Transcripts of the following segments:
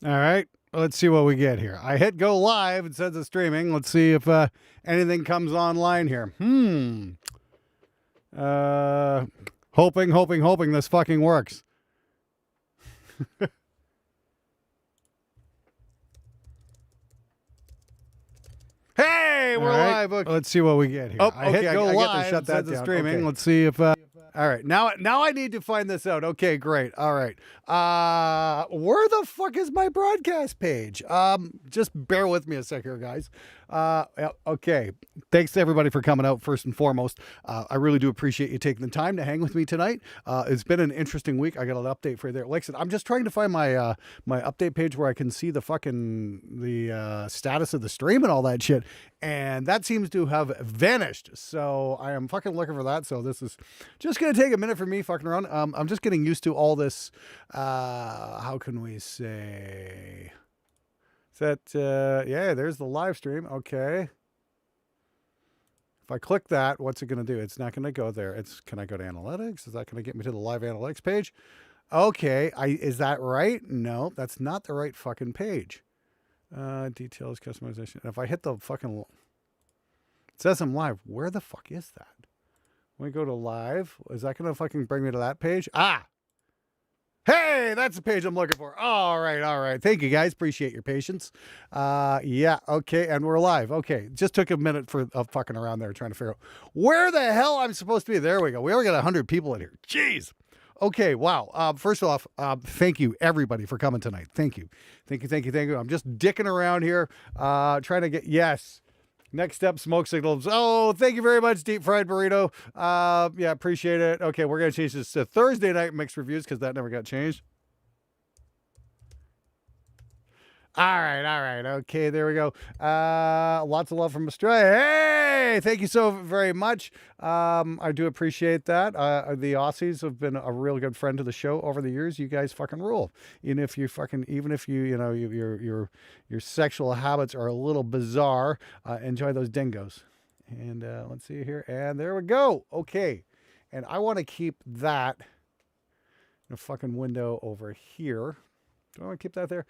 All right, let's see what we get here. I hit go live. It says it's streaming. Let's see if anything comes online here. Hoping this fucking works. Hey, we're live. Okay. Let's see what we get here. Oh, I hit go live. get to shut that down. down. Streaming. Okay. Let's see if. All right, now I need to find this out. Okay, great. All right, where the fuck is my broadcast page? Just bear with me a sec here, guys. Yeah, okay. Thanks to everybody for coming out. First and foremost, I really do appreciate you taking the time to hang with me tonight. It's been an interesting week. I got an update for you there. Like I said, I'm just trying to find my my update page where I can see the status of the stream and all that shit, and that seems to have vanished. So I am fucking looking for that. So this is just gonna take a minute for me fucking around. I'm just getting used to all this. How can we say? Is that yeah? There's the live stream. Okay. If I click that, what's it going to do? It's not going to go there. Can I go to analytics? Is that going to get me to the live analytics page? Okay. Is that right? No, that's not the right fucking page. Details, customization. If I hit the fucking, it says I'm live. Where the fuck is that? When we go to live, is that going to fucking bring me to that page? Hey, that's the page I'm looking for. All right. Thank you, guys. Appreciate your patience. Yeah, okay, and we're live. Okay, just took a minute for fucking around there trying to figure out where the hell I'm supposed to be. There we go. We already got 100 people in here. Jeez. Okay, wow. First off, thank you, everybody, for coming tonight. Thank you. I'm just dicking around here, trying to get, yes. Next step, smoke signals. Oh, thank you very much, Deep Fried Burrito. Yeah, appreciate it. Okay, we're going to change this to Thursday night mixed reviews because that never got changed. All right. Okay, there we go. Lots of love from Australia. Hey, thank you so very much. I do appreciate that. The Aussies have been a real good friend to the show over the years. You guys fucking rule. Even if you your sexual habits are a little bizarre, enjoy those dingoes. And let's see here. And there we go. Okay. And I want to keep that in a fucking window over here. Do I want to keep that there?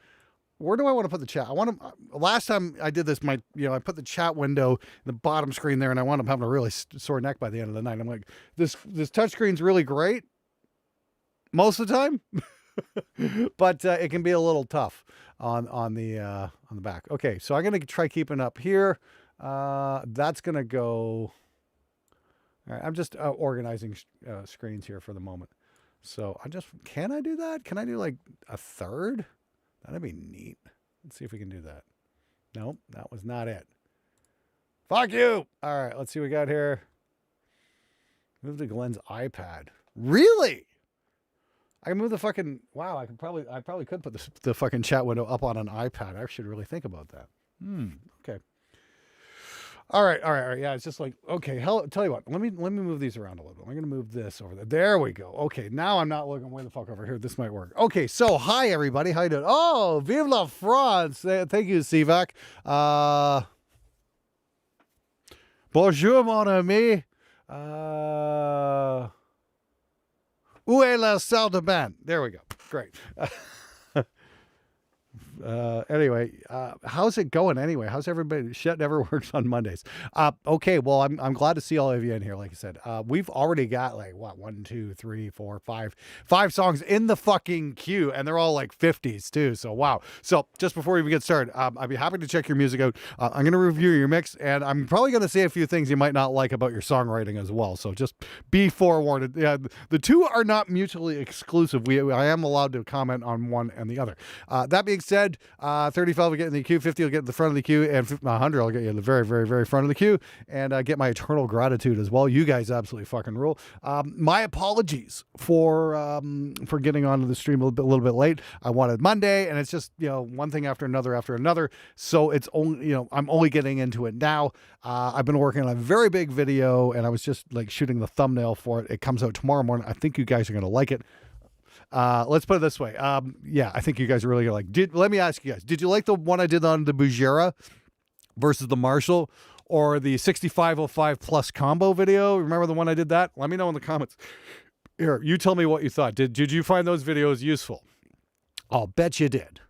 Where do I want to put the chat? I want to. Last time I did this, I put the chat window in the bottom screen there, and I wound up having a really sore neck by the end of the night. I'm like, this touch screen's really great most of the time, but it can be a little tough on the back. Okay, so I'm gonna try keeping up here. That's gonna go. All right, I'm just organizing screens here for the moment. So can I do that? Can I do like a third? That'd be neat. Let's see if we can do that. Nope, that was not it. Fuck you. All right, let's see what we got here. Move to Glenn's iPad. Really? I can move the fucking, wow, I probably could put the fucking chat window up on an iPad. I should really think about that. Okay. All right. Yeah, it's just like, okay, tell you what, let me move these around a little bit. I'm going to move this over there. There we go. Okay, now I'm not looking way the fuck over here. This might work. Okay, so hi, everybody. How you doing? Oh, vive la France. Thank you, Sivak. Bonjour, mon ami. Où est la salle de bain? There we go. Great. Anyway, how's it going anyway? How's everybody? Shit never works on Mondays. Okay, well, I'm glad to see all of you in here. Like I said, we've already got like what 1, 2, 3, 4, 5 songs in the fucking queue, and they're all like 50s too. So wow. So just before we even get started, I'd be happy to check your music out. I'm going to review your mix, and I'm probably going to say a few things you might not like about your songwriting as well. So just be forewarned. Yeah, the two are not mutually exclusive. I am allowed to comment on one and the other. That being said. 35 will get in the queue, 50 will get in the front of the queue, and 100 will get you in the very, very, very front of the queue, and get my eternal gratitude as well. You guys absolutely fucking rule. My apologies for getting onto the stream a little bit late. I wanted Monday, and it's just one thing after another. So it's only I'm only getting into it now. I've been working on a very big video, and I was just like shooting the thumbnail for it. It comes out tomorrow morning. I think you guys are gonna like it. Let's put it this way. Yeah, I think you guys are really gonna like. Let me ask you guys, did you like the one I did on the Bugera versus the Marshall, or the 6505 plus combo video? Remember the one I did that? Let me know in the comments. Here, you tell me what you thought. Did you find those videos useful? I'll bet you did.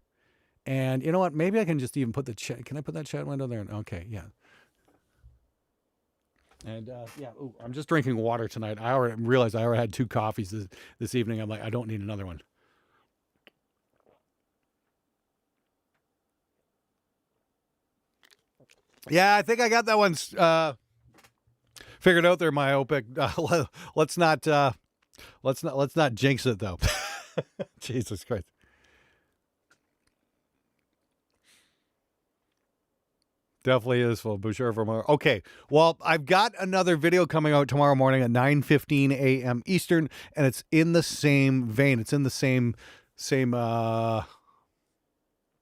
And you know what? Maybe I can just even put the chat. Can I put that chat window there? Okay, yeah. And yeah, ooh, I'm just drinking water tonight. I already realized I already had 2 coffees this evening. I'm like, I don't need another one. Yeah, I think I got that one figured out there, myopic. Let's not jinx it though. Jesus Christ. Definitely is full. Boucher for more. Okay. Well, I've got another video coming out tomorrow morning at 9:15 a.m. Eastern, and it's in the same vein. It's in the same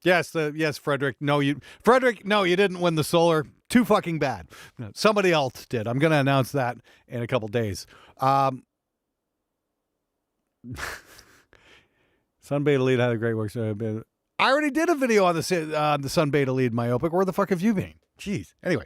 yes, Frederick. No, you didn't win the solar. Too fucking bad. No, somebody else did. I'm gonna announce that in a couple days. Sun Beta Lead had a great work. So I already did a video on the Sun Beta Lead myopic. Where the fuck have you been? Jeez. Anyway.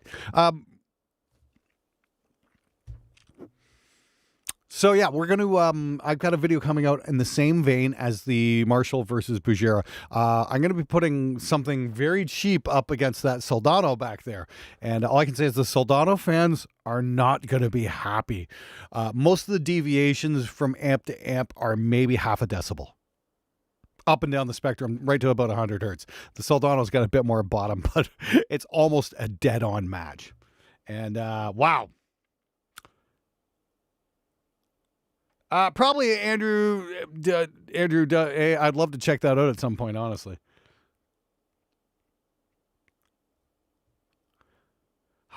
So yeah, we're going to, I've got a video coming out in the same vein as the Marshall versus Bujera. I'm going to be putting something very cheap up against that Soldano back there. And all I can say is the Soldano fans are not going to be happy. Most of the deviations from amp to amp are maybe half a decibel. Up and down the spectrum, right to about 100 hertz. The Soldano's got a bit more bottom, but it's almost a dead-on match. And wow. Probably Andrew. I'd love to check that out at some point, honestly.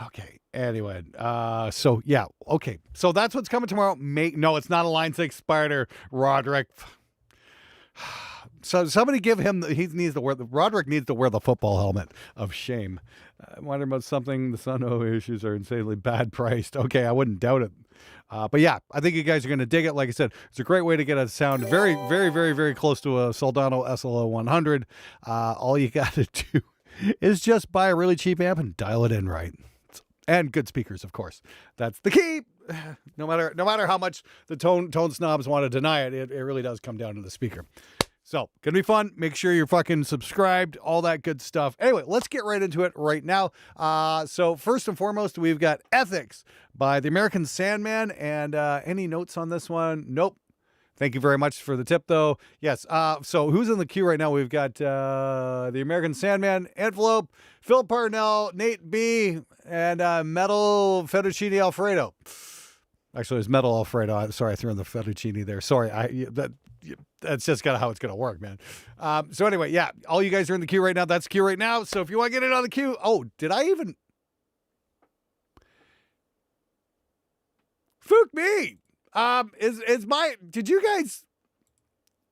Okay. Anyway, so yeah. Okay. So that's what's coming tomorrow. No, it's not a Line 6 Spider, Roderick. So somebody give him. Roderick needs to wear the football helmet of shame. I'm wondering about something. The Suno issues are insanely bad priced. Okay, I wouldn't doubt it. But yeah, I think you guys are going to dig it. Like I said, it's a great way to get a sound very, very, very, very close to a Soldano SLO 100. All you got to do is just buy a really cheap amp and dial it in right. And good speakers, of course. That's the key. No matter how much the tone snobs want to deny it, it really does come down to the speaker. So, gonna be fun. Make sure you're fucking subscribed, all that good stuff. Anyway, let's get right into it right now. So first and foremost, we've got Ethics by the American Sandman. And any notes on this one? Nope. Thank you very much for the tip, though. Yes. So who's in the queue right now? We've got the American Sandman, Envelope, Phil Parnell, Nate B, and Metal Fettuccine Alfredo. Actually, it's Metal Alfredo. I'm sorry, I threw in the fettuccine there. Sorry, that's just kind of how it's going to work, man. So anyway, yeah, all you guys are in the queue right now. That's the queue right now. So if you want to get in on the queue, did I even? Fook me. Did you guys?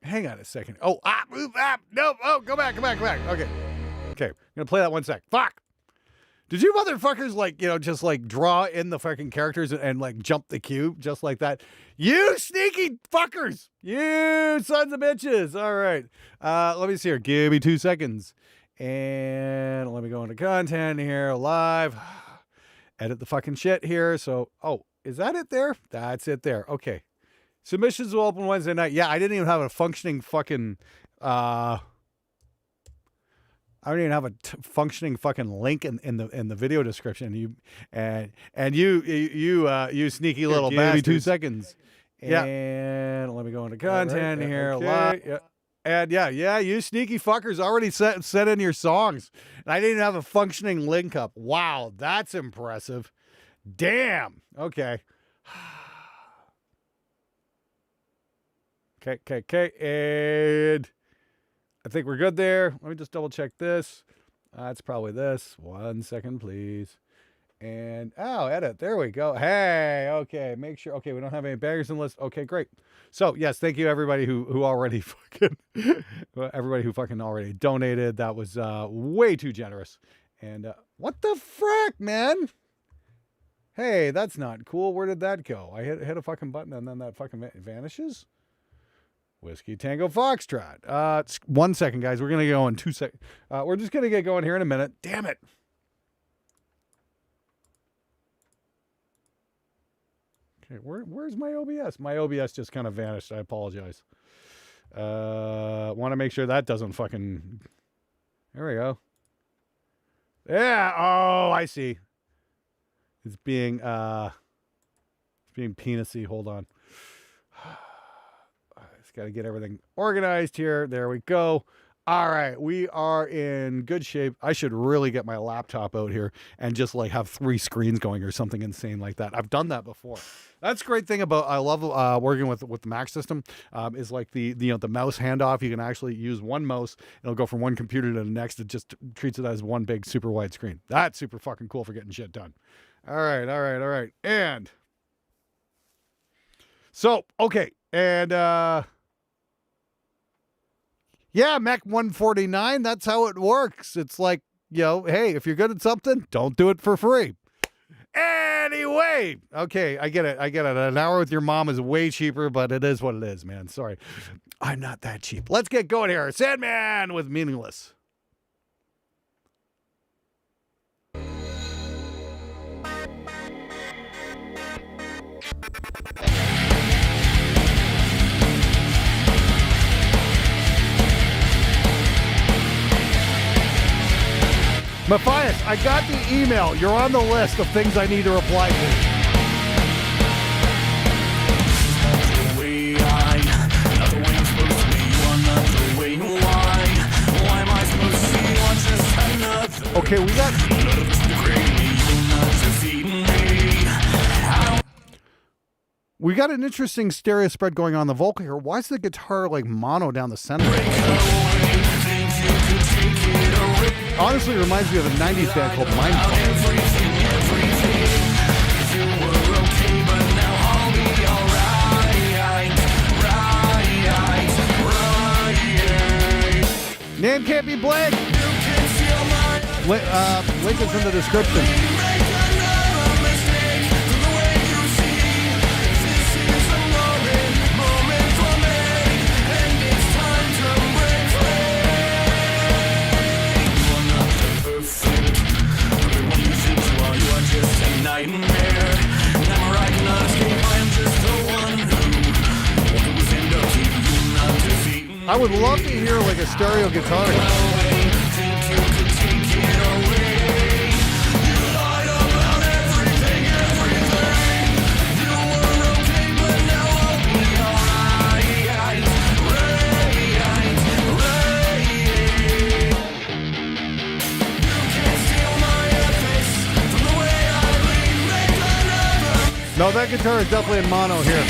Hang on a second. No. Go back. Okay. I'm gonna play that 1 sec. Fuck. Did you motherfuckers just draw in the fucking characters and jump the queue just like that? You sneaky fuckers! You sons of bitches! All right. Let me see here. Give me 2 seconds. And let me go into content here. Live. Edit the fucking shit here. So, is that it there? That's it there. Okay. Submissions will open Wednesday night. Yeah, I didn't even have a functioning fucking... I don't even have a functioning fucking link in the video description. You sneaky little bastard. Give me 2 seconds. Yeah. And let me go into content here. Okay. Yeah. And yeah, you sneaky fuckers already set in your songs. And I didn't have a functioning link up. Wow, that's impressive. Damn. Okay. Okay. And I think we're good there. Let me just double check this. It's probably this. 1 second, please. And, edit. There we go. Hey, okay. Make sure. Okay, we don't have any baggers in the list. Okay, great. So, yes, thank you, everybody who already everybody who fucking already donated. That was way too generous. And what the frack, man? Hey, that's not cool. Where did that go? I hit a fucking button and then that fucking vanishes? Whiskey Tango Foxtrot. 1 second, guys. We're going to go in 2 seconds. We're just going to get going here in a minute. Damn it. Okay, where's my OBS? My OBS just kind of vanished. I apologize. Want to make sure that doesn't fucking... There we go. Yeah. Oh, I see. It's being penisy. Hold on. Just got to get everything organized here. There we go. All right, we are in good shape. I should really get my laptop out here and just like have 3 screens going or something insane like that. I've done that before. That's a great thing about, I love working with the Mac system, is like the mouse handoff. You can actually use one mouse. It'll go from one computer to the next. It just treats it as one big super wide screen. That's super fucking cool for getting shit done. All right. And so, okay. And, yeah, Mech 149, that's how it works. It's like, hey, if you're good at something, don't do it for free. Anyway, okay, I get it. An hour with your mom is way cheaper, but it is what it is, man. Sorry. I'm not that cheap. Let's get going here. Sandman with Meaningless. Matthias, I got the email. You're on the list of things I need to reply to. Okay, we got an interesting stereo spread going on the vocal here. Why is the guitar like mono down the center? Honestly, it reminds me of a 90s band called Mindful. Name can't be blank. Link is in the description. I would love to hear like a stereo guitar. No, that guitar is definitely in mono here.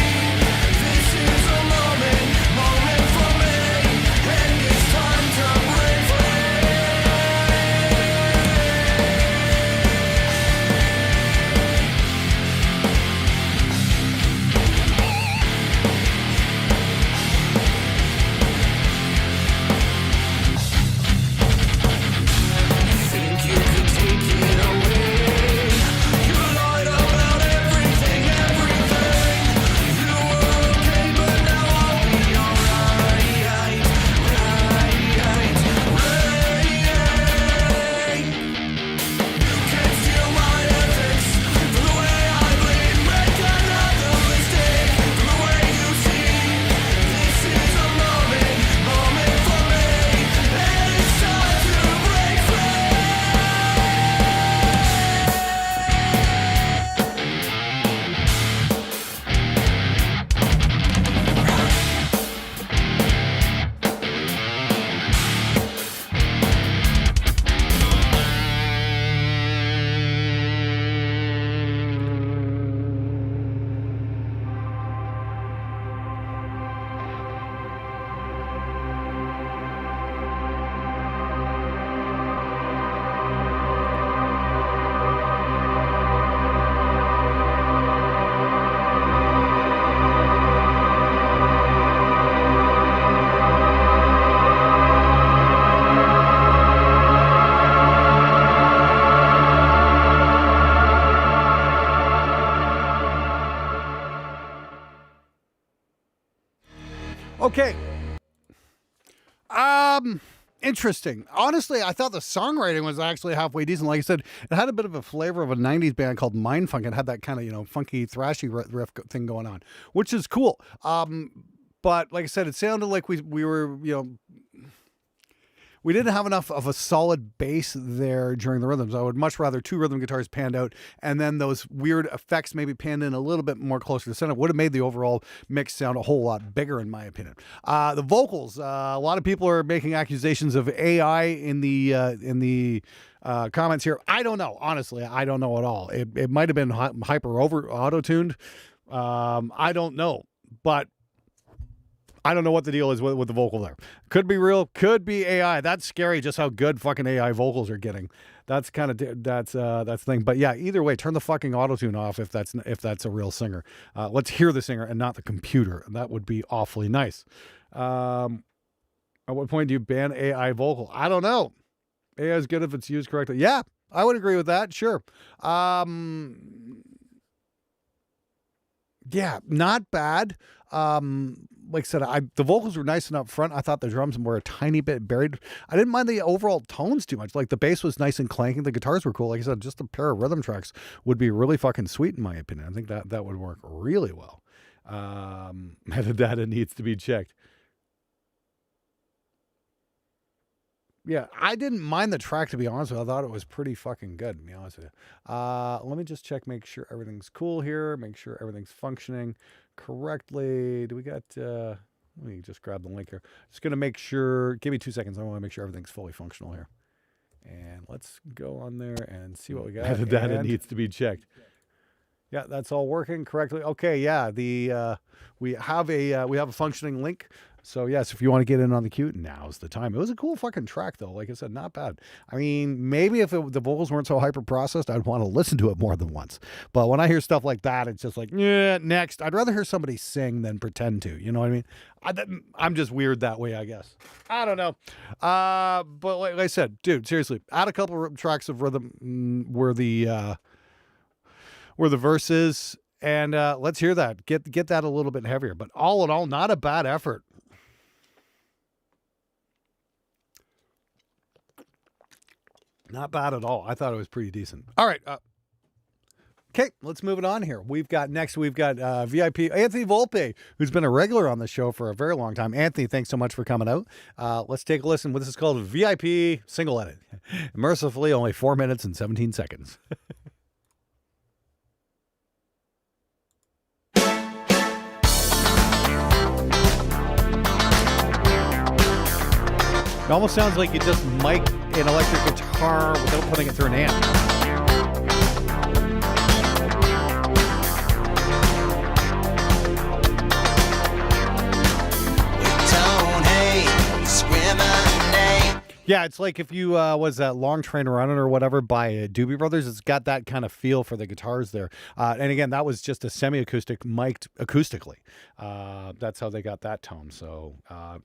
Okay. Interesting. Honestly, I thought the songwriting was actually halfway decent. Like I said, it had a bit of a flavor of a 90s band called Mindfunk. It had that kind of, funky, thrashy riff thing going on, which is cool. But like I said, it sounded like we were, we didn't have enough of a solid bass there during the rhythms. I would much rather 2 rhythm guitars panned out and then those weird effects maybe panned in a little bit more closer to the center. Would have made the overall mix sound a whole lot bigger, in my opinion. The vocals, a lot of people are making accusations of AI in the comments here. I don't know. Honestly, I don't know at all. It might have been hyper auto-tuned. I don't know, but I don't know what the deal is with the vocal there. Could be real, could be AI. That's scary just how good fucking AI vocals are getting. That's kind of that's the thing. But yeah, either way, turn the fucking auto-tune off if that's a real singer. Let's hear the singer and not the computer. That would be awfully nice. At what point do you ban AI vocal? I don't know. AI is good if it's used correctly. Yeah, I would agree with that. Sure. Yeah, not bad. Like I said, the vocals were nice and up front. I thought the drums were a tiny bit buried. I didn't mind the overall tones too much. Like the bass was nice and clanking. The guitars were cool. Like I said, just a pair of rhythm tracks would be really fucking sweet in my opinion. I think that would work really well. Metadata needs to be checked. Yeah, I didn't mind the track, to be honest with you. I thought it was pretty fucking good, to be honest with you. Let me just check, make sure everything's cool here, make sure everything's functioning correctly. Do we got, let me just grab the link here. Just going to make sure, give me 2 seconds. I want to make sure everything's fully functional here. And let's go on there and see what we got. The data needs to be checked. Yeah, that's all working correctly. Okay, yeah, we have a functioning link. So yes, if you want to get in on the queue, now's the time. It was a cool fucking track though. Like I said, not bad. I mean, maybe if the vocals weren't so hyper processed, I'd want to listen to it more than once. But when I hear stuff like that, it's just like, yeah, next. I'd rather hear somebody sing than pretend to. You know what I mean? I'm just weird that way, I guess. I don't know. But like I said, dude, seriously, add a couple of tracks of rhythm where the verses, and let's hear that. Get that a little bit heavier. But all in all, not a bad effort. Not bad at all. I thought it was pretty decent. All right. Okay, let's move it on here. We've got VIP Anthony Volpe, who's been a regular on the show for a very long time. Anthony, thanks so much for coming out. Let's take a listen. This is called VIP Single Edit. Mercifully, only 4 minutes and 17 seconds. It almost sounds like you just mic an electric guitar without putting it through an amp. Yeah, it's like if you was that Long Train Running or whatever by Doobie Brothers. It's got that kind of feel for the guitars there. And again, that was just a semi-acoustic mic'd acoustically. That's how they got that tone. So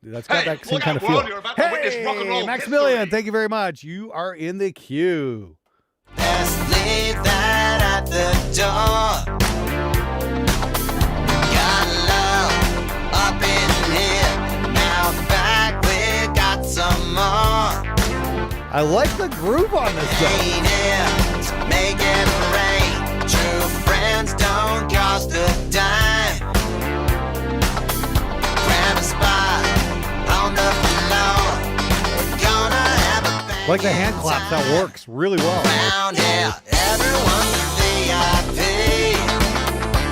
that's got that same kind of feel. Hey, Maximilian, thank you very much. You are in the queue. Let's leave that at the door. Got love up in here. Now back we got some more. I like the groove on this song. Make it rain. True friends don't cost a dime. Grab a spot on the floor. We're gonna have a bang. Like the hand clap, that works really well. Around here, everyone's a VIP.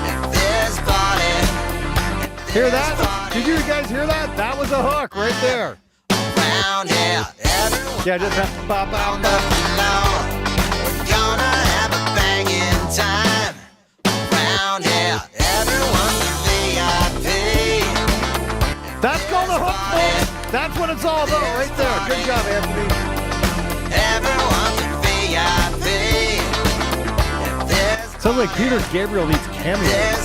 At this party. Hear that? Did you guys hear that? That was a hook right there. Here, yeah, just have to pop out on the floor. We're gonna have a banging time. Around here, everyone's a VIP. That's called a hook, folks. That's what it's all about right there. Good job, Anthony. Everyone's a VIP. Sounds like Peter Gabriel needs cameos.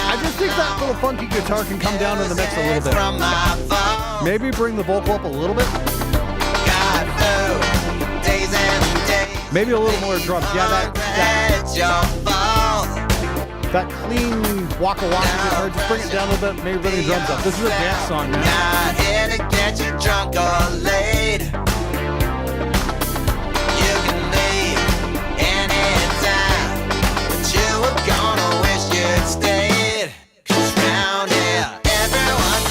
I just think that little funky guitar can come down in the mix a little bit. Maybe bring the vocal up a little bit. Maybe a little more drums. Yeah, that clean waka guitar, just bring it down a little bit. Maybe bring the drums up. This is a dance song, man. Not here to get you drunk or late. You can leave anytime, but you were gonna wish you'd stay. Everyone's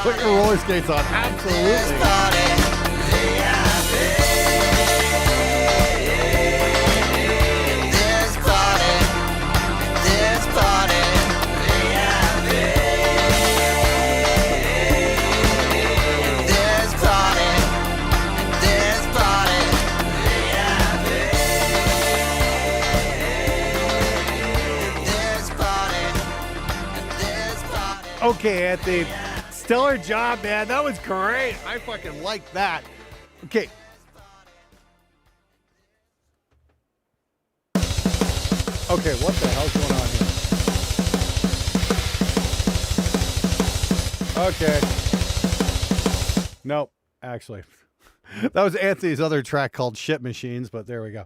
Put your roller skates on. Absolutely. Okay, Anthony. Stellar job, man. That was great. I fucking like that. Okay. Okay, what the hell's going on here? Okay. Nope, actually. That was Anthony's other track called Shit Machines, but there we go.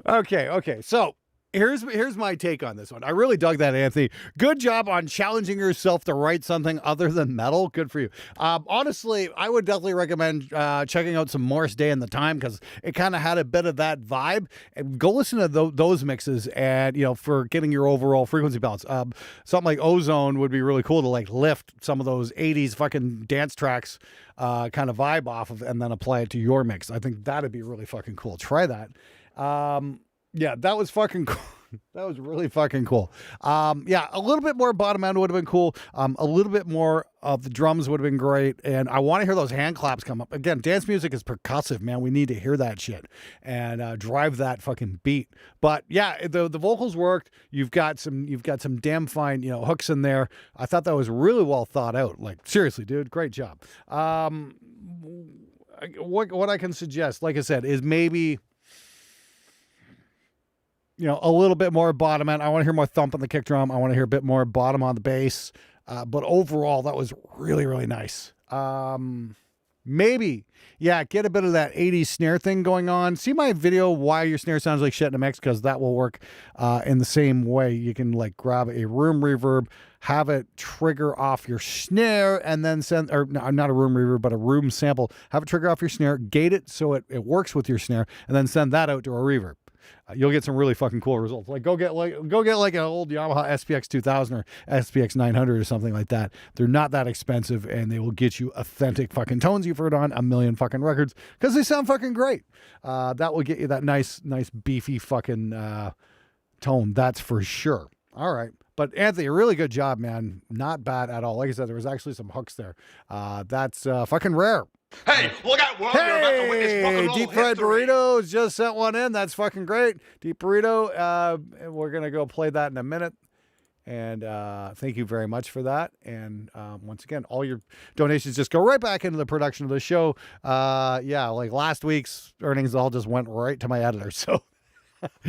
Okay. So, here's my take on this one. I really dug that, Anthony. Good job on challenging yourself to write something other than metal. Good for you. Honestly, I would definitely recommend checking out some Morris Day and the Time, because it kind of had a bit of that vibe. And go listen to those mixes, and for getting your overall frequency balance. Something like Ozone would be really cool to like lift some of those 80s fucking dance tracks kind of vibe off of, and then apply it to your mix. I think that'd be really fucking cool. Try that. Yeah, that was fucking cool. That was really fucking cool. Yeah, a little bit more bottom end would have been cool. A little bit more of the drums would have been great. And I want to hear those hand claps come up. Again, dance music is percussive, man. We need to hear that shit and drive that fucking beat. But yeah, the vocals worked. You've got some damn fine, hooks in there. I thought that was really well thought out. Like, seriously, dude, great job. What I can suggest, like I said, is maybe a little bit more bottom end. I want to hear more thump on the kick drum. I want to hear a bit more bottom on the bass. But overall, that was really, really nice. Maybe, yeah, get a bit of that 80s snare thing going on. See my video, why your snare sounds like shit in a mix, because that will work in the same way. You can like grab a room reverb, have it trigger off your snare, and then send, or no, not a room reverb, but a room sample. Have it trigger off your snare, gate it so it works with your snare, and then send that out to a reverb. You'll get some really fucking cool results. Like go get like an old Yamaha SPX 2000 or SPX 900 or something like that. They're not that expensive, and they will get you authentic fucking tones you've heard on a million fucking records, because they sound fucking great. That will get you that nice beefy fucking tone. That's for sure. All right. But Anthony, a really good job, man. Not bad at all. Like I said, there was actually some hooks there. That's fucking rare. Hey, look out, world. You're about to witness rock and roll Deep Fried history. Burritos just sent one in. That's fucking great. Deep Burrito. We're going to go play that in a minute. And thank you very much for that. And once again, all your donations just go right back into the production of the show. Yeah, like last week's earnings all just went right to my editor. So.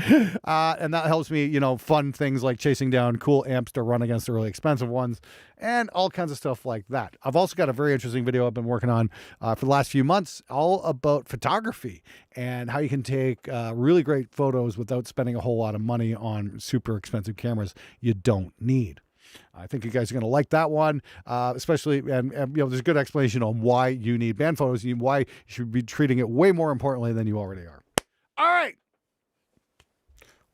And that helps me, fund things like chasing down cool amps to run against the really expensive ones and all kinds of stuff like that. I've also got a very interesting video I've been working on for the last few months, all about photography and how you can take really great photos without spending a whole lot of money on super expensive cameras you don't need. I think you guys are going to like that one, especially, and there's a good explanation on why you need band photos and why you should be treating it way more importantly than you already are. All right.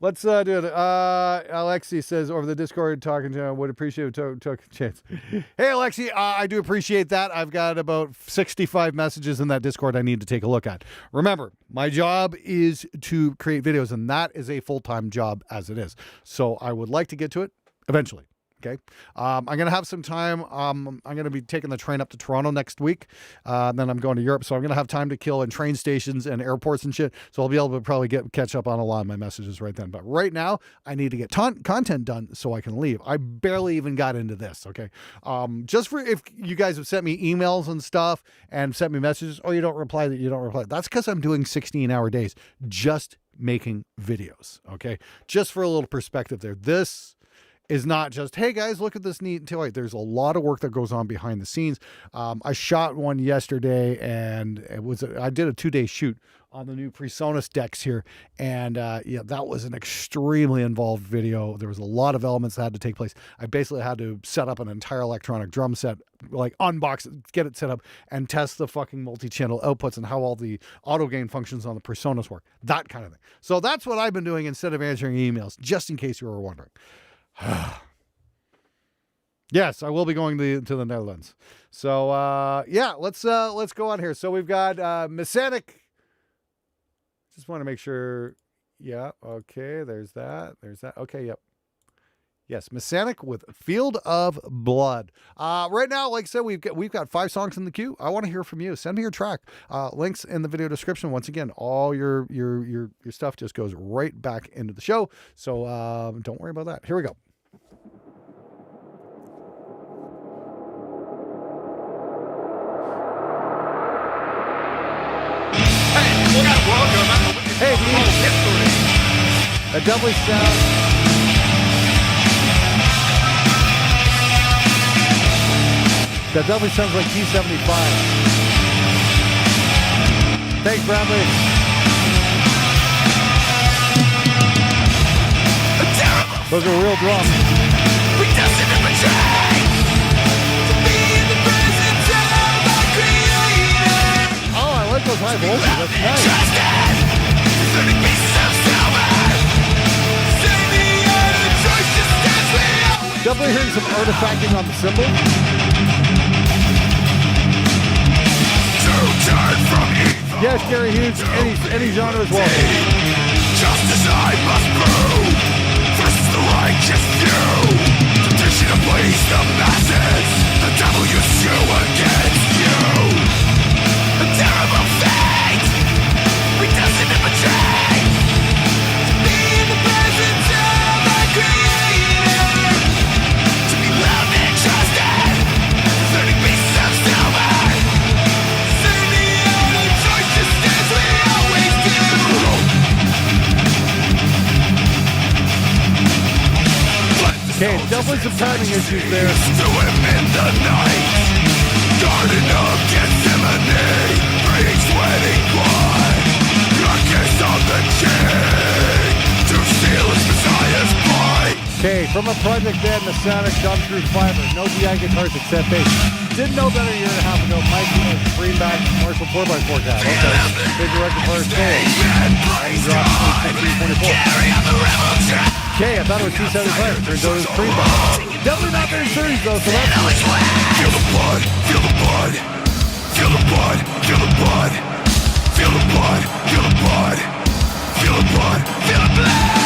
Let's do it. Alexi says over the Discord, talking to him, would appreciate it. Took a chance. Hey, Alexi, I do appreciate that. I've got about 65 messages in that Discord I need to take a look at. Remember, my job is to create videos, and that is a full-time job as it is. So I would like to get to it eventually. Okay. I'm going to have some time. I'm going to be taking the train up to Toronto next week. Then I'm going to Europe. So I'm going to have time to kill in train stations and airports and shit. So I'll be able to probably catch up on a lot of my messages right then. But right now I need to get content done so I can leave. I barely even got into this. Okay. Just for, if you guys have sent me emails and stuff and sent me messages, oh, you don't reply. That's because I'm doing 16-hour days just making videos. Okay. Just for a little perspective there. This is not just, hey guys, look at this neat toy. There's a lot of work that goes on behind the scenes. I shot one yesterday, and I did a 2-day shoot on the new PreSonus decks here. And yeah, that was an extremely involved video. There was a lot of elements that had to take place. I basically had to set up an entire electronic drum set, like unbox it, get it set up, and test the fucking multi-channel outputs and how all the auto gain functions on the PreSonus work. That kind of thing. So that's what I've been doing instead of answering emails, just in case you were wondering. Yes, I will be going to the Netherlands. So yeah, let's go on here. So we've got Messianic. Just want to make sure. Yeah, okay, there's that. There's that. Okay, yep. Yes, Messianic with Field of Blood. Right now, like I said, we've got 5 songs in the queue. I want to hear from you. Send me your track. Links in the video description. Once again, all your stuff just goes right back into the show. So don't worry about that. Here we go. Hey, that definitely sounds. That definitely sounds like T75. Thanks, Bradley. Those are real drums. Oh, I like those high voltages. That's nice. Definitely hearing some artifacting on the cymbal. Yes, Gary Hughes, any genre as well. Just as I must prove, versus the righteous few. Temptation to please the masses, the devil used you against you. A terrible fate, we destined to betray. To be in the presence of my Creator, to be loved and trusted, 30 pieces of silver. Okay, definitely some timing issues there. To him in the night, garden of Gethsemane, breeding sweating blood, carcass of the king, to steal his Messiah's body. Okay, from a project band, Messianic, done through fiber, no DI guitars except bass. Didn't know that a year and a half ago. Mike Greenback, Marshall 4x4 cat. Okay, big record for his stage. And dropped 324. Okay, I thought it was 275. Turns out it was Greenback. Definitely not very serious though, so that's good. Feel the blood, feel the blood, feel the blood, feel the blood, feel the blood, feel the blood, feel the blood, feel the blood.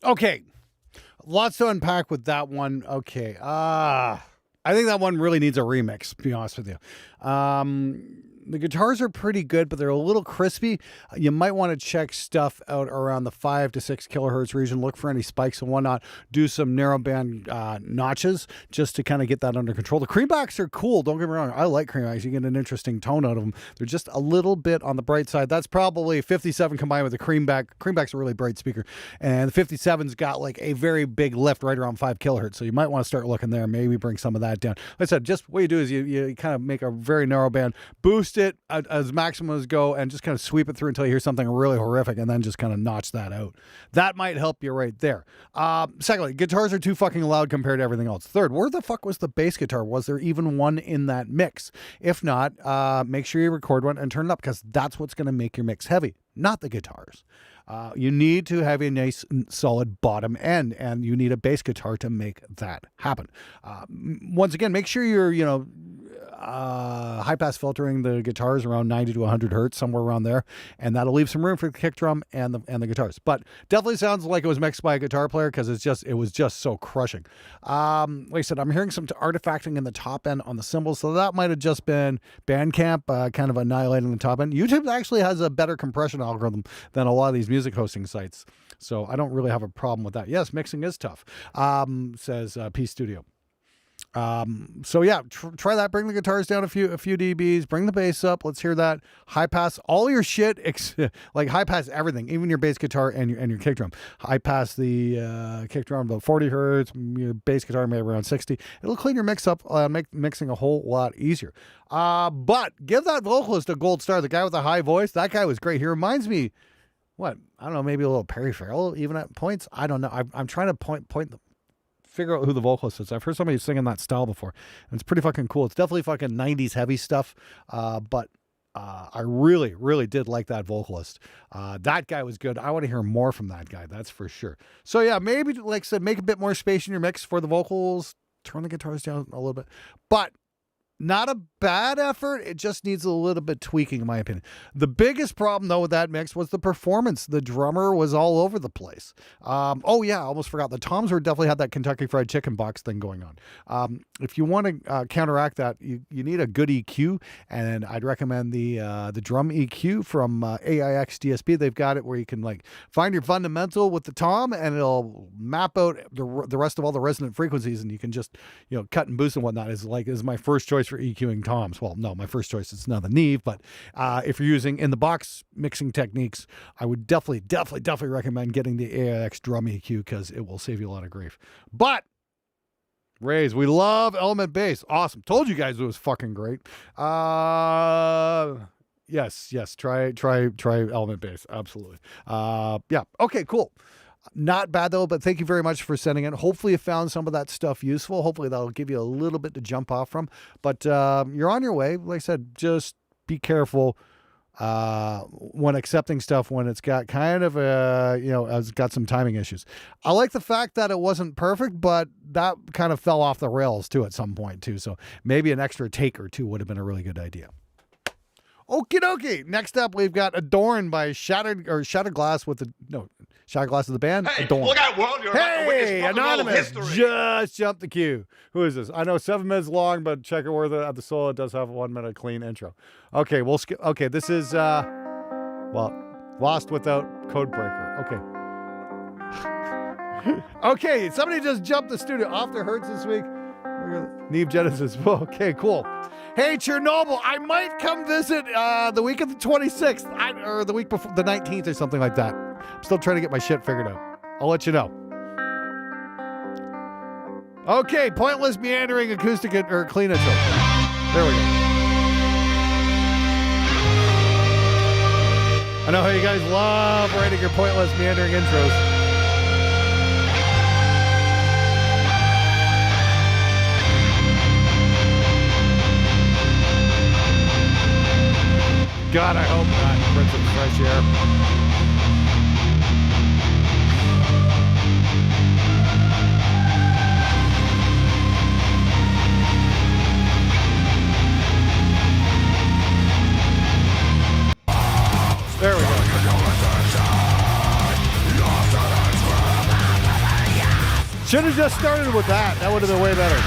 Okay. Lots to unpack with that one. Okay. I think that one really needs a remix, to be honest with you. The guitars are pretty good, but they're a little crispy. You might want to check stuff out around the 5 to 6 kilohertz region. Look for any spikes and whatnot. Do some narrowband notches just to kind of get that under control. The creambacks are cool. Don't get me wrong. I like creambacks. You get an interesting tone out of them. They're just a little bit on the bright side. That's probably 57 combined with the creamback. Creamback's a really bright speaker. And the 57's got like a very big lift right around 5 kilohertz. So you might want to start looking there. Maybe bring some of that down. Like I said, just what you do is you kind of make a very narrow band, boost it as maximum as go, and just kind of sweep it through until you hear something really horrific, and then just kind of notch that out. That might help you right there. Secondly, guitars are too fucking loud compared to everything else. Third, where the fuck was the bass guitar? Was there even one in that mix? If not, make sure you record one and turn it up, because that's what's going to make your mix heavy, not the guitars. You need to have a nice solid bottom end, and you need a bass guitar to make that happen. Once again, make sure you're, high pass filtering the guitars around 90 to 100 hertz, somewhere around there, and that'll leave some room for the kick drum and the guitars. But definitely sounds like it was mixed by a guitar player, because it was just so crushing. Like I said, I'm hearing some artifacting in the top end on the cymbals, so that might have just been Bandcamp kind of annihilating the top end. YouTube actually has a better compression algorithm than a lot of these music hosting sites, so I don't really have a problem with that. Yes, mixing is tough, says P Studio. So yeah, try that. Bring the guitars down a few dBs, bring the bass up. Let's hear that. High pass all your shit, like high pass everything, even your bass guitar and your kick drum. High pass the kick drum about 40 hertz, your bass guitar maybe around 60. It'll clean your mix up, make mixing a whole lot easier. But give that vocalist a gold star. The guy with the high voice, that guy was great. He reminds me, I don't know, maybe a little Perry Farrell even at points. I don't know. I'm trying to figure out who the vocalist is. I've heard somebody singing that style before, and it's pretty fucking cool. It's definitely fucking 90s heavy stuff, but I really, really did like that vocalist. That guy was good. I want to hear more from that guy, that's for sure. So yeah, maybe, like I said, make a bit more space in your mix for the vocals, turn the guitars down a little bit, but not a bad effort. It just needs a little bit tweaking, in my opinion. The biggest problem, though, with that mix was the performance. The drummer was all over the place. Oh, yeah, I almost forgot. The toms definitely had that Kentucky Fried Chicken box thing going on. If you want to counteract that, you need a good EQ, and I'd recommend the drum EQ from AIX DSP. They've got it where you can like find your fundamental with the tom, and it'll map out the rest of all the resonant frequencies, and you can just cut and boost and whatnot. Is my first choice for EQing toms. Well, no, my first choice is not the Neve, but if you're using in the box mixing techniques, I would definitely recommend getting the AIX drum EQ, because it will save you a lot of grief. But Rays, we love element bass. Awesome. Told you guys it was fucking great. Yes, try element bass. Absolutely. Yeah. Okay, cool. Not bad though, but thank you very much for sending it. Hopefully you found some of that stuff useful. Hopefully that'll give you a little bit to jump off from, but you're on your way. Like I said, just be careful when accepting stuff when it's got kind of it's got some timing issues. I like the fact that it wasn't perfect, but that kind of fell off the rails too at some point too. So maybe an extra take or two would have been a really good idea. Okie dokie. Next up, we've got Adorn by Shattered Glass with Shattered Glass of the band. Hey, Adorn. look out, world! You're about to witness rock and roll Anonymous, history. just jumped the queue. Who is this? I know 7 minutes long, but check it where the solo does have a 1 minute clean intro. Okay, we'll skip. Okay, this is Lost Without Codebreaker. Okay. Okay, somebody just jumped the studio off their Hertz this week. Neve Genesis. Okay, cool. Hey, Chernobyl, I might come visit the week of the 26th, or the week before the 19th or something like that. I'm still trying to get my shit figured out. I'll let you know. Okay, pointless meandering acoustic or clean intro. There we go. I know how you guys love writing your pointless meandering intros. God, I hope not. Prince of Fresh Air. There we go. Should have just started with that. That would have been way better.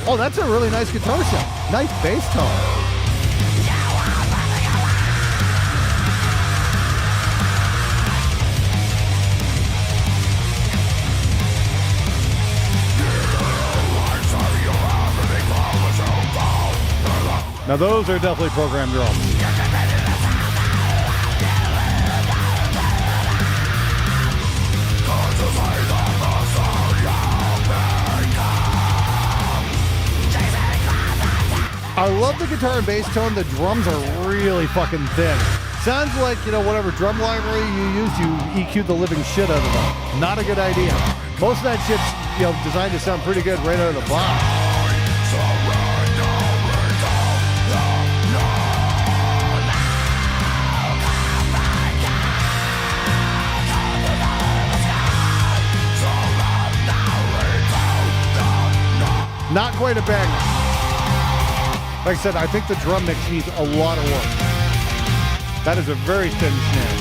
Oh, that's a really nice guitar sound. Nice bass tone. Now those are definitely programmed drums. I love the guitar and bass tone. The drums are really fucking thin. Sounds like, you know, whatever drum library you used, you EQ'd the living shit out of them. Not a good idea. Most of that shit's, you know, designed to sound pretty good right out of the box. Not quite a banger. Like I said, I think the drum mix needs a lot of work. That is a very thin snare.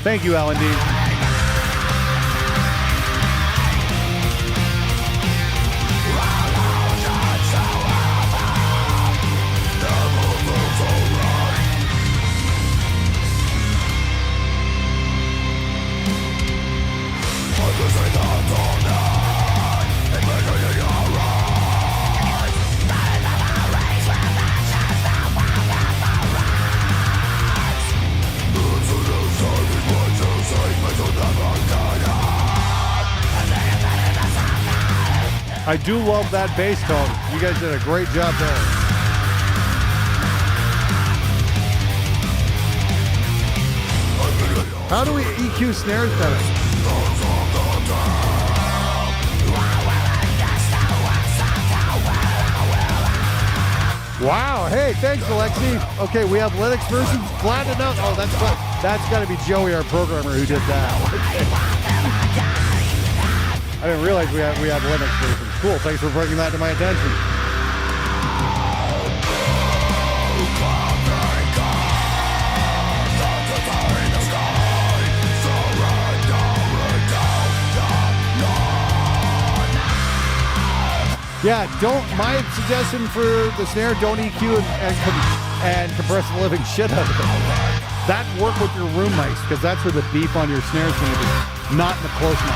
Thank you, Alan D. I do love that bass tone. You guys did a great job there. How do we EQ snares better? Wow, hey, thanks, Alexi. Okay, we have Linux versions. Glad to know. Oh, that's got to be Joey, our programmer, who did that. I didn't realize we had Linux versions. Cool, thanks for bringing that to my attention. Yeah, my suggestion for the snare, don't EQ and compress the living shit out of it. That work with your room mics, because that's where the beep on your snare is going to be, not in the close mic.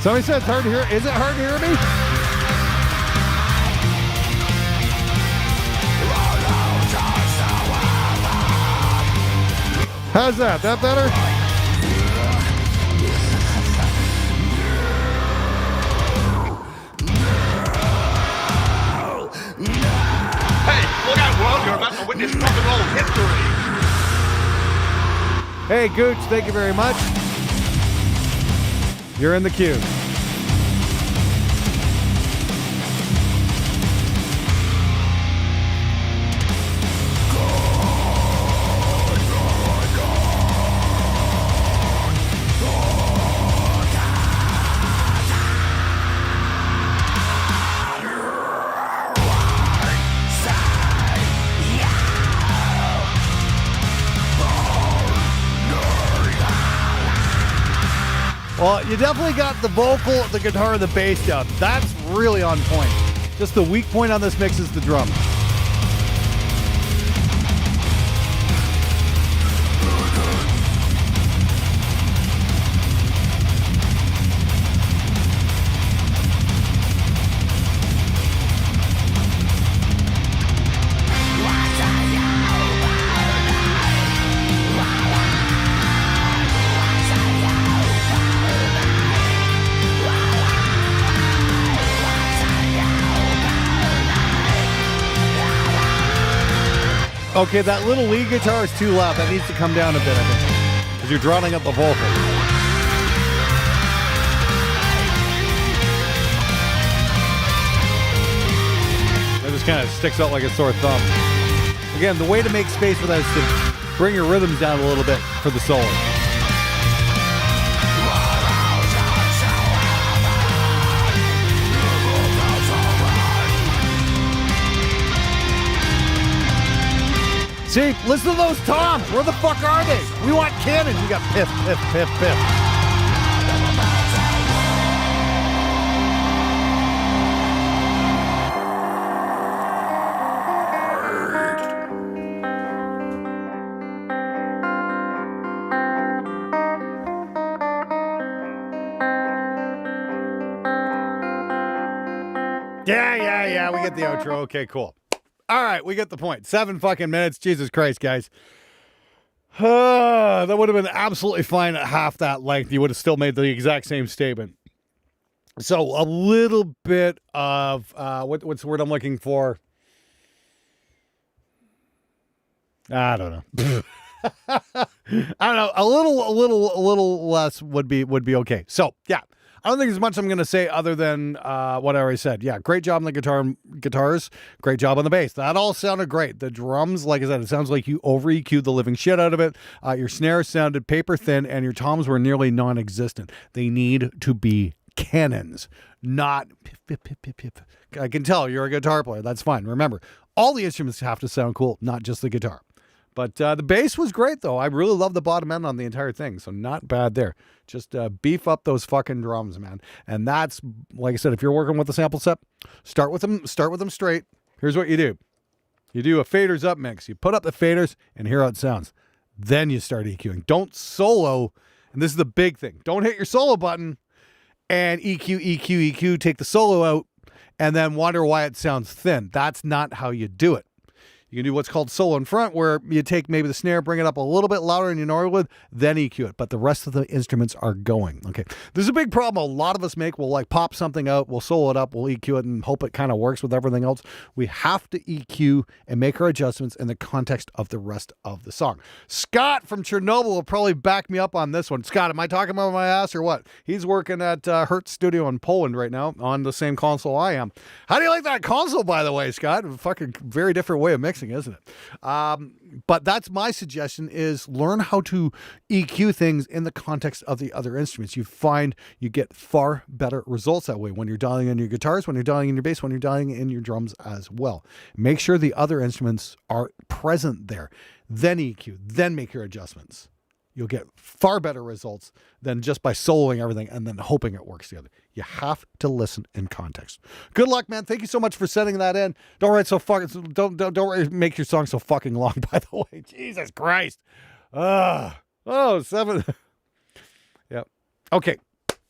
Somebody said it's hard to hear. Is it hard to hear me? How's that? That better? Hey, look out, world. You're about to witness rock and roll history. Hey, Gooch, thank you very much. You're in the queue. Well, you definitely got the vocal, the guitar, and the bass down. That's really on point. Just the weak point on this mix is the drum. Okay, that little lead guitar is too loud. That needs to come down a bit, I think, because you're drowning out the vocal. That just kind of sticks out like a sore thumb. Again, the way to make space for that is to bring your rhythms down a little bit for the solo. See, listen to those toms. Where the fuck are they? We want cannons. You got piff, piff, piff, piff. Yeah, we get the outro. Okay, cool. All right, we get the point. 7 fucking minutes. Jesus Christ, guys. That would have been absolutely fine at half that length. You would have still made the exact same statement. So a little bit of, what's the word I'm looking for? I don't know. I don't know. A little less would be okay. So yeah. I don't think there's much I'm going to say other than what I already said. Yeah, great job on the guitars. Great job on the bass. That all sounded great. The drums, like I said, it sounds like you over-EQ'd the living shit out of it. Your snare sounded paper thin, and your toms were nearly non-existent. They need to be cannons, not pip, pip, pip, pip, pip. I can tell you're a guitar player. That's fine. Remember, all the instruments have to sound cool, not just the guitar. But the bass was great, though. I really love the bottom end on the entire thing, so not bad there. Just beef up those fucking drums, man. And that's, like I said, if you're working with a sample set, start with them straight. Here's what you do. You do a faders up mix. You put up the faders and hear how it sounds. Then you start EQing. Don't solo, and this is the big thing. Don't hit your solo button and EQ, take the solo out, and then wonder why it sounds thin. That's not how you do it. You can do what's called solo in front, where you take maybe the snare, bring it up a little bit louder than you normally would, then EQ it. But the rest of the instruments are going. Okay. This is a big problem a lot of us make. We'll like pop something out, we'll solo it up, we'll EQ it, and hope it kind of works with everything else. We have to EQ and make our adjustments in the context of the rest of the song. Scott from Chernobyl will probably back me up on this one. Scott, am I talking about my ass or what? He's working at Hertz Studio in Poland right now on the same console I am. How do you like that console, by the way, Scott? A fucking very different way of mixing, isn't it? But that's my suggestion, is learn how to EQ things in the context of the other instruments. You find you get far better results that way when you're dialing in your guitars, when you're dialing in your bass, when you're dialing in your drums as well. Make sure the other instruments are present there. Then EQ, then make your adjustments. You'll get far better results than just by soloing everything and then hoping it works together. You have to listen in context. Good luck, man. Thank you so much for sending that in. Don't write so fucking. Don't make your song so fucking long. By the way, Jesus Christ. 7. Yep. Okay.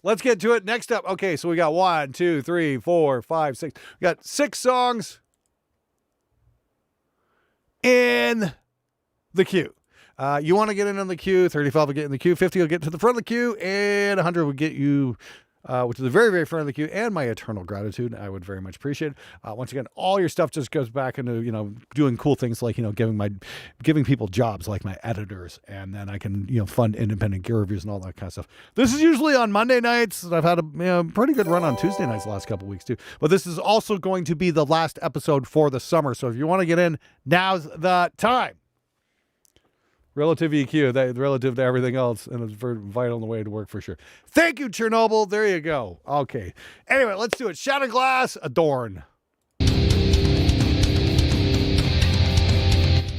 Let's get to it. Next up. Okay, so we got 1, 2, 3, 4, 5, 6. We got 6 songs in the queue. You want to get in on the queue, 35 will get in the queue, 50 will get to the front of the queue, and 100 will get you, which is the very, very front of the queue, and my eternal gratitude. I would very much appreciate it. Once again, all your stuff just goes back into, doing cool things like, giving people jobs like my editors, and then I can, fund independent gear reviews and all that kind of stuff. This is usually on Monday nights. I've had a pretty good run on Tuesday nights the last couple of weeks too. But this is also going to be the last episode for the summer. So if you want to get in, now's the time. Relative EQ, relative to everything else, and it's very vital in the way to work for sure. Thank you, Chernobyl. There you go. Okay. Anyway, let's do it. Shattered Glass, Adorn.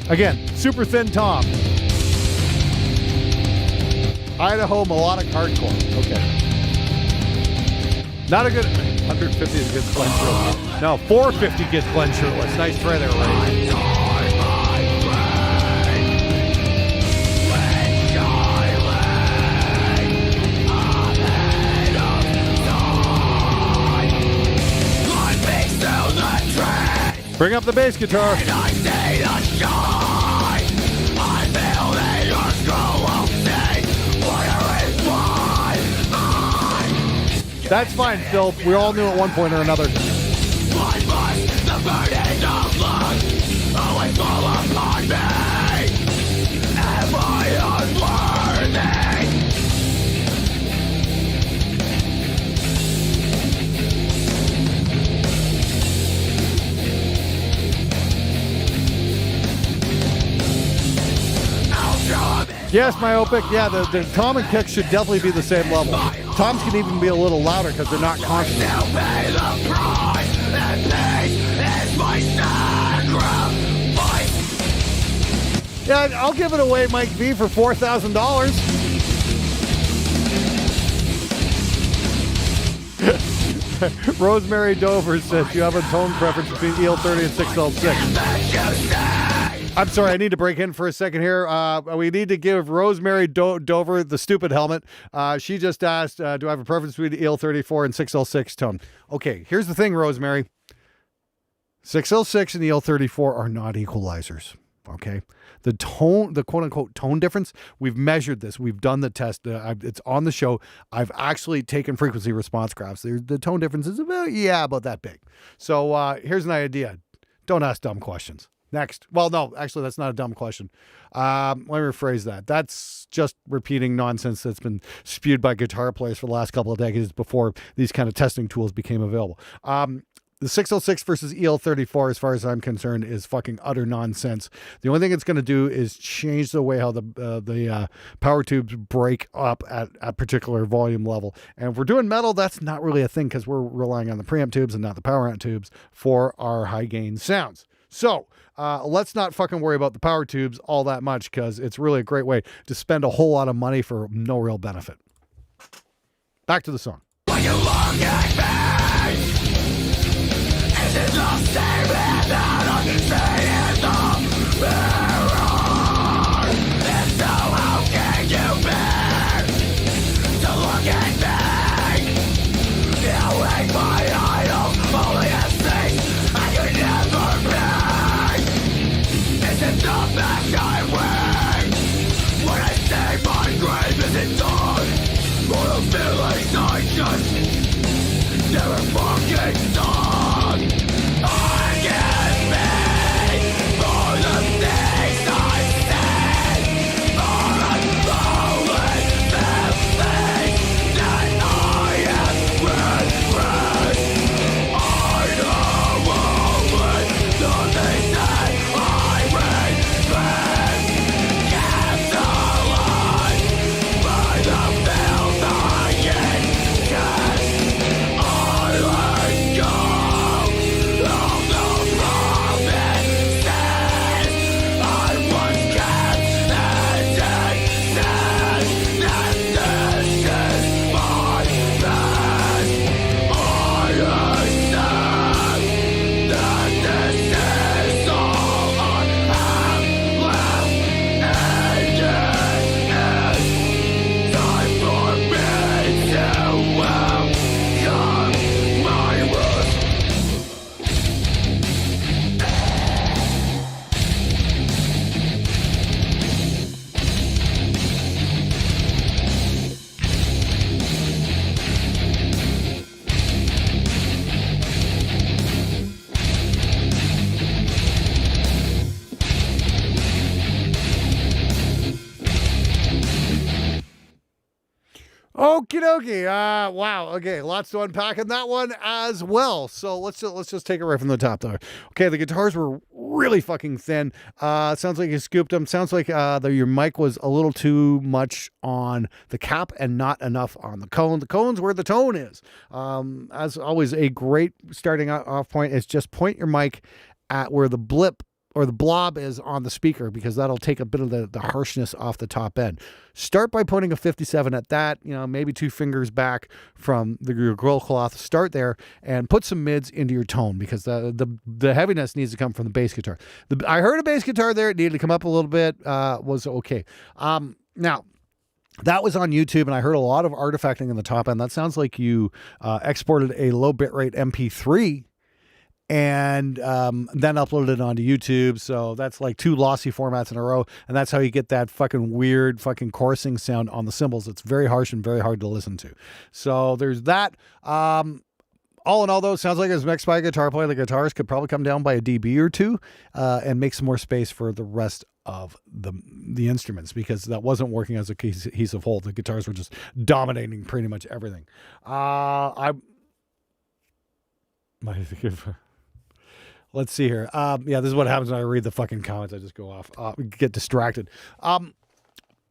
Again, super thin tom. Idaho melodic hardcore. Okay. Not a good... 150 is gets Glenn shirtless. No, 450 gets Glenn shirtless. Nice try there, Ray. Bring up the bass guitar. That's fine, Phil. We all knew at one point or another. Yes, myopic. Yeah, the tom and kick should definitely be the same level. Toms can even be a little louder because they're not constant. Yeah, I'll give it away, Mike V, for $4,000. Rosemary Dover says you have a tone preference between EL30 and 6L6. I'm sorry, I need to break in for a second here. We need to give Rosemary Dover the stupid helmet. She just asked, do I have a preference between EL34 and 6L6 tone? Okay, here's the thing, Rosemary. 6L6 and EL34 are not equalizers, okay? The tone, the quote-unquote tone difference, we've measured this. We've done the test. It's on the show. I've actually taken frequency response graphs. The tone difference is about that big. So here's an idea. Don't ask dumb questions. Next. Well, no, actually, that's not a dumb question. Let me rephrase that. That's just repeating nonsense that's been spewed by guitar players for the last couple of decades before these kind of testing tools became available. The 606 versus EL34, as far as I'm concerned, is fucking utter nonsense. The only thing it's going to do is change the way how the power tubes break up at a particular volume level. And if we're doing metal, that's not really a thing because we're relying on the preamp tubes and not the power amp tubes for our high gain sounds. So let's not fucking worry about the power tubes all that much because it's really a great way to spend a whole lot of money for no real benefit. Back to the song. When you look at me, is it the same without understanding the mirror? If so, how can you bear to look at me? You ain't my idol, only a thing I could never be. Is it the best I wear? When I say my grave isn't done, for the feelings I just never fucking saw. Forgive me for the things I said, for unfolding the things that I have regret. I know only the things that I regret. Kept alive by the filth I ingest. I let go of the promises I once kept, and it says that this is my best. I accept that this is all I have left, and it is time for me to welcome my rust. Okie dokie. Wow. Okay, lots to unpack in that one as well. So let's just take it right from the top there. Okay, the guitars were really fucking thin. Sounds like you scooped them. Sounds like your mic was a little too much on the cap and not enough on the cone. The cone's where the tone is. As always, a great starting off point is just point your mic at where the blip or the blob is on the speaker, because that'll take a bit of the harshness off the top end. Start by putting a 57 at that, maybe 2 fingers back from your grill cloth. Start there and put some mids into your tone, because the heaviness needs to come from the bass guitar. I heard a bass guitar there. It needed to come up a little bit, was okay. Now, that was on YouTube, and I heard a lot of artifacting in the top end. That sounds like you exported a low bitrate MP3 and then uploaded it onto YouTube. So that's like 2 lossy formats in a row, and that's how you get that fucking weird fucking chorusing sound on the cymbals. It's very harsh and very hard to listen to. So there's that. All in all, though, sounds like it was mixed by a guitar player. The guitars could probably come down by a dB or 2 and make some more space for the rest of the instruments, because that wasn't working as a cohesive whole. The guitars were just dominating pretty much everything. Let's see here. Yeah, this is what happens when I read the fucking comments. I just go off, get distracted.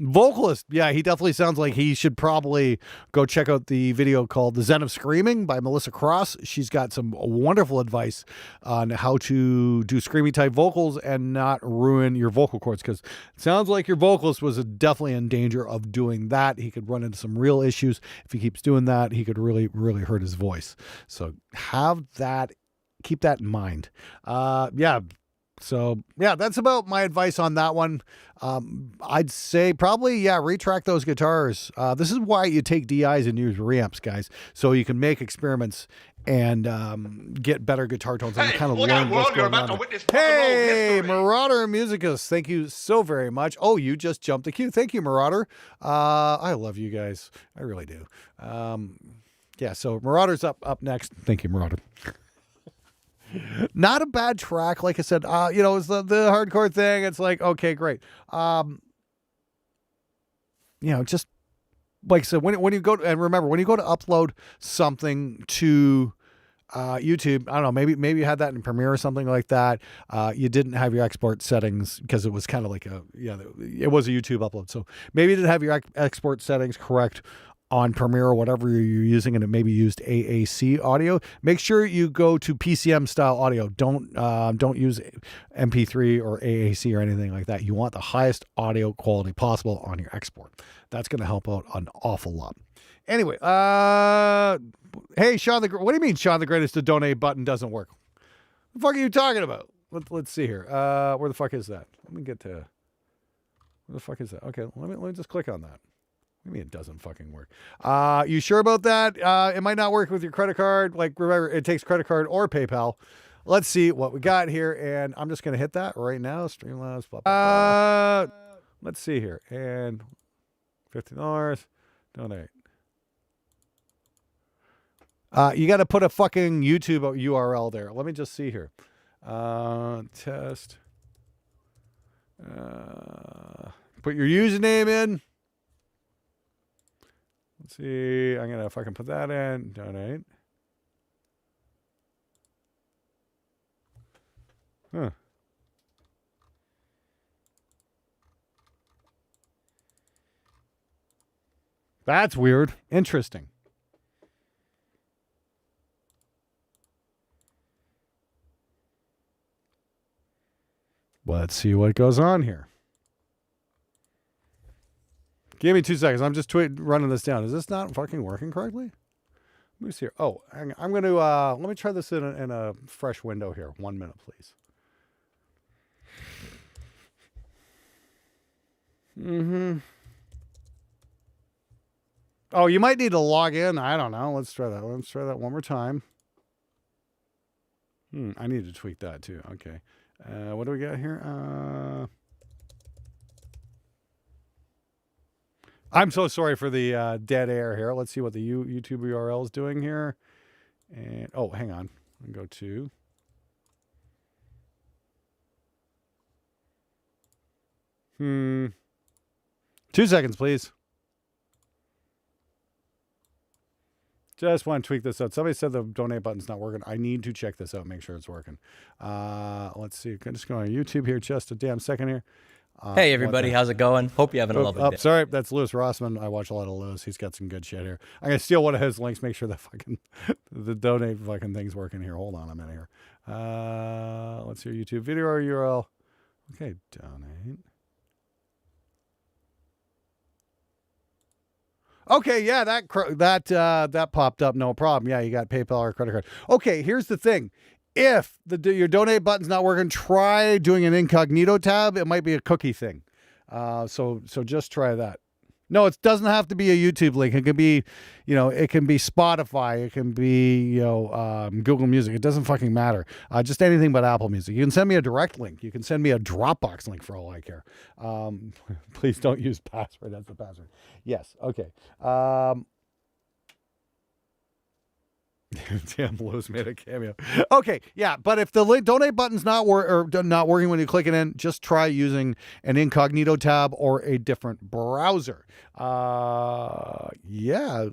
Vocalist, yeah, he definitely sounds like he should probably go check out the video called The Zen of Screaming by Melissa Cross. She's got some wonderful advice on how to do screamy type vocals and not ruin your vocal cords, because it sounds like your vocalist was definitely in danger of doing that. He could run into some real issues. If he keeps doing that, he could really, really hurt his voice. So keep that in mind. So, yeah, that's about my advice on that one. I'd say probably, retract those guitars. This is why you take DIs and use reamps, guys, so you can make experiments and get better guitar tones and kind of learn what's going on. Hey, Marauder Musicus, thank you so very much. Oh, you just jumped the queue. Thank you, Marauder. I love you guys. I really do. So Marauder's up next. Thank you, Marauder. Not a bad track, like I said. It's the hardcore thing. It's like, okay, great. Just like I said, when you go to, and remember, when you go to upload something to YouTube, I don't know, maybe you had that in Premiere or something like that. You didn't have your export settings because it was kind of like it was a YouTube upload. So maybe you didn't have your export settings correct on Premiere or whatever you're using, and it maybe used AAC audio. Make sure you go to PCM style audio. Don't use MP3 or AAC or anything like that. You want the highest audio quality possible on your export. That's going to help out an awful lot. Anyway, hey, Sean what do you mean, Sean the Greatest, the donate button doesn't work? What the fuck are you talking about? Let's see here. Where the fuck is that? Let me get to, where the fuck is that? Okay, let me just click on that. I mean, it doesn't fucking work. You sure about that? It might not work with your credit card. Like, remember, it takes credit card or PayPal. Let's see what we got here, and I'm just going to hit that right now. Streamlabs, blah, blah, blah. Let's see here, and $50, donate. You got to put a fucking YouTube URL there. Let me just see here. Test. Put your username in. Let's see. I'm going to fucking put that in. Donate. Huh. That's weird. Interesting. Let's see what goes on here. Give me 2 seconds. I'm just running this down. Is this not fucking working correctly? Let me see here. Oh, I'm going to, let me try this in a fresh window here. 1 minute, please. Oh, you might need to log in. I don't know. Let's try that. Let's try that one more time. I need to tweak that too. Okay. What do we got here? I'm so sorry for the dead air here. Let's see what the YouTube URL is doing here. And oh, hang on. I'll go to. Hmm. 2 seconds, please. Just want to tweak this out. Somebody said the donate button's not working. I need to check this out, make sure it's working. Let's see. I'm just going on YouTube here just a damn second here. Hey, everybody. How's it going? Hope you're having a lovely day. Sorry, that's Louis Rossman. I watch a lot of Louis. He's got some good shit here. I'm going to steal one of his links, make sure that fucking the donate fucking thing's working here. Hold on a minute here. Let's see your YouTube video or URL. Okay, donate. Okay, yeah, that popped up, no problem. Yeah, you got PayPal or credit card. Okay, here's the thing. If your donate button's not working, try doing an incognito tab. It might be a cookie thing. So just try that. No, it doesn't have to be a YouTube link. It can be, it can be Spotify. It can be, Google Music. It doesn't fucking matter. Just anything but Apple Music. You can send me a direct link. You can send me a Dropbox link for all I care. Please don't use password. That's the password. Yes. Okay. Damn, Louis made a cameo. Okay, yeah, but if the donate button's not working when you click it in, just try using an incognito tab or a different browser. Yeah,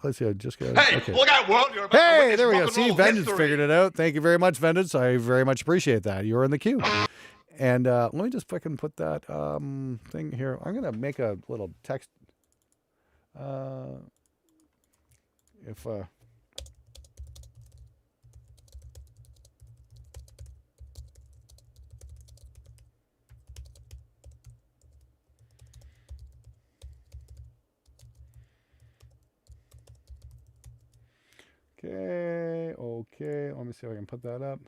let's see. Just go. Hey, okay. Look out, world! You're about to Hey, witness there we rock go. and See, roll Vengeance history. figured it out. Thank you very much, Vengeance. I very much appreciate that. You're in the queue. And let me just fucking put that thing here. I'm going to make a little text. Okay. Let me see if I can put that up.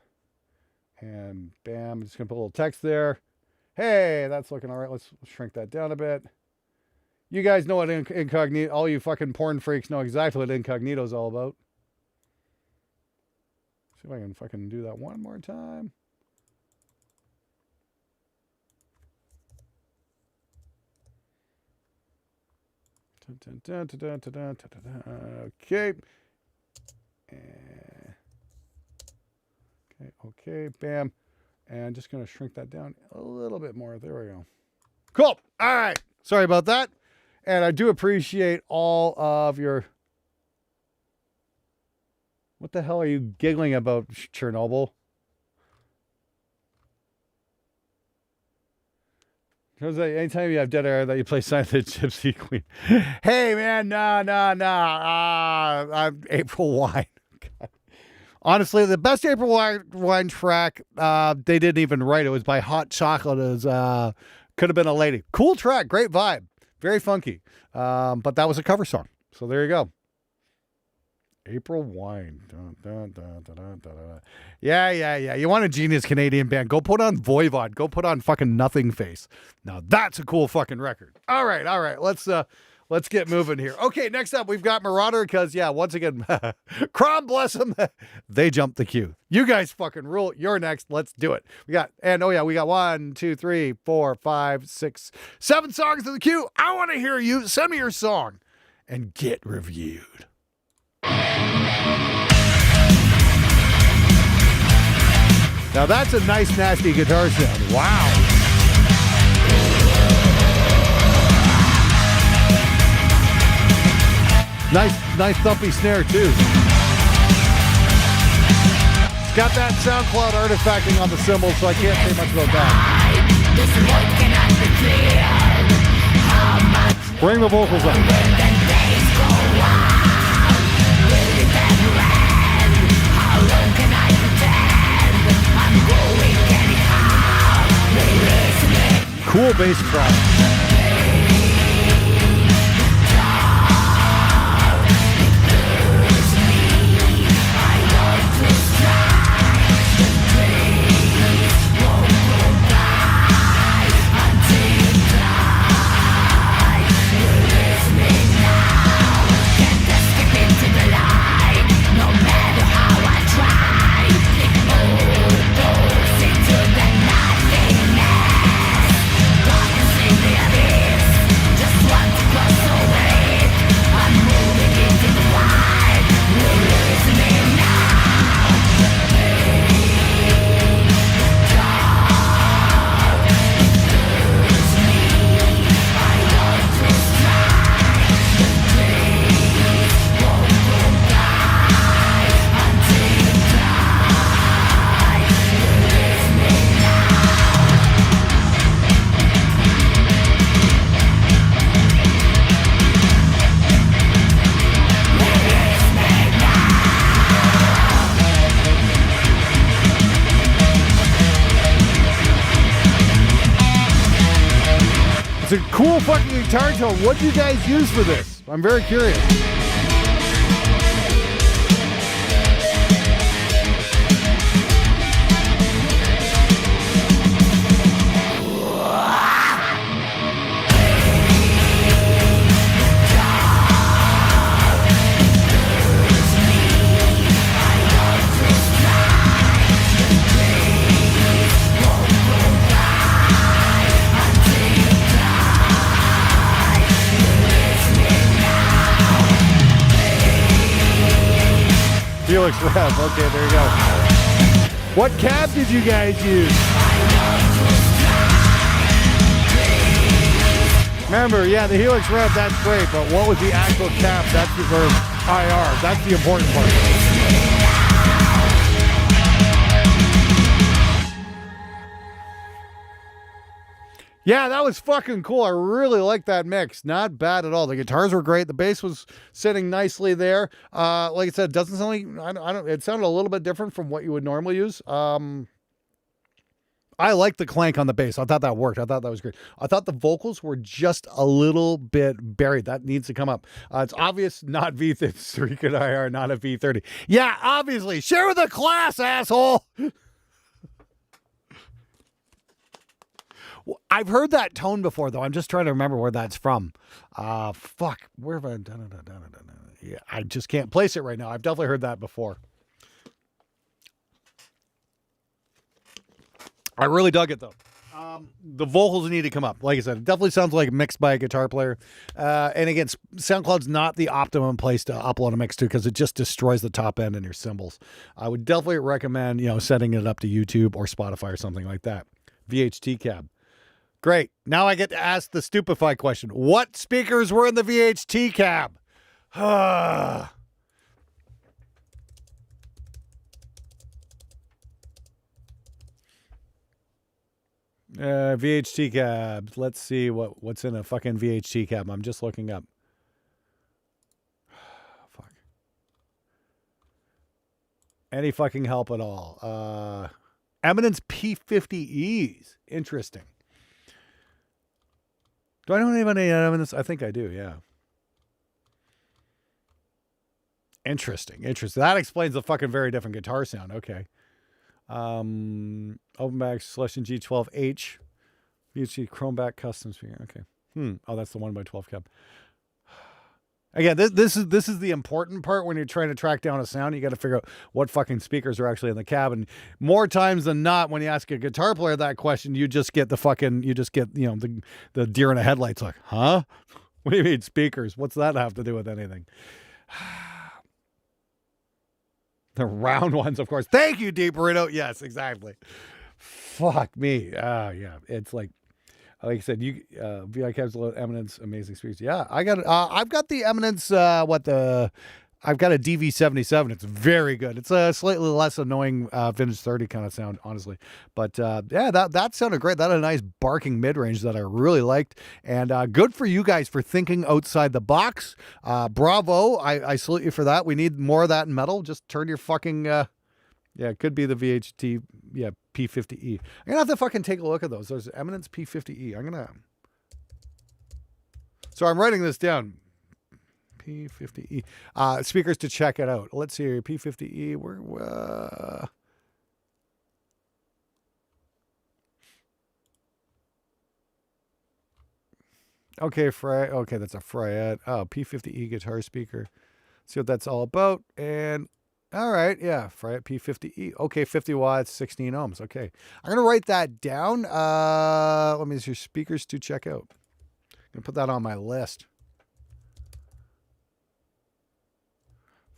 And bam, I'm just going to put a little text there. Hey, that's looking all right. Let's shrink that down a bit. You guys know what incognito, all you fucking porn freaks know exactly what incognito is all about. See if I can fucking do that one more time. Okay. Okay, bam. And just going to shrink that down a little bit more. There we go. Cool. All right. Sorry about that. And I do appreciate all of your... What the hell are you giggling about, Chernobyl? Because anytime you have dead air that you play Sign of the Gypsy Queen. Hey, man, no. I'm April Wine. God. Honestly, the best April Wine track, they didn't even write. It was by Hot Chocolate. It was, Could Have Been a Lady. Cool track. Great vibe. Very funky. But that was a cover song. So there you go. April Wine. Yeah. You want a genius Canadian band? Go put on Voivod. Go put on fucking Nothing Face. Now that's a cool fucking record. All right. Let's get moving here. Okay, next up we've got Marauder because once again, Crom bless them, they jumped the queue. You guys fucking rule. You're next. Let's do it. We got 1, 2, 3, 4, 5, 6, 7 songs in the queue. I want to hear you. Send me your song and get reviewed. Now that's a nice, nasty guitar sound. Wow. Nice thumpy snare too. It's got that SoundCloud artifacting on the cymbals, so I can't say much about that. Bring the vocals up. Cool bass track. It's a cool fucking guitar tone. What do you guys use for this? I'm very curious. Helix Rev. Okay, there you go. What cab did you guys use? Remember, the Helix Rev, that's great, but what was the actual cab? That's the verb IR. That's the important part. Yeah, that was fucking cool. I really like that mix. Not bad at all. The guitars were great. The bass was sitting nicely there. Like I said, it doesn't sound like I don't. It sounded a little bit different from what you would normally use. I like the clank on the bass. I thought that worked. I thought that was great. I thought the vocals were just a little bit buried. That needs to come up. It's obvious not V3 could IR, not a V30. Yeah, obviously. Share with the class, asshole. I've heard that tone before, though. I'm just trying to remember where that's from. Fuck. Where have I done it? Yeah, I just can't place it right now. I've definitely heard that before. I really dug it, though. The vocals need to come up. Like I said, it definitely sounds like mixed by a guitar player. And again, SoundCloud's not the optimum place to upload a mix to because it just destroys the top end and your cymbals. I would definitely recommend, setting it up to YouTube or Spotify or something like that. VHT cab. Great. Now I get to ask the stupefy question. What speakers were in the VHT cab? VHT cab. Let's see what's in a fucking VHT cab. I'm just looking up. Fuck. Any fucking help at all? Eminence P50Es. Interesting. Do I know anybody at Eminence? I think I do, yeah. Interesting. That explains the fucking very different guitar sound. Okay. Openback Celestion G12H. VHT Chromeback Custom Speaker. Okay. Oh, that's the 1x12 cab. Again, this is the important part when you're trying to track down a sound. You got to figure out what fucking speakers are actually in the cab. And more times than not, when you ask a guitar player that question, you just get the deer in the headlights. Like, huh? What do you mean speakers? What's that have to do with anything? The round ones, of course. Thank you, Deep Burrito. Yes, exactly. Fuck me. Yeah, it's like I said, VI cabs, Eminence, amazing speakers. Yeah, I've got the Eminence. I've got a DV77. It's very good. It's a slightly less annoying vintage 30 kind of sound, honestly. But yeah, that sounded great. That had a nice barking mid range that I really liked. And good for you guys for thinking outside the box. Bravo. I salute you for that. We need more of that in metal. Just turn your fucking. Yeah, it could be the VHT. Yeah, P50E. I'm gonna have to fucking take a look at those. There's Eminence P50E. So I'm writing this down. P50E. Speakers to check it out. Let's see here. P50E. Okay, okay, that's a Fryette. Oh, P50E guitar speaker. See what that's all about. And all right, yeah, Fryette P50E. Okay, 50 watts, 16 ohms. Okay, I'm gonna write that down. Let me see. Speakers to check out. I'm gonna put that on my list.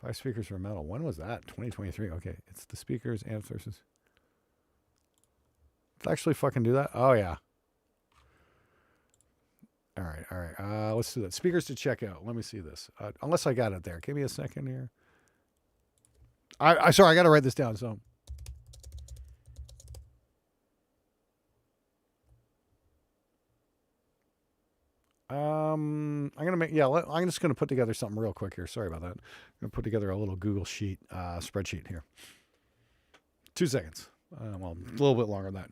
5 speakers for metal. When was that? 2023. Okay, it's the speakers, amps versus. Let's actually fucking do that. Oh yeah. All right. Let's do that. Speakers to check out. Let me see this. Unless I got it there. Give me a second here. Sorry, I got to write this down. So, I'm just gonna put together something real quick here. Sorry about that. I'm gonna put together a little Google sheet, spreadsheet here. 2 seconds. Well, a little bit longer than that.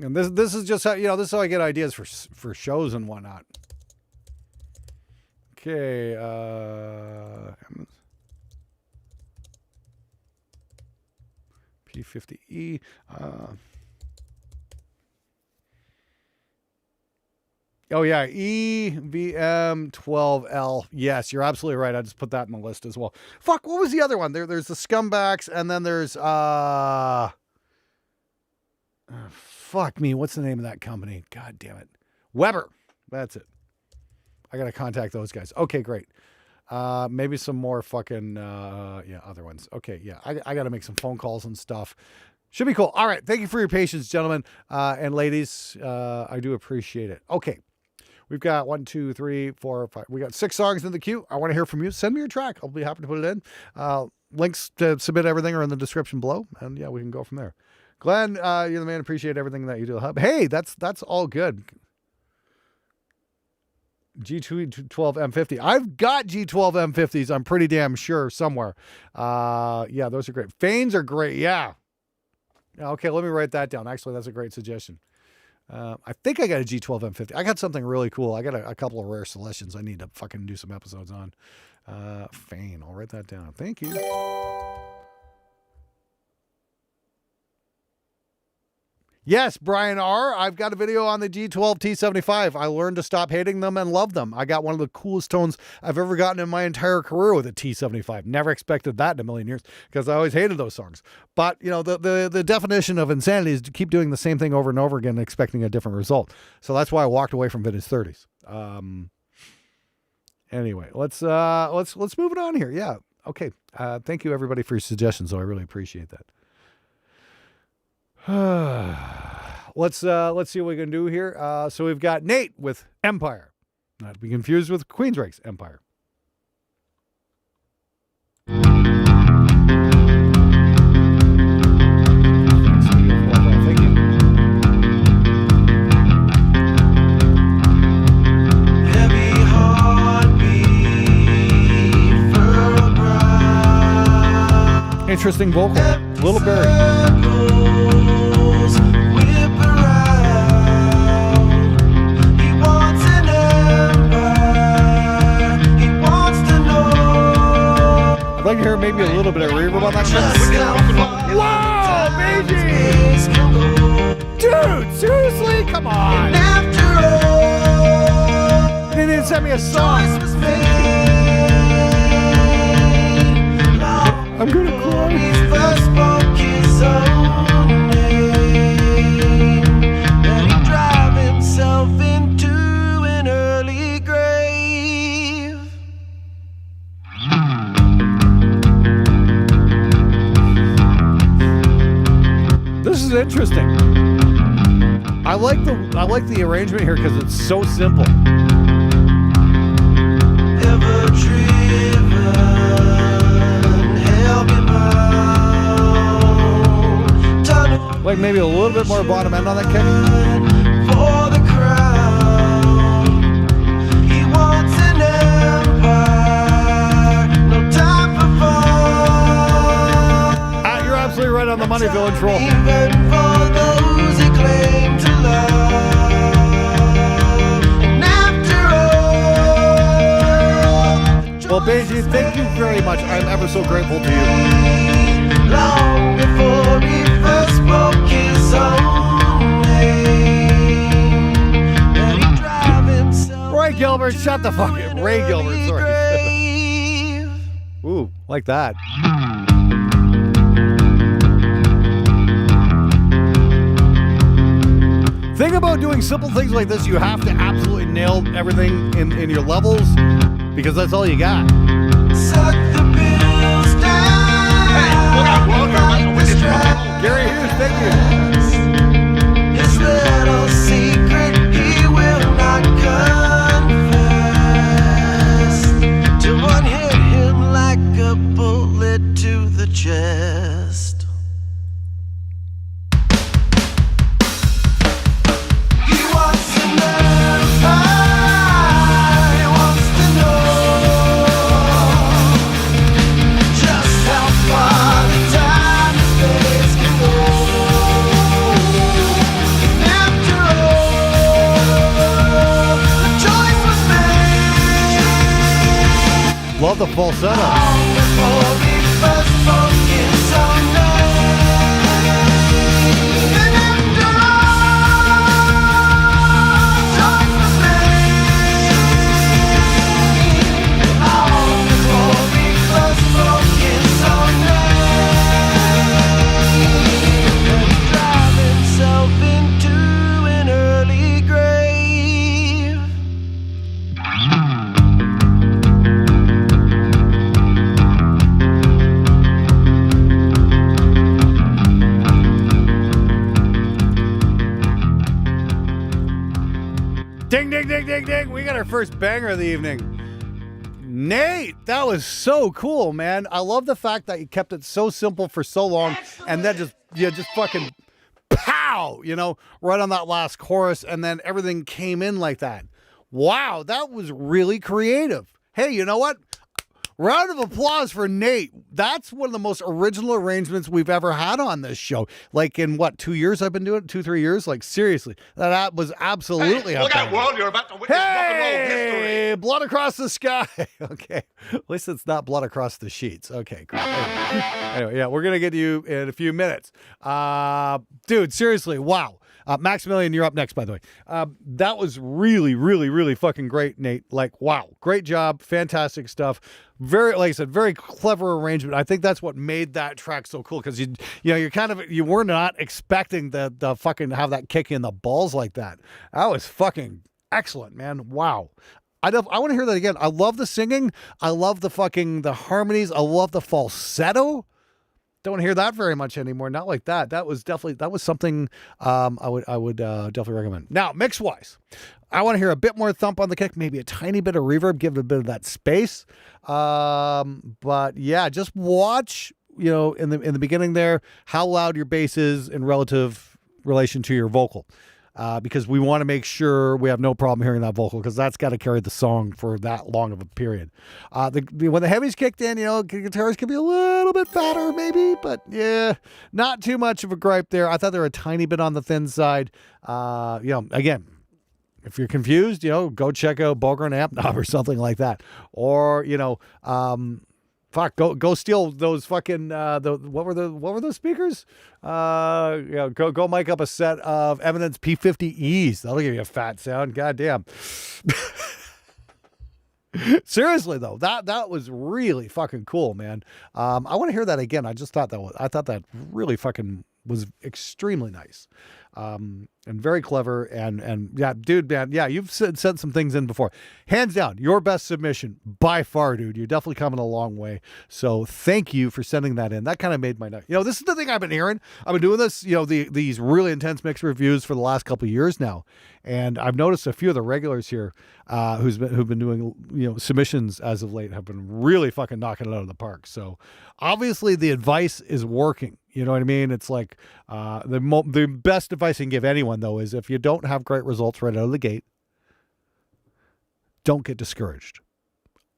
And this is just how this is how I get ideas for shows and whatnot. Okay. P50E. Oh yeah, EVM12L. Yes, you're absolutely right. I just put that in the list as well. Fuck, what was the other one? There's the Scumbags, and then there's fuck me, what's the name of that company? God damn it. Weber. That's it. I gotta contact those guys. Okay, great. Maybe some more fucking other ones. Okay, yeah. I gotta make some phone calls and stuff. Should be cool. All right. Thank you for your patience, gentlemen and ladies. I do appreciate it. Okay. We've got 1, 2, 3, 4, 5. We got 6 songs in the queue. I want to hear from you. Send me your track. I'll be happy to put it in. Links to submit everything are in the description below. And yeah, we can go from there. Glenn, you're the man. Appreciate everything that you do. Hey, that's all good. G12 M50. I've got G12 M50s. I'm pretty damn sure somewhere. Yeah, those are great. Fanes are great. Yeah. Okay, let me write that down. Actually, that's a great suggestion. I think I got a G12 M50. I got something really cool. I got a couple of rare selections I need to fucking do some episodes on. Fane. I'll write that down. Thank you. Yes, Brian R. I've got a video on the G12 T75. I learned to stop hating them and love them. I got one of the coolest tones I've ever gotten in my entire career with a T75. Never expected that in a million years because I always hated those songs. But, you know, the definition of insanity is to keep doing the same thing over and over again, expecting a different result. So that's why I walked away from Vintage 30s. Anyway, let's move it on here. Yeah. Okay. Thank you everybody for your suggestions. So I really appreciate that. Let's see what we can do here. So we've got Nate with Empire, not to be confused with Queensryche's Empire. Thank you. Heavy heartbeat for a bride. Interesting vocal, Little Barry. I'd like to hear maybe a little bit of reverb on that. Whoa, baby! Dude, seriously? Come on! They didn't send me a song. I'm gonna cry. This is interesting. I like the arrangement here because it's so simple. Ever driven, held me bound. Like maybe a little bit more bottom end on that kick. For the crown, he wants an empire, no time for fun. You're absolutely right on the money, Villain Troll. Even for those he claimed to love. And after all, Well, Benji, thank you very much. I'm ever so grateful to you. long before he first spoke his own name, and he drive himself Ray Gilbert, shut the fuck up. Ray Gilbert, sorry. grave. Ooh, like that. Thing about doing simple things like this, you have to absolutely nail everything in your levels because that's all you got. Suck the bills down. Hey, look out, world, you're about to witness something. Gary Hughes, thank you. His little secret he will not confess till one hit him like a bullet to the chest. He wants an empire. He wants to know just how far the time and space can go. And after all, the choice was made. Love the falsetto. Long before he first spoke his own name. And after all, choice was made. Long before he first spoke his own name. And he drive himself into an early grave. Ding, ding, ding, ding, ding. We got our first banger of the evening. Nate, that was so cool, man. I love the fact that you kept it so simple for so long and then you just fucking pow, you know, right on that last chorus, and then everything came in like that. Wow, that was really creative. Hey, you know what? Round of applause for Nate. That's one of the most original arrangements we've ever had on this show. Like in what, 2 years I've been doing it? 2-3 years? Like seriously, that was absolutely. Hey, look out, world! You're about to witness rock and roll history. Hey, blood across the sky. Okay, at least it's not blood across the sheets. Okay, cool. Anyway, yeah, we're gonna get to you in a few minutes. Dude, seriously, wow. Maximilian, you're up next, by the way. That was really, really, really fucking great, Nate. Like, wow, great job, fantastic stuff. Very, like I said, very clever arrangement. I think that's what made that track so cool, because you were not expecting the fucking have that kick in the balls like that. That was fucking excellent, man. Wow. I want to hear that again. I love the singing. I love the harmonies. I love the falsetto. Don't hear that very much anymore. Not like that. That was something I would definitely recommend. Now, mix wise, I want to hear a bit more thump on the kick, maybe a tiny bit of reverb, give it a bit of that space. But yeah, just watch, you know, in the beginning there, how loud your bass is in relative relation to your vocal. Because we want to make sure we have no problem hearing that vocal, because that's got to carry the song for that long of a period. When the heavies kicked in, you know, guitars could be a little bit fatter maybe, but yeah, not too much of a gripe there. I thought they were a tiny bit on the thin side. You know, again, if you're confused, you know, go check out Bogren Amp Knob or something like that. Or, you know, go steal those fucking what were those speakers? Yeah, go mic up a set of Eminence P50Es. That'll give you a fat sound. Goddamn. Seriously though, that was really fucking cool, man. I want to hear that again. I thought that really fucking was extremely nice. And very clever, and yeah, dude, man, yeah, you've sent some things in before. Hands down, your best submission by far, dude. You're definitely coming a long way. So thank you for sending that in. That kind of made my night. You know, this is the thing I've been hearing. I've been doing this, you know, these really intense mix reviews for the last couple of years now, and I've noticed a few of the regulars here who've been doing, you know, submissions as of late have been really fucking knocking it out of the park. So obviously the advice is working. You know what I mean? It's like the best advice I can give anyone, though, is if you don't have great results right out of the gate, don't get discouraged.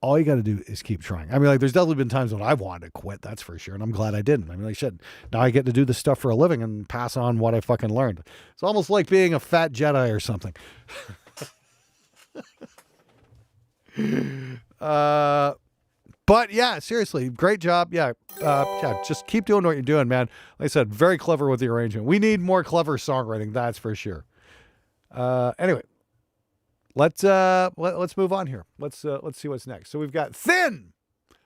All you got to do is keep trying. I mean, like, there's definitely been times when I've wanted to quit, that's for sure, and I'm glad I didn't. I mean, like, shit, now I get to do this stuff for a living and pass on what I fucking learned. It's almost like being a fat Jedi or something. But yeah, seriously, great job. Yeah, just keep doing what you're doing, man. Like I said, very clever with the arrangement. We need more clever songwriting, that's for sure. Anyway, let's move on here. Let's see what's next. So we've got Thin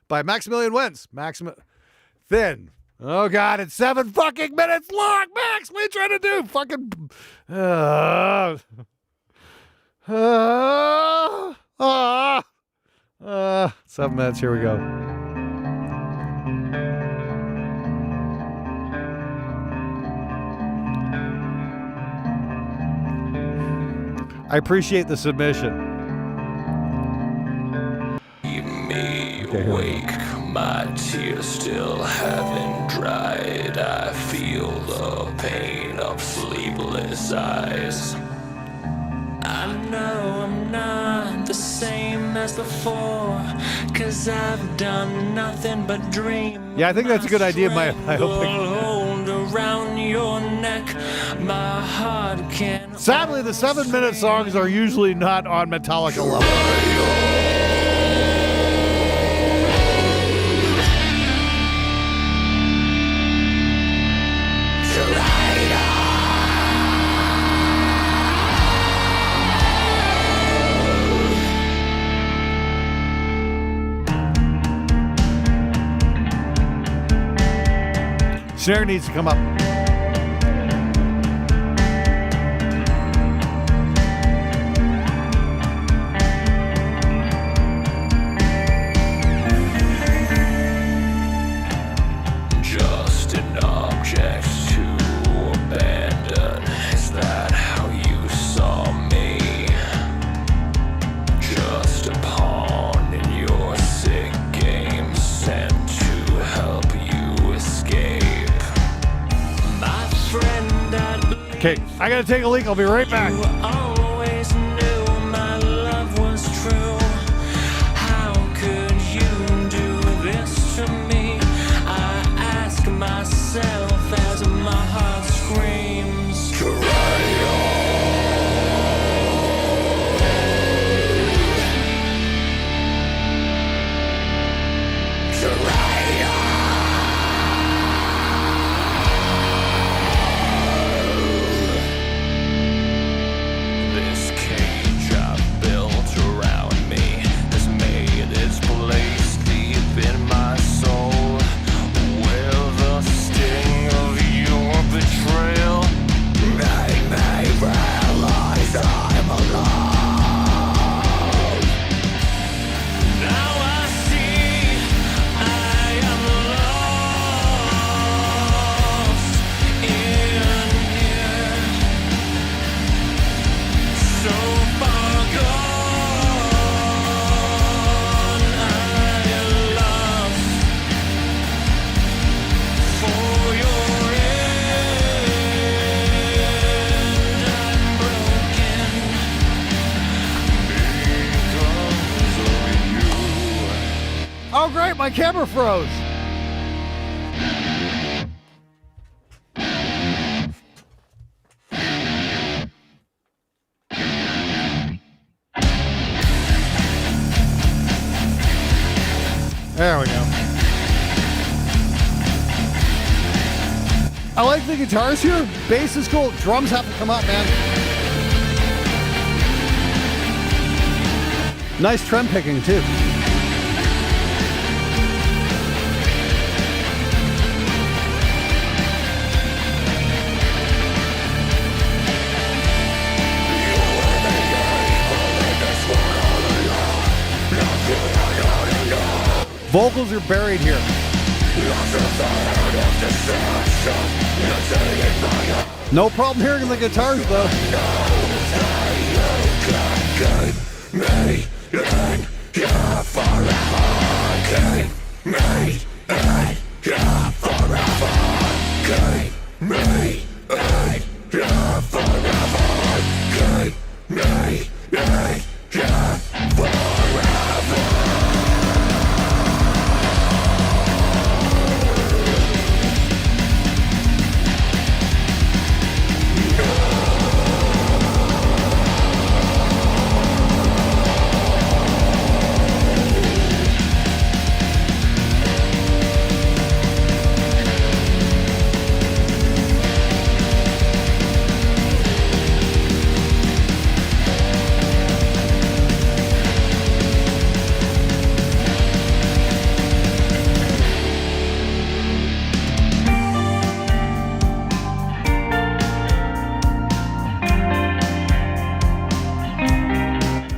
by Maximilian Wentz. Thin. Oh God, it's 7 fucking minutes long. Max, what are you trying to do? Fucking 7 minutes, here we go. I appreciate the submission. Keep me awake, my tears still haven't dried. I feel the pain of sleepless eyes. I know I'm not the same as before, 'cause I've done nothing but dream. Yeah, I think that's a good idea, my hold around your neck. My heart can. Sadly, the 7-minute songs are usually not on Metallica level. Snare needs to come up. Just an object to abandon. Is that how you saw me? Just a pawn in your sick game, sent to help you escape. Okay, I gotta take a leak. I'll be right back. Always knew my love was true. How could you do this to me? I ask myself as my heart screams. This cage I built around me has made its place deep in my soul, where the sting of your betrayal made me realize I'm alone. Now I see I am lost in here. So far gone, I lost for your end. I'm broken because of you. Oh, great, my camera froze. There we go. I like the guitars here. Bass is cool. Drums have to come up, man. Nice trem picking, too. Vocals are buried here. No problem hearing the guitars, though.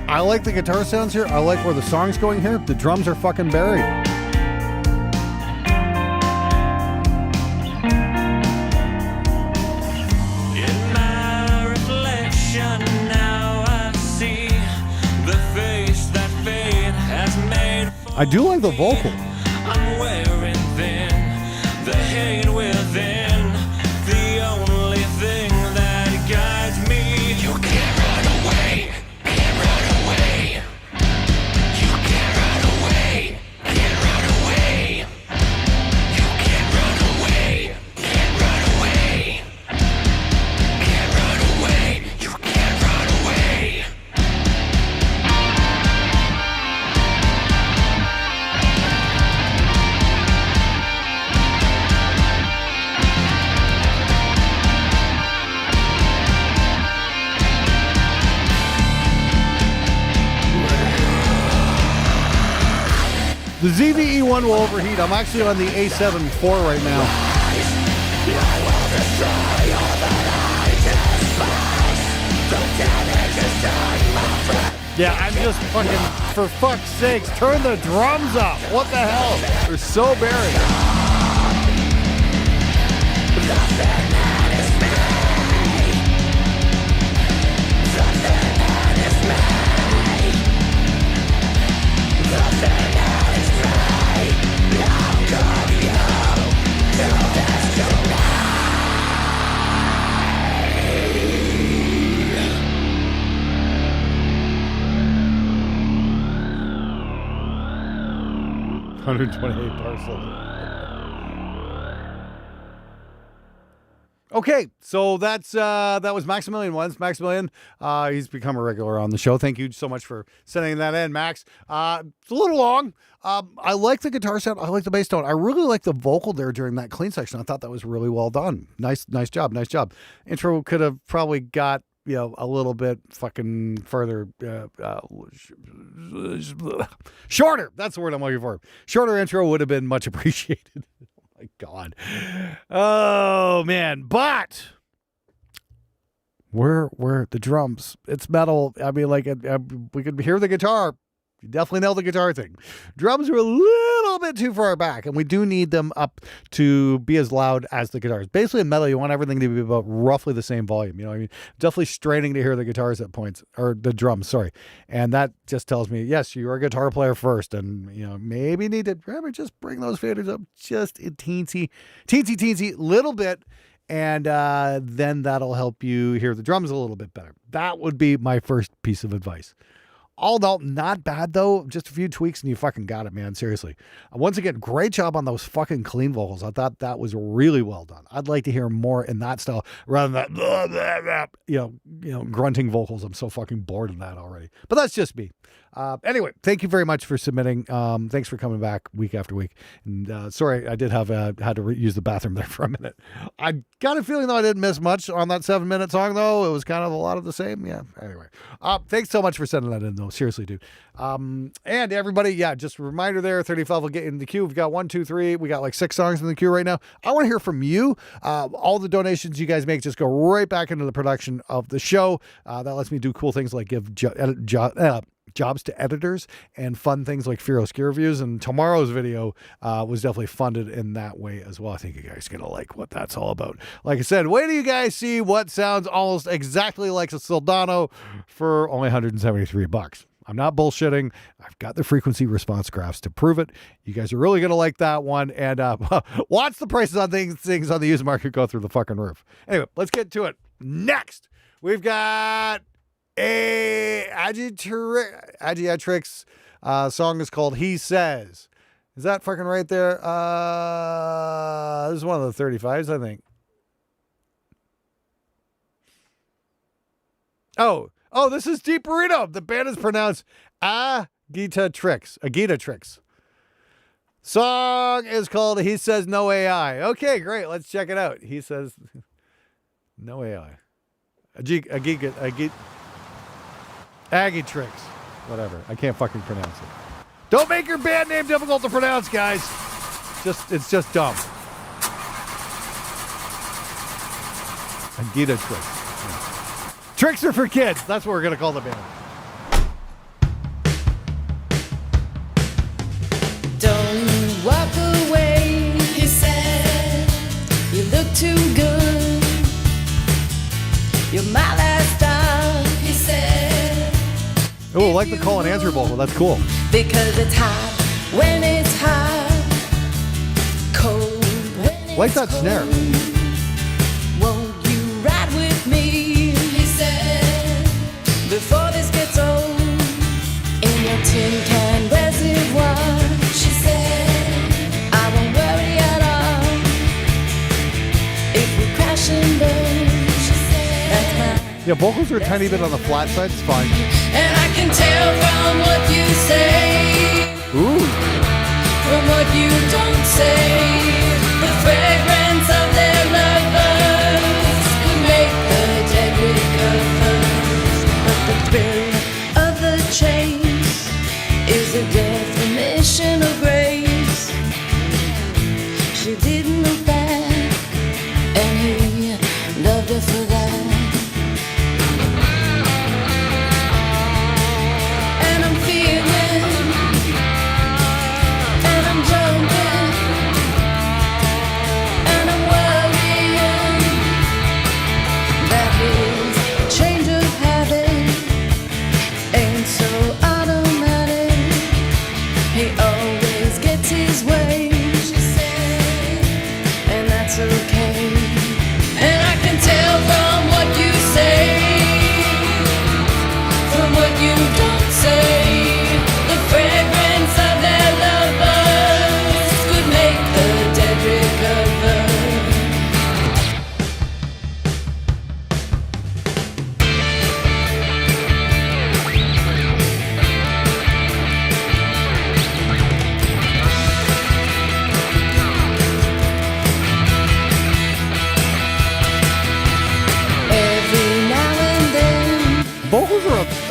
I like the guitar sounds here. I like where the song's going here. The drums are fucking buried. In my reflection now I see the face that fate has made for I do like the vocal. I'm wearing thin, the hate within, the only thing that guides me. You can't run away, can't run away. You can't run away, can't run away. You can't run away, can't run away. Can't run away, you can't run away. The ZVE1 will overheat. I'm actually on the A7 IV right now. Yeah, I'm just fucking, for fuck's sakes, turn the drums up. What the hell? They're so buried. 128 parcel. Okay, so that was Maximilian once. Maximilian, he's become a regular on the show. Thank you so much for sending that in, Max. It's a little long. I like the guitar sound. I like the bass tone. I really like the vocal there during that clean section. I thought that was really well done. Nice job. Intro could have probably got, you know, a little bit fucking further, shorter. That's the word I'm looking for. Shorter intro would have been much appreciated. My God. Oh man. But where the drums, it's metal. I mean, like we could hear the guitar. You definitely nailed the guitar thing. Drums are a little bit too far back, and we do need them up to be as loud as the guitars. Basically, in metal, you want everything to be about roughly the same volume. You know what I mean? Definitely straining to hear the guitars at points, or the drums, sorry. And that just tells me, yes, you're a guitar player first, and, you know, maybe need to just bring those faders up just a teensy little bit, and then that'll help you hear the drums a little bit better. That would be my first piece of advice. All in all, not bad though. Just a few tweaks and you fucking got it, man. Seriously. Once again, great job on those fucking clean vocals. I thought that was really well done. I'd like to hear more in that style rather than that, you know, grunting vocals. I'm so fucking bored of that already. But that's just me. Anyway, thank you very much for submitting. Thanks for coming back week after week. And sorry, I did have had to use the bathroom there for a minute. I got a feeling though I didn't miss much on that 7-minute song though. It was kind of a lot of the same. Yeah. Anyway, thanks so much for sending that in though. Seriously, dude. And everybody, yeah, just a reminder there. 35 will get in the queue. We've got 1, 2, 3. We got like 6 songs in the queue right now. I want to hear from you. All the donations you guys make just go right back into the production of the show. That lets me do cool things like give jobs to editors and fun things like Fear Ski reviews. And tomorrow's video was definitely funded in that way as well. I think you guys are going to like what that's all about. Like I said, wait till you guys see what sounds almost exactly like a Soldano for only $173. I'm not bullshitting. I've got the frequency response graphs to prove it. You guys are really going to like that one. And watch the prices on things on the used market go through the fucking roof. Anyway, let's get to it. Next, we've got a Agiatrix song is called He Says. Is that fucking right there? This is one of the 35s, I think. Oh, this is Deep Burrito. The band is pronounced Agitatrix. Song is called He Says No AI. Okay, great. Let's check it out. He says no AI. Aggitrix. Whatever. I can't fucking pronounce it. Don't make your band name difficult to pronounce, guys. It's just dumb. Agitatrix. Tricks are for kids. That's what we're going to call the band. Don't walk away, he said. You look too good. You're my last star, he said. Oh, I like the call and answer vocal. That's cool. Because it's hot when it's hot. Cold when it's Like that snare. Won't you ride with me? He said. Before this gets old, in your tin can reservoir. She said, I won't worry at all. If we crash and burn, she said, that's my. Yeah, vocals are a tiny bit on the flat side. It's fine. And I can tell from what you say, Ooh. from what you don't say, the fragrance of their lovers could make the dead recovers. But the thrill of the chase is a definition of grace. She didn't look back, and he loved her for that. And I'm feeling, and I'm jumping, and I'm worrying that his change of habit ain't so automatic. He always gets his way, she said, and that's okay. And I can tell from what you say, from what you don't say, the fragrance of their lovers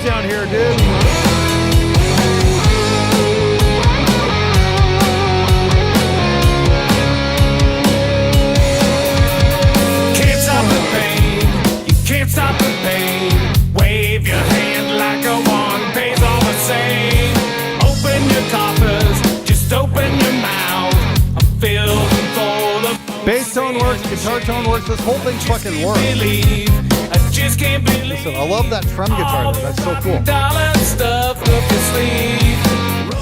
rhythms down here, dude. Can't stop the pain. You can't stop the pain. Wave your hand like a wand. Pays all the same. Open your coffers. Just open your mouth. I'm filled and full of. Bass tone works, guitar tone works. This whole thing fucking works. I just can't believe. Listen, I love that trem guitar. Though. That's so cool.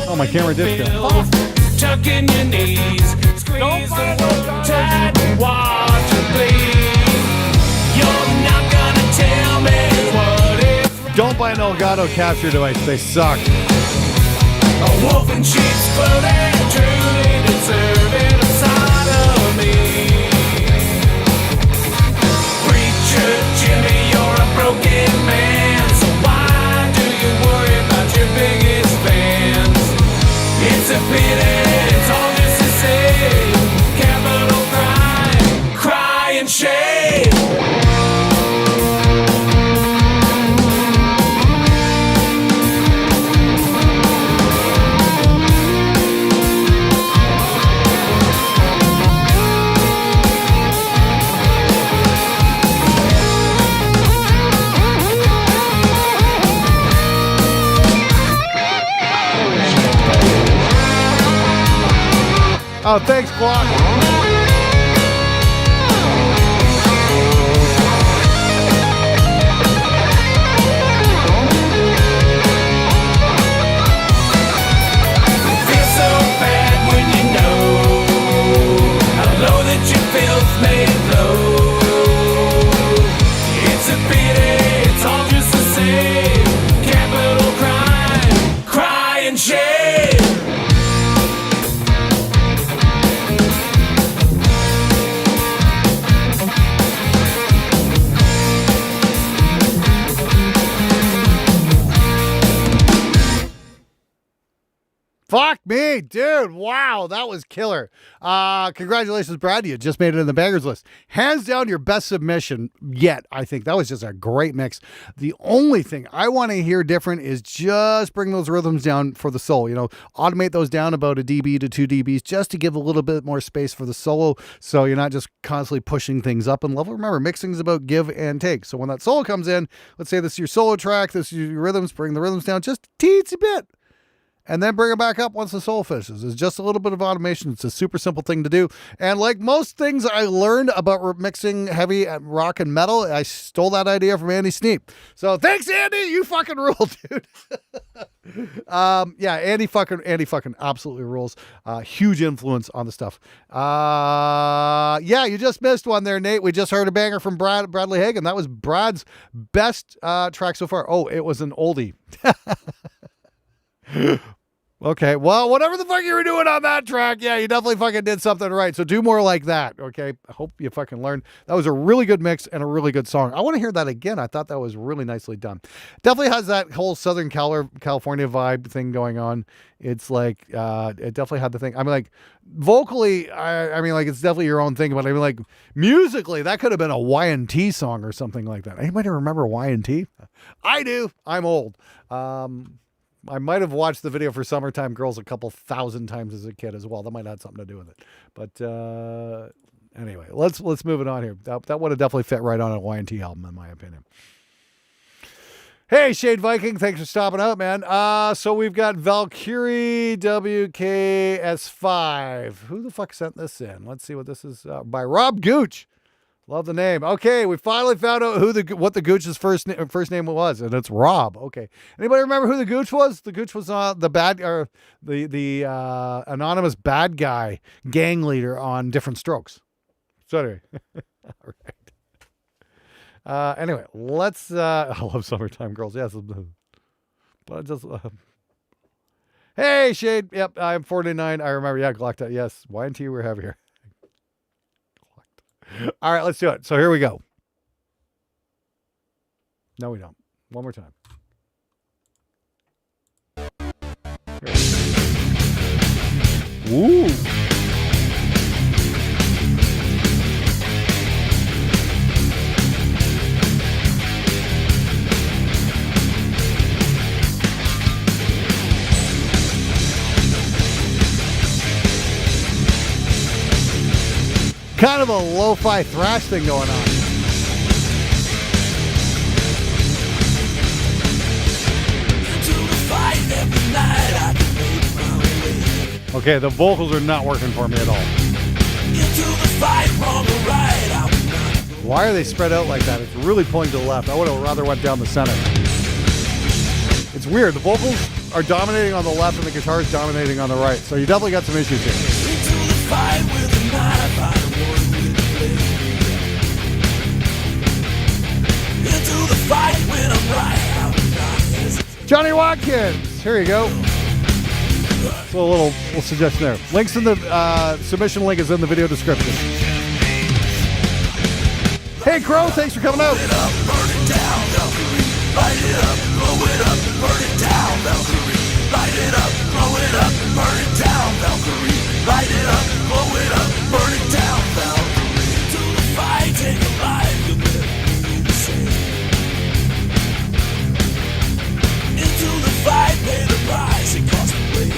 Oh, my camera did go. Tuck in your knees, squeeze the rope tight and watch it bleed. You're not gonna tell me what it's. Don't buy an Elgato capture device. They suck. A wolf in sheep's clothing, truly deserving of sodomy. Preacher Jimmy, you're a broken man, so why do you worry about your biggest fans? It's a pity, it's all just the same. Capital crime, cry and shame. Oh, thanks, Glock. Feels so bad when you know how low that your filth may flow. It's a pity, it's all just the same. Capital crime, cry and shame. Fuck me, dude. Wow, that was killer. Congratulations, Brad. You just made it in the bangers list. Hands down, your best submission yet, I think. That was just a great mix. The only thing I want to hear different is just bring those rhythms down for the solo. You know, automate those down about a dB to 2 dBs just to give a little bit more space for the solo so you're not just constantly pushing things up in level. Remember, mixing is about give and take. So when that solo comes in, let's say this is your solo track, this is your rhythms, bring the rhythms down just a teensy bit. And then bring it back up once the solo finishes. It's just a little bit of automation. It's a super simple thing to do. And like most things I learned about mixing heavy rock and metal, I stole that idea from Andy Sneap. So thanks, Andy. You fucking rule, dude. Yeah, Andy fucking absolutely rules. Huge influence on the stuff. Yeah, you just missed one there, Nate. We just heard a banger from Bradley Hagen. That was Brad's best track so far. Oh, it was an oldie. Okay, well, whatever the fuck you were doing on that track, yeah, you definitely fucking did something right. So do more like that, okay? I hope you fucking learned. That was a really good mix and a really good song. I want to hear that again. I thought that was really nicely done. Definitely has that whole Southern California vibe thing going on. It's like, it definitely had the thing. I mean, like, vocally, I mean, like, it's definitely your own thing, but I mean, like, musically, that could have been a Y&T song or something like that. Anybody remember Y&T? I do. I'm old. I might have watched the video for Summertime Girls a couple thousand times as a kid as well. That might have something to do with it. But anyway, let's move it on here. That would have definitely fit right on a Y&T album, in my opinion. Hey, Shade Viking, thanks for stopping out, man. So we've got Valkyrie WKS5. Who the fuck sent this in? Let's see what this is. By Rob Gooch. Love the name. Okay, we finally found out what the Gooch's first name was, and it's Rob. Okay, anybody remember who the Gooch was? The Gooch was the anonymous bad guy gang leader on Different Strokes. So anyway, all right. Anyway, let's. I love Summertime Girls. Yes, but I just. Hey, Shade. Yep, I'm 49. I remember. Yeah, Glocked. Yes, Y&T we're heavy here. All right, let's do it. So here we go. No, we don't. One more time. Ooh. Kind of a lo-fi thrash thing going on. Okay, the vocals are not working for me at all. Why are they spread out like that? It's really pulling to the left. I would have rather went down the center. It's weird. The vocals are dominating on the left and the guitar is dominating on the right. So you definitely got some issues here. Johnny Watkins. Here you go. So a little suggestion there. Links in the submission link is in the video description. Hey Crow, thanks for coming out. Light it up, burn it down, Valkyrie. Light it up, blow it up, burn it down, Valkyrie. Light it up, blow it up, burn it down, Valkyrie. Light it up, blow it up, burn it down, Valkyrie. To the fight, take a life, you'll never be the same. Into the fight, pay the price, it costs the way.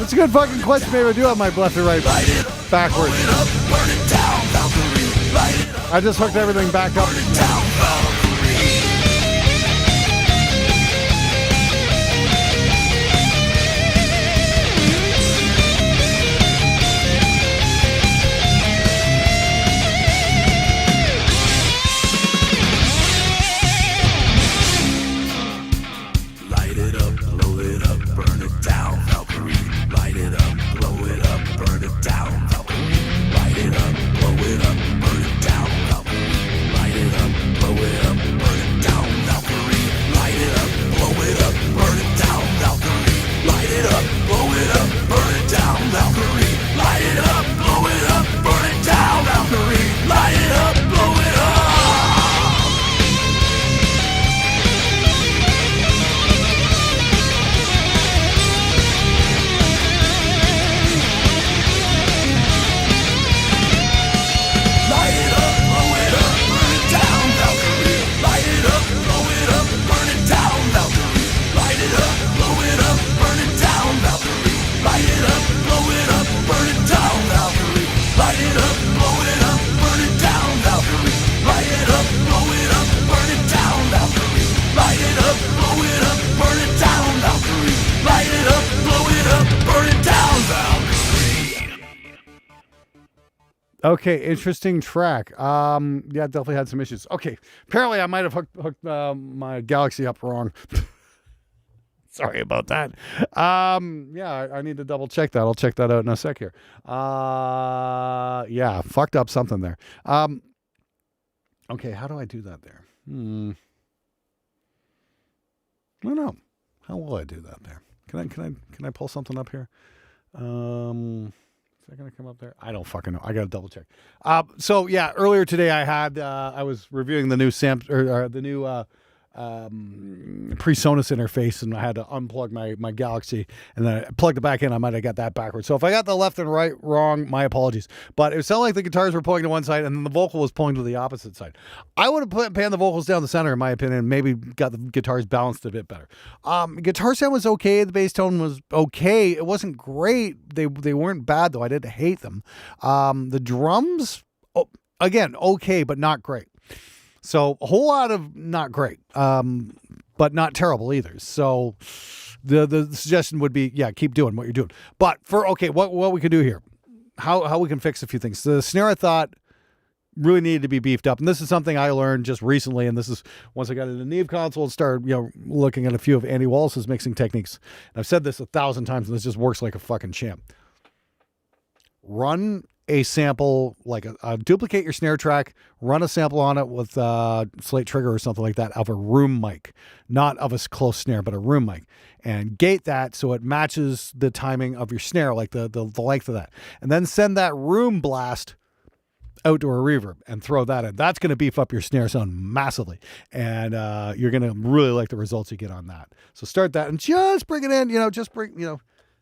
It's a good fucking question. Maybe I do have my left or right backwards. I just hooked everything back up. Okay, interesting track. Yeah, definitely had some issues. Okay, apparently I might have hooked my Galaxy up wrong. Sorry about that. Yeah, I need to double check that. I'll check that out in a sec here. Yeah, fucked up something there. Okay, how do I do that there? I don't know. How will I do that there? Can I pull something up here? Is that going to come up there? I don't fucking know. I got to double check. So yeah, earlier today I was reviewing the new the new PreSonus interface, and I had to unplug my Galaxy, and then I plugged it back in. I might have got that backwards. So if I got the left and right wrong, my apologies. But it sounded like the guitars were pulling to one side, and then the vocal was pulling to the opposite side. I would have panned the vocals down the center, in my opinion, and maybe got the guitars balanced a bit better. Guitar sound was okay. The bass tone was okay. It wasn't great. They weren't bad, though. I didn't hate them. The drums, again, okay, but not great. So a whole lot of not great, but not terrible either. So the suggestion would be, yeah, keep doing what you're doing. But what we can do here, how we can fix a few things. The snare, I thought, really needed to be beefed up. And this is something I learned just recently. And this is once I got into Neve console and started, looking at a few of Andy Wallace's mixing techniques. And I've said this 1,000 times, and this just works like a fucking champ. Run a sample, like duplicate your snare track, run a sample on it with slate trigger or something like that of a room mic, not of a close snare, but a room mic, and gate that so it matches the timing of your snare, like the length of that, and then send that room blast out to a reverb and throw that in. That's going to beef up your snare sound massively, and you're going to really like the results you get on that. So start that and just bring it in,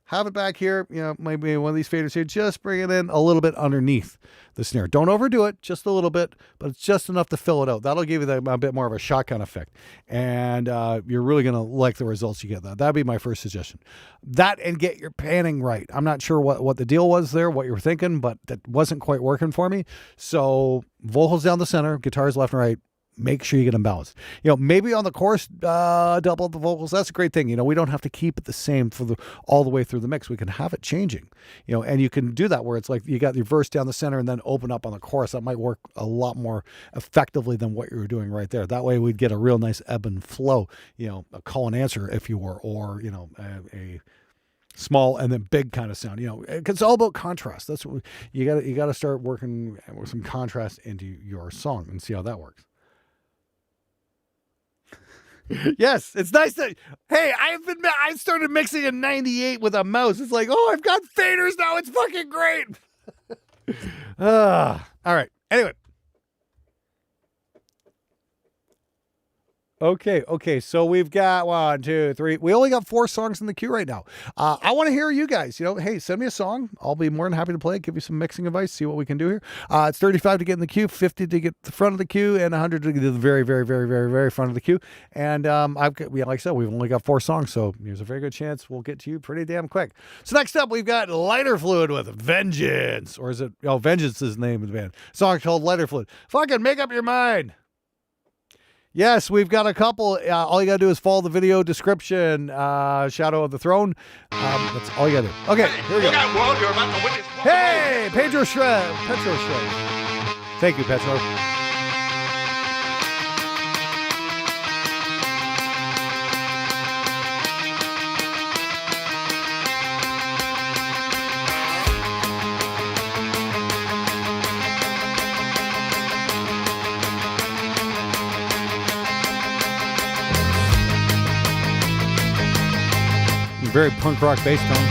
have it back here, maybe one of these faders here, just bring it in a little bit underneath the snare. Don't overdo it, just a little bit, but it's just enough to fill it out. That'll give you a bit more of a shotgun effect. And you're really going to like the results you get. That'd be my first suggestion. That and get your panning right. I'm not sure what the deal was there, what you were thinking, but that wasn't quite working for me. So vocals down the center, guitars left and right. Make sure you get them balanced. Maybe on the chorus, double the vocals. That's a great thing. We don't have to keep it the same for all the way through the mix. We can have it changing. And you can do that where it's like you got your verse down the center and then open up on the chorus. That might work a lot more effectively than what you were doing right there. That way we'd get a real nice ebb and flow. A call and answer, if you were, or a small and then big kind of sound. It's all about contrast. That's what you got to start working with some contrast into your song and see how that works. Yes, it's nice that, hey, I started mixing in 98 with a mouse. It's like, oh, I've got faders now. It's fucking great. All right. Anyway. Okay. So we've got 1, 2, 3. We only got 4 songs in the queue right now. I want to hear you guys. Hey, send me a song. I'll be more than happy to play it. Give you some mixing advice. See what we can do here. It's 35 to get in the queue, 50 to get the front of the queue, and 100 to get to the very, very, very, very, very front of the queue. And like I said, we've only got 4 songs, so there's a very good chance we'll get to you pretty damn quick. So next up, we've got Lighter Fluid with Vengeance, or is it? Oh, Vengeance is the name of the band. Song called Lighter Fluid. Fucking make up your mind. Yes, we've got a couple. All you got to do is follow the video description, Shadow of the Throne. That's all you got to do. Okay, here we go. Look out, world, you're about to witness. Hey, Petro Shreds. Thank you, Petro. Very punk rock bass tone.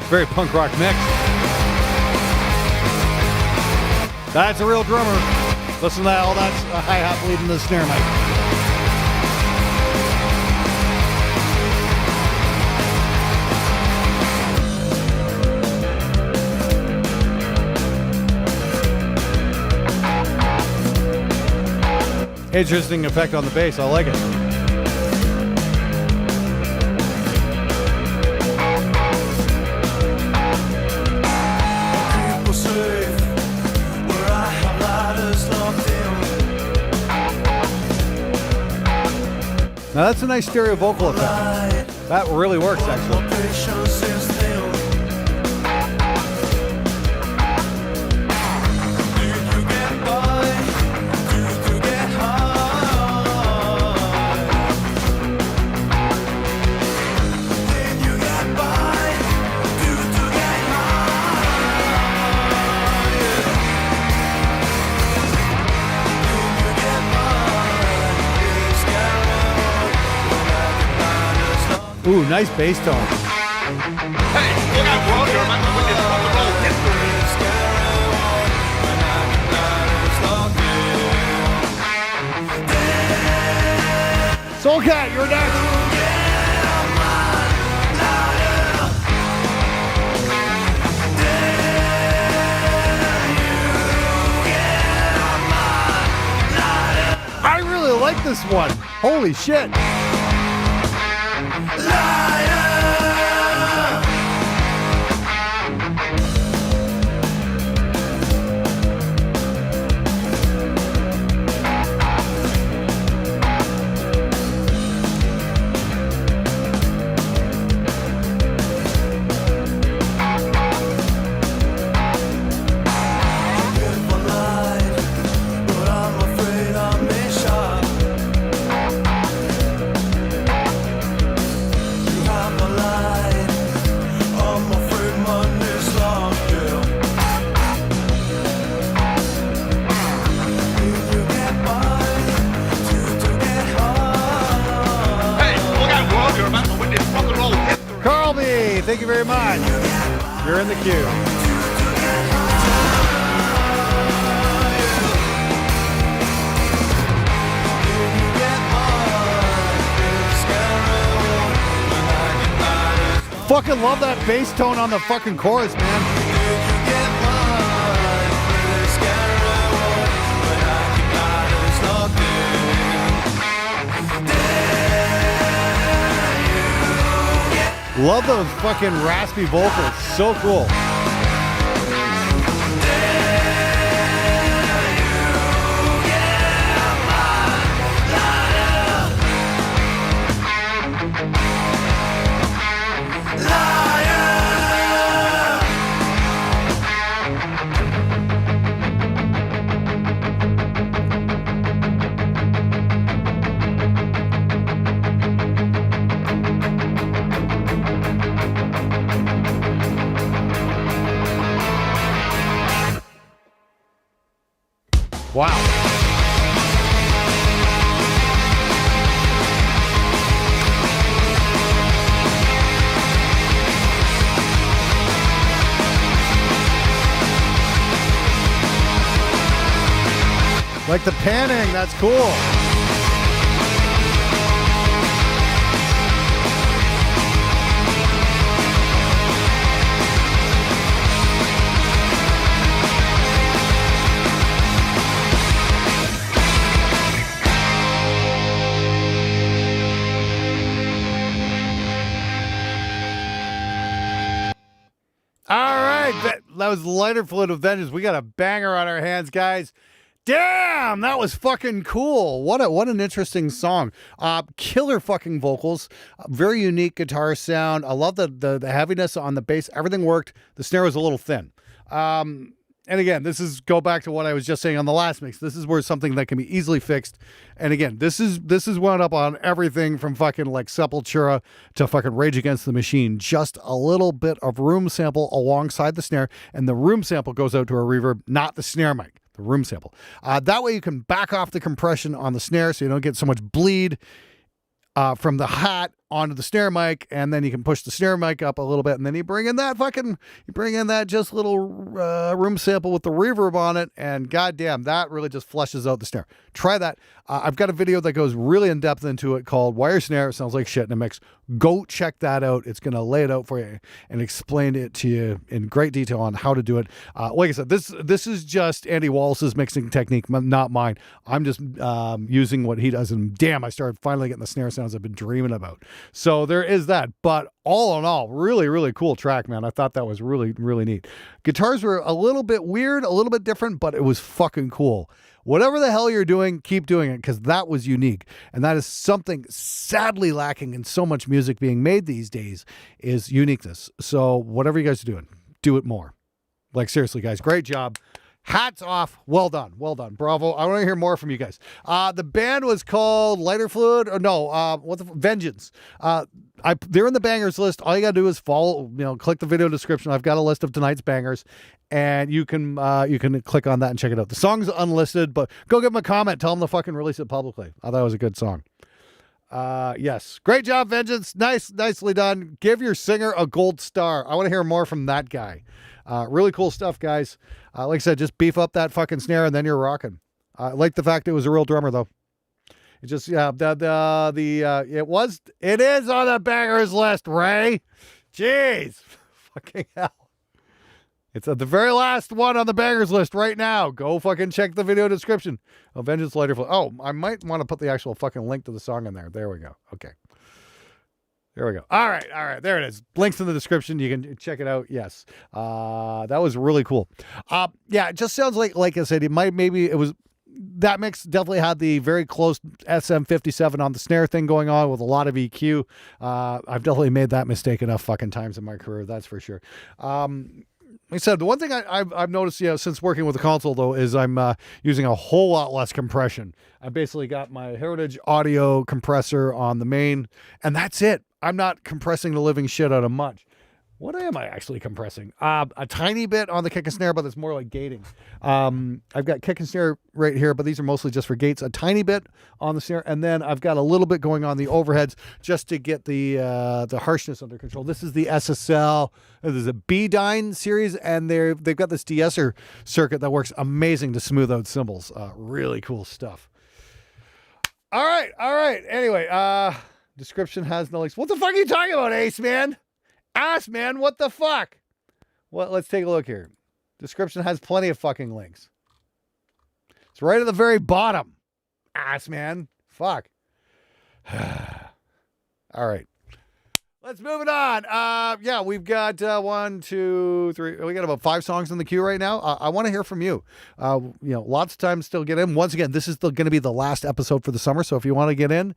Very punk rock mix. That's a real drummer. Listen to that, all that's a hi-hat leading the snare mic. Interesting effect on the bass. I like it. People safe where I have ladders locked in. Now that's a nice stereo vocal effect. That really works, actually. Patience is thin. Do you get by? Do you get high? When you get by, do you get high? When you get by, it's scary. Ooh, nice bass tone. Hey, look out, world, you're about to witness rock and roll history. Soul Cat, you're next. I really like this one. Holy shit. Hey, look out, world, you're about to witness rock and roll history. Carlby, thank you very much. You're in the queue. fucking love that bass tone on the fucking chorus, man. Love those fucking raspy vocals. So cool. Wow. Like the panning, that's cool. That was Lighter Fluid of Vengeance. We got a banger on our hands, guys. Damn, that was fucking cool. What an interesting song. Killer fucking vocals. Very unique guitar sound. I love the heaviness on the bass. Everything worked. The snare was a little thin. And again, go back to what I was just saying on the last mix. This is where something that can be easily fixed. And again, this is wound up on everything from fucking like Sepultura to fucking Rage Against the Machine. Just a little bit of room sample alongside the snare, and the room sample goes out to a reverb, not the snare mic, the room sample. That way you can back off the compression on the snare so you don't get so much bleed from the hat onto the snare mic, and then you can push the snare mic up a little bit, and then you bring in that just little room sample with the reverb on it, and goddamn, that really just flushes out the snare. Try that. I've got a video that goes really in depth into it called Wire Snare. It sounds like shit in a mix. Go check that out. It's going to lay it out for you and explain it to you in great detail on how to do it. Like I said, this is just Andy Wallace's mixing technique, not mine. I'm just using what he does, and damn, I started finally getting the snare sounds I've been dreaming about. So there is that. But all in all, really, really cool track, man. I thought that was really, really neat. Guitars were a little bit weird, a little bit different, but it was fucking cool. Whatever the hell you're doing, keep doing it, because that was unique. And that is something sadly lacking in so much music being made these days, is uniqueness. So whatever you guys are doing, do it more. Like, seriously, guys, great job. Hats off. Well done. Well done. Bravo. I want to hear more from you guys. The band was called Lighter Fluid, or no, Vengeance. They're in the bangers list. All you got to do is follow, click the video description. I've got a list of tonight's bangers, and you can click on that and check it out. The song's unlisted, but go give them a comment. Tell them to fucking release it publicly. I thought it was a good song. Yes. Great job, Vengeance. Nicely done. Give your singer a gold star. I want to hear more from that guy. Really cool stuff, guys. Like I said, just beef up that fucking snare and then you're rocking. I like the fact it was a real drummer though. It just, it is on the bangers list, Ray. Jeez. Fucking hell. It's at the very last one on the bangers list right now. Go fucking check the video description. Oh, Vengeance Lighter Fluid. Oh, I might want to put the actual fucking link to the song in there. There we go. Okay. There we go. All right. There it is. Links in the description. You can check it out. Yes. That was really cool. Yeah, it just sounds like I said, that mix definitely had the very close SM57 on the snare thing going on with a lot of EQ. I've definitely made that mistake enough fucking times in my career. That's for sure. Like I said, the one thing I've noticed, since working with the console though, is I'm using a whole lot less compression. I basically got my Heritage Audio compressor on the main, and that's it. I'm not compressing the living shit out of much. What am I actually compressing? A tiny bit on the kick and snare, but it's more like gating. I've got kick and snare right here, but these are mostly just for gates. A tiny bit on the snare, and then I've got a little bit going on the overheads just to get the harshness under control. This is the SSL. This is a B-Dyne series, and they've got this de-esser circuit that works amazing to smooth out cymbals. Really cool stuff. All right. Anyway, description has no links. What the fuck are you talking about, Ace, man? Ass man, what the fuck? Well, let's take a look here. Description has plenty of fucking links. It's right at the very bottom. Ass man. Fuck. All right. Let's move it on. Yeah, we've got 1, 2, 3. We got about 5 songs in the queue right now. I want to hear from you. Lots of time still get in. Once again, this is going to be the last episode for the summer. So if you want to get in,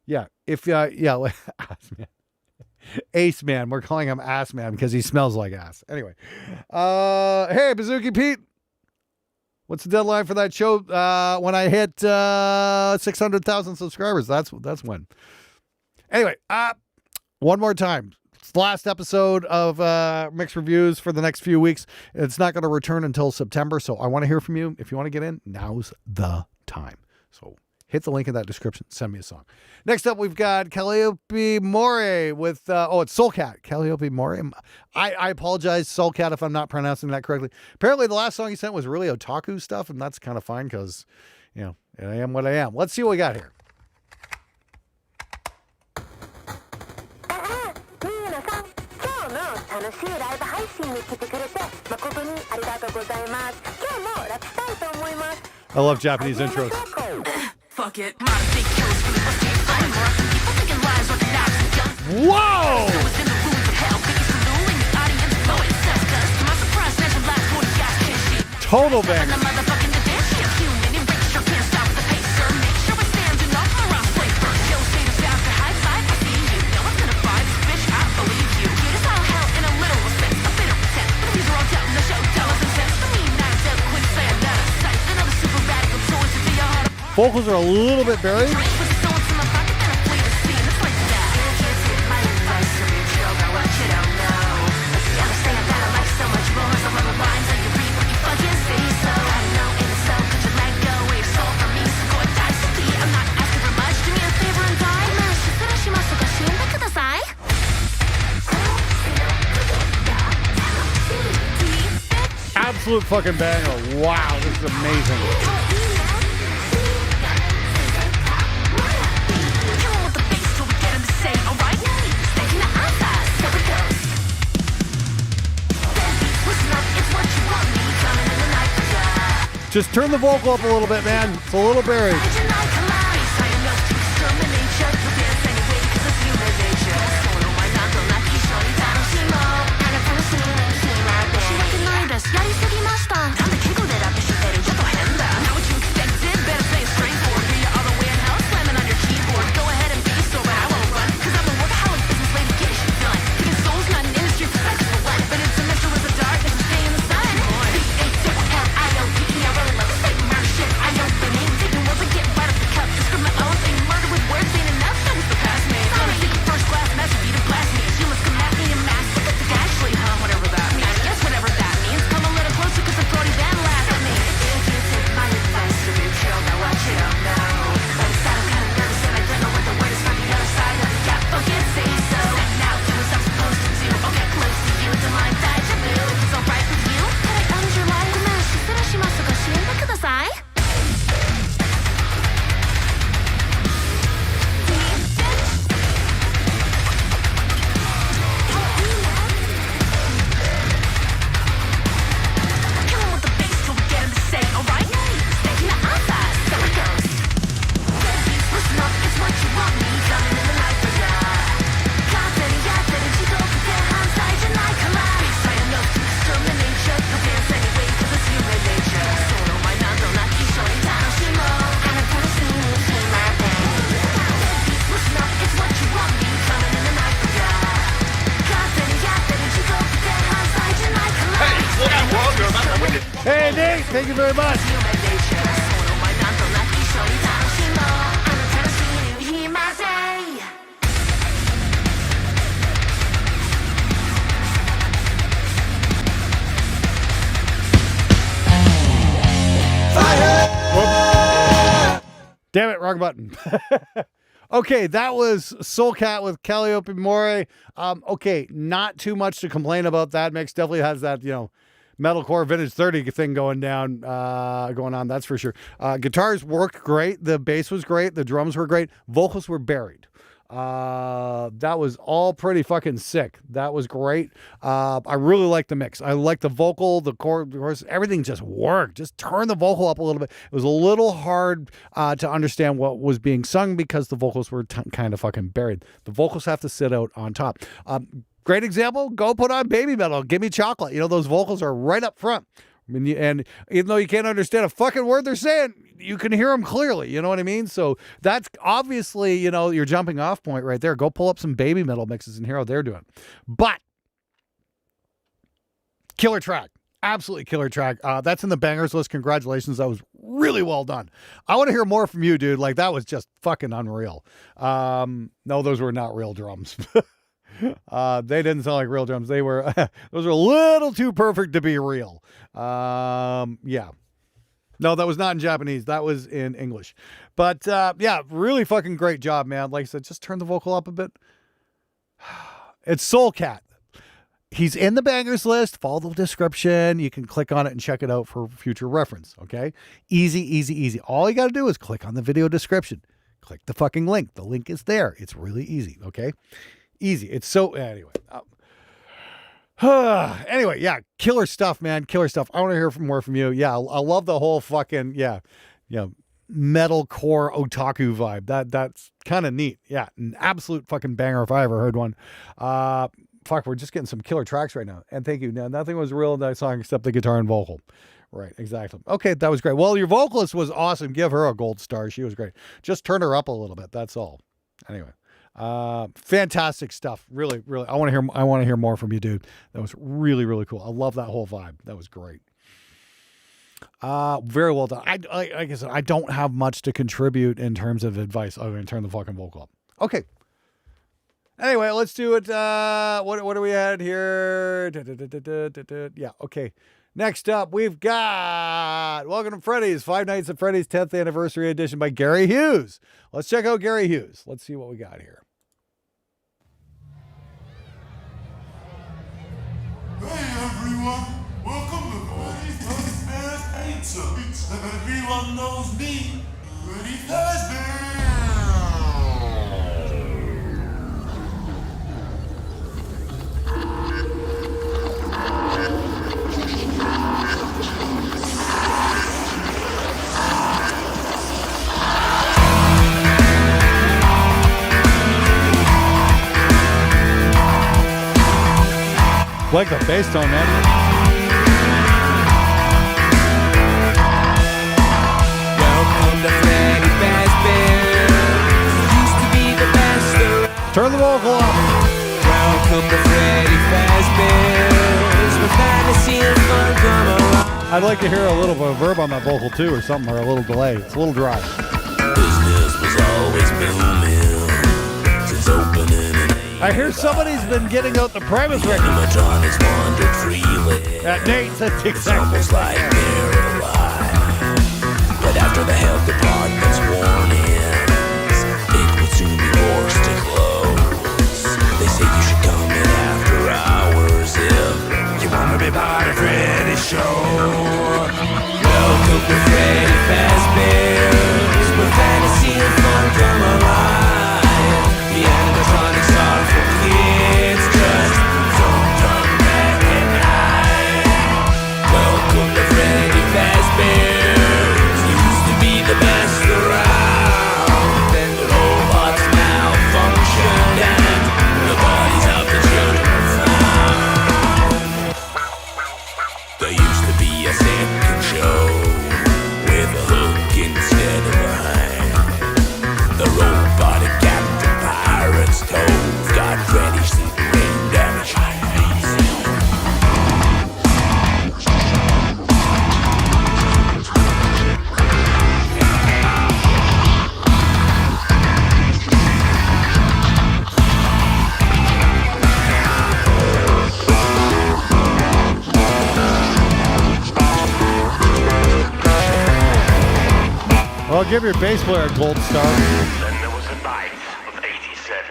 yeah, if ass man. Ace man. We're calling him ass man because he smells like ass. Anyway, hey, Bazooki Pete. What's the deadline for that show? When I hit 600,000 subscribers. That's when. Anyway, one more time. It's the last episode of Mixed Reviews for the next few weeks. It's not going to return until September, so I want to hear from you. If you want to get in, now's the time. So hit the link in that description. Send me a song. Next up, we've got Calipopore with, it's Soulcat. Calipopore. I apologize, Soulcat, if I'm not pronouncing that correctly. Apparently, the last song he sent was really otaku stuff, and that's kind of fine because, I am what I am. Let's see what we got here. I love Japanese intros. Fuck it. Whoa! Total banger. Vocals are a little bit buried. Absolute fucking banger. Wow, this is amazing. Just turn the vocal up a little bit, man. It's a little buried. Hey, Nate, thank you very much. Damn it, wrong button. Okay, that was Soulcat with Calipopore. Okay, not too much to complain about that mix. Definitely has that, metalcore vintage 30 thing going on. That's for sure. Guitars worked great. The bass was great. The drums were great. Vocals were buried. That was all pretty fucking sick. That was great. I really liked the mix. I liked the vocal, the chorus, everything just worked. Just turn the vocal up a little bit. It was a little hard to understand what was being sung because the vocals were kind of fucking buried. The vocals have to sit out on top. Great example, go put on Baby Metal, Give Me Chocolate. You know, those vocals are right up front. I mean, and even though you can't understand a fucking word they're saying, you can hear them clearly. You know what I mean? So that's obviously, you know, your jumping off point right there. Go pull up some Baby Metal mixes and hear what they're doing. But killer track. Absolutely killer track. That's in the bangers list. Congratulations. That was really well done. I want to hear more from you, dude. Like, that was just fucking unreal. No, those were not real drums. They didn't sound like real drums. They were, those were a little too perfect to be real. Yeah. No, that was not in Japanese. That was in English. But, yeah, really fucking great job, man. Like I said, just turn the vocal up a bit. It's Soul Cat. He's in the bangers list. Follow the description. You can click on it and check it out for future reference. Okay. Easy, easy, easy. All you got to do is click on the video description. Click the fucking link. The link is there. It's really easy. Okay. Easy. It's so, anyway. Anyway, yeah, killer stuff, man. Killer stuff. I want to hear more from you. Yeah, I love the whole fucking, metalcore otaku vibe. That's kind of neat. Yeah, an absolute fucking banger if I ever heard one. Fuck, we're just getting some killer tracks right now. And thank you. Now, nothing was real in that song except the guitar and vocal. Right, exactly. Okay, that was great. Well, your vocalist was awesome. Give her a gold star. She was great. Just turn her up a little bit. That's all. Anyway. Fantastic stuff. Really, really. I want to hear more from you, dude. That was really, really cool. I love that whole vibe. That was great. Very well done. Like I said, I don't have much to contribute in terms of advice other than turn the fucking vocal up. Okay. Anyway, let's do it. What do we at here? Yeah. Okay. Next up, we've got Welcome to Freddy's, 5 Nights at Freddy's 10th Anniversary Edition by Gary Hughes. Let's check out Gary Hughes. Let's see what we got here. Hey everyone, welcome to Freddy Fazbear's Pizza. Everyone knows me, Freddy Fazbear. Like the bass tone, man. Welcome to Freddy Fazbear's. Used to be the best around. Turn the vocal up. Welcome to Freddy Fazbear's. With fantasy and fun come around. I'd like to hear a little bit of verb on that vocal too, or something, or a little delay. It's a little dry. Business was always booming since opening in I hear somebody's been getting out the Primus record. animatronics wandered freely. At Nate, that's It's exactly. almost like they're alive. But after the health department's warnings, it will soon be forced to close. They say you should come in after hours if you wanna be part of Freddy's show. Welcome to Freddy Fazbear's, where fantasy and fun come alive. The animatronics are for kids, just don't come back at night. Welcome to Freddy Fazbear's, used to be the best around. Then the robots malfunctioned and the bodies of the children were found. There used to be a second show with a hook instead of a hand. The robotic captain pirate stove got Freddy's brain damage. Well, give your bass player a gold star. Then there was a night of 87.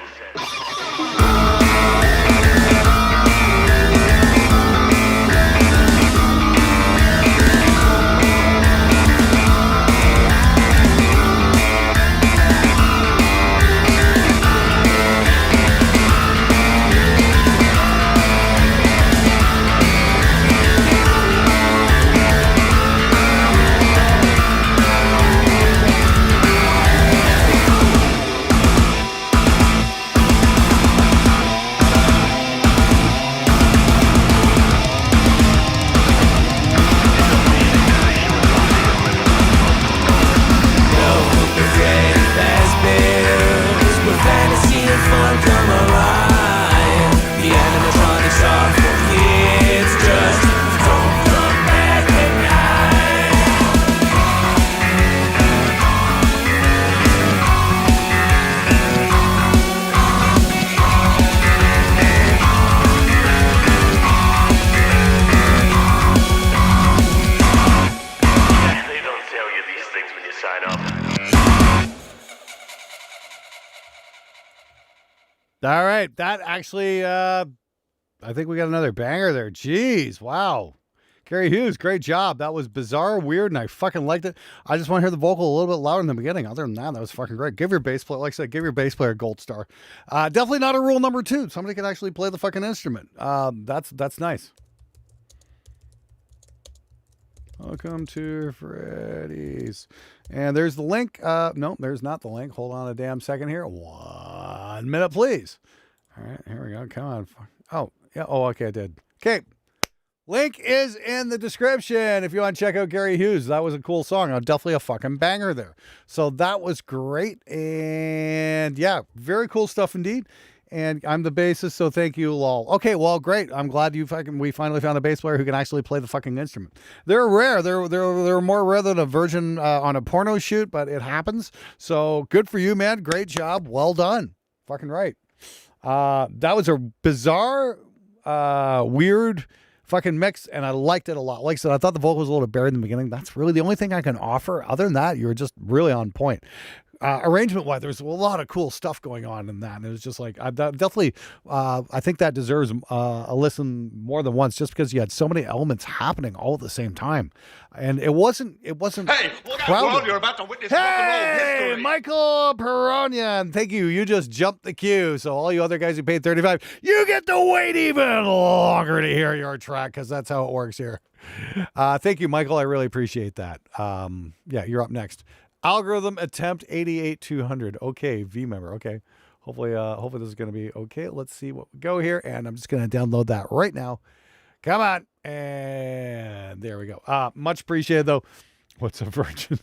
All right. That actually, I think we got another banger there. Jeez. Wow. Gary Hughes, great job. That was bizarre, weird, and I fucking liked it. I just want to hear the vocal a little bit louder in the beginning. Other than that was fucking great. Give your bass player, like I said, give your bass player a gold star. Definitely not a rule number 2. Somebody can actually play the fucking instrument. That's nice. Welcome to Freddy's. And there's the link. No, there's not the link. Hold on a damn second here. 1 minute, please. All right, here we go. Come on. Oh, yeah. Oh, okay, I did. Okay. Link is in the description if you want to check out Gary Hughes. That was a cool song. Definitely a fucking banger there. So that was great. And yeah, very cool stuff indeed. And I'm the bassist, so thank you, lol. Okay, well, great. I'm glad we finally found a bass player who can actually play the fucking instrument. They're rare. They're more rare than a virgin on a porno shoot, but it happens. So good for you, man. Great job. Well done. Fucking right. That was a bizarre, weird fucking mix, and I liked it a lot. Like I said, I thought the vocal was a little buried in the beginning. That's really the only thing I can offer. Other than that, you were just really on point. Arrangement-wise, there's a lot of cool stuff going on in that, and it was just like, I think that deserves a listen more than once, just because you had so many elements happening all at the same time, and it wasn't. Hey, look out, crowded. world, you're about to witness rock and roll Hey, history. Michael Peronian, thank you. You just jumped the queue, so all you other guys who paid $35, you get to wait even longer to hear your track, because that's how it works here. Thank you, Michael. I really appreciate that. Yeah, you're up next. Algorithm attempt 88200. Okay, V member. Okay. Hopefully this is going to be okay. Let's see what we go here. And I'm just going to download that right now. Come on. And there we go. Much appreciated though. What's a virgin?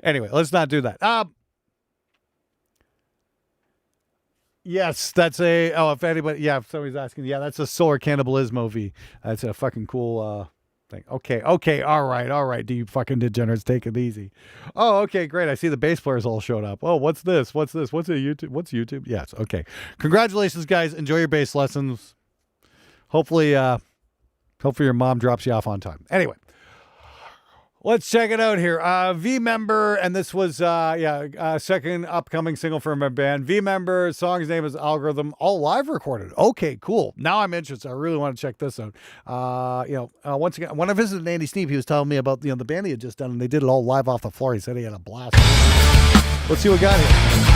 Anyway, let's not do that. Yes, that's if anybody, yeah, if somebody's asking, yeah, that's a Solar Cannibalismo V. That's a fucking cool, thing. Okay, all right. Do you fucking degenerates, take it easy. Oh, okay, great. I see the bass players all showed up. Oh, what's this? What's a YouTube? What's YouTube? Yes, okay. Congratulations, guys. Enjoy your bass lessons. Hopefully your mom drops you off on time. Anyway, let's check it out here. V member, and this was second upcoming single from my band. V member, song's name is Algorithm, all live recorded. Okay, cool. Now I'm interested. I really want to check this out. Once again, when I visited Andy Sneap, he was telling me about the band he had just done, and they did it all live off the floor. He said he had a blast. Let's see what we got here.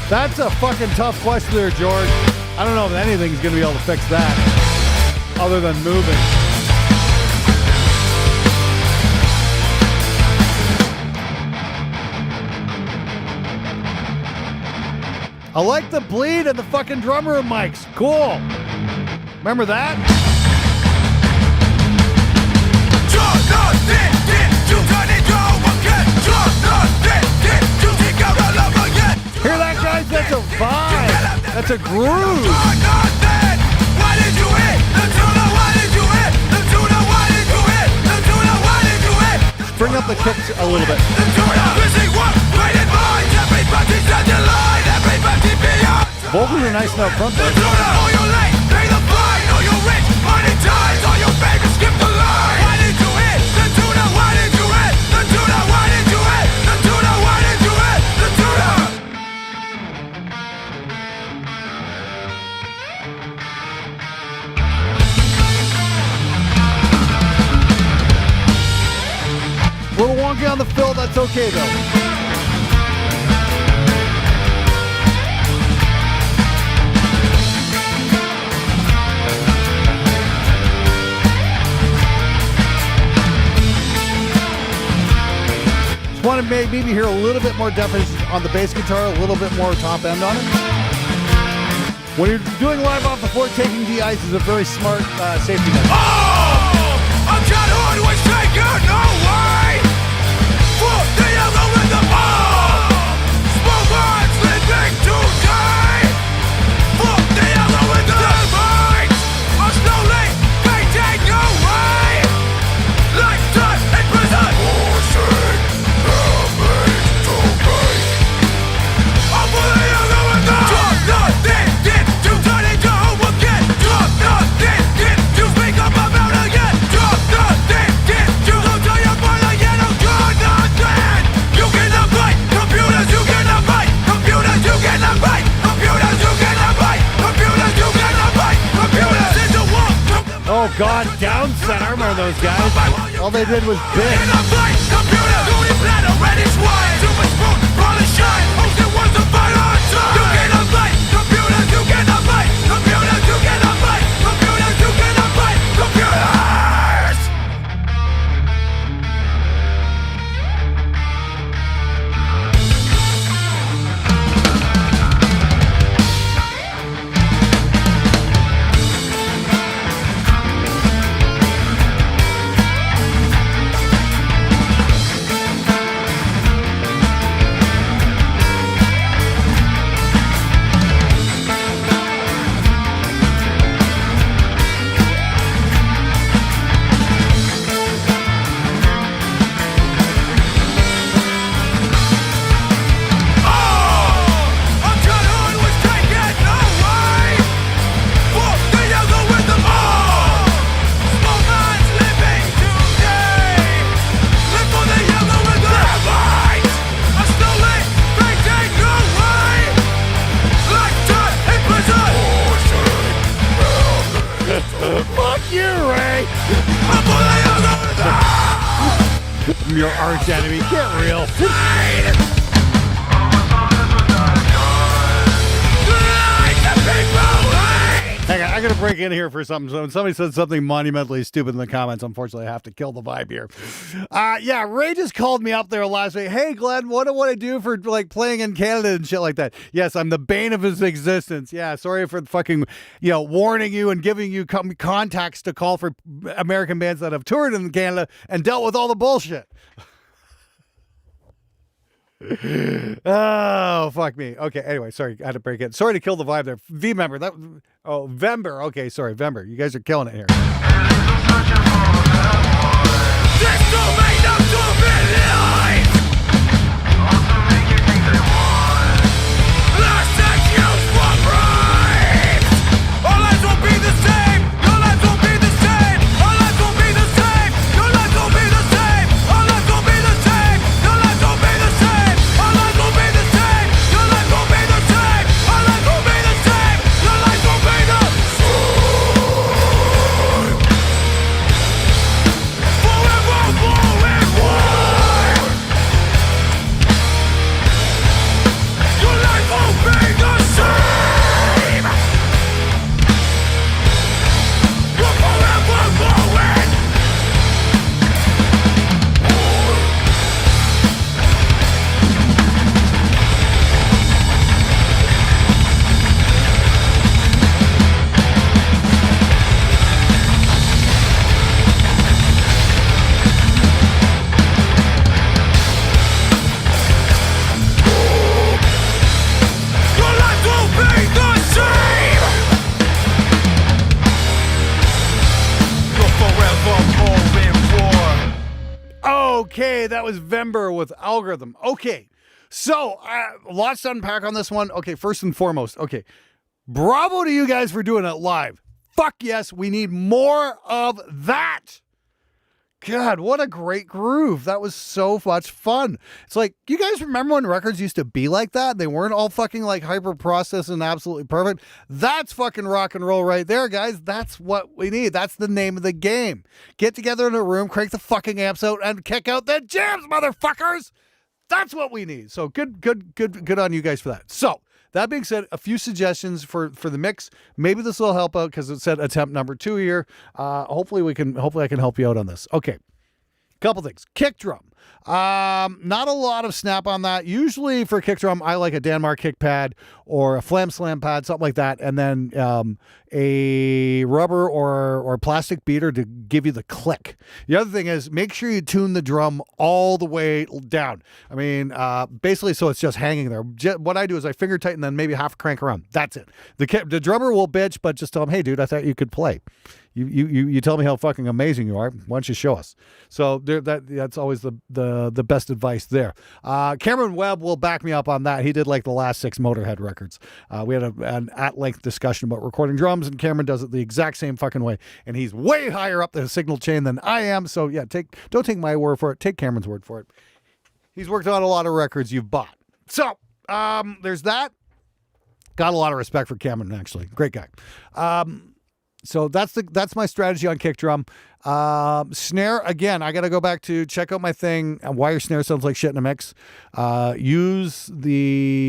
That's a fucking tough question there, George. I don't know if anything's going to be able to fix that other than moving. I like the bleed and the fucking drum room mics. Cool. Remember that? Hear that, guys? That's a vibe. That's a groove. Bring up the kicks a little bit. Vocals are nice and up front though. A little wonky on the fill, that's okay though. Just want to maybe hear a little bit more definition on the bass guitar, a little bit more top end on it. When you're doing live off the floor, taking DIs is a very smart safety measure. Oh! I'm childhood was taken away! For the algorithm! Oh! Smoke on sleeping today! For the algorithm! The minds are slowly fading away! Lifetime in prison! Forcing damage to make! I'm for the algorithm! Drop nothing, get to turn it over again! Drop God, Down Center. I remember those guys. All they did was bitch. Your arch enemy. Get real. Hang on, I gotta break in here for something. So when somebody said something monumentally stupid in the comments, unfortunately, I have to kill the vibe here. Yeah, Ray just called me up there last week. Hey, Glenn, what do I do for like playing in Canada and shit like that? Yes, I'm the bane of his existence. Yeah, sorry for fucking, warning you and giving you contacts to call for American bands that have toured in Canada and dealt with all the bullshit. Oh, fuck me. Okay, anyway, sorry, I had to break it. Sorry to kill the vibe there. V-member, Vember. Okay, sorry, Vember. You guys are killing it here. Okay, that was Vember with Algorithm. Okay, so lots to unpack on this one. Okay, first and foremost, okay, bravo to you guys for doing it live. Fuck yes, we need more of that. God, what a great groove. That was so much fun. It's like, you guys remember when records used to be like that? They weren't all fucking like hyper processed and absolutely perfect. That's fucking rock and roll right there, guys. That's what we need. That's the name of the game. Get together in a room, crank the fucking amps out, and kick out the jams, motherfuckers. That's what we need. So good on you guys for that. So that being said, a few suggestions for the mix. Maybe this will help out because it said attempt number 2 here. Hopefully I can help you out on this. Okay. Couple things. Kick drum. Not a lot of snap on that. Usually for kick drum, I like a Danmark kick pad or a Flam Slam pad, something like that. And then a rubber or plastic beater to give you the click. The other thing is make sure you tune the drum all the way down. I mean, basically so it's just hanging there. What I do is I finger tighten, then maybe half crank around. That's it. The drummer will bitch, but just tell him, hey, dude, I thought you could play. You tell me how fucking amazing you are. Why don't you show us? So that's always the best advice there. Cameron Webb will back me up on that. He did like the last 6 Motorhead records. We had an at-length discussion about recording drums, and Cameron does it the exact same fucking way. And he's way higher up the signal chain than I am. So yeah, don't take my word for it. Take Cameron's word for it. He's worked on a lot of records you've bought. So there's that. Got a lot of respect for Cameron, actually. Great guy. So that's my strategy on kick drum. Snare, again, I got to go back to check out my thing, why your snare sounds like shit in a mix. Use the...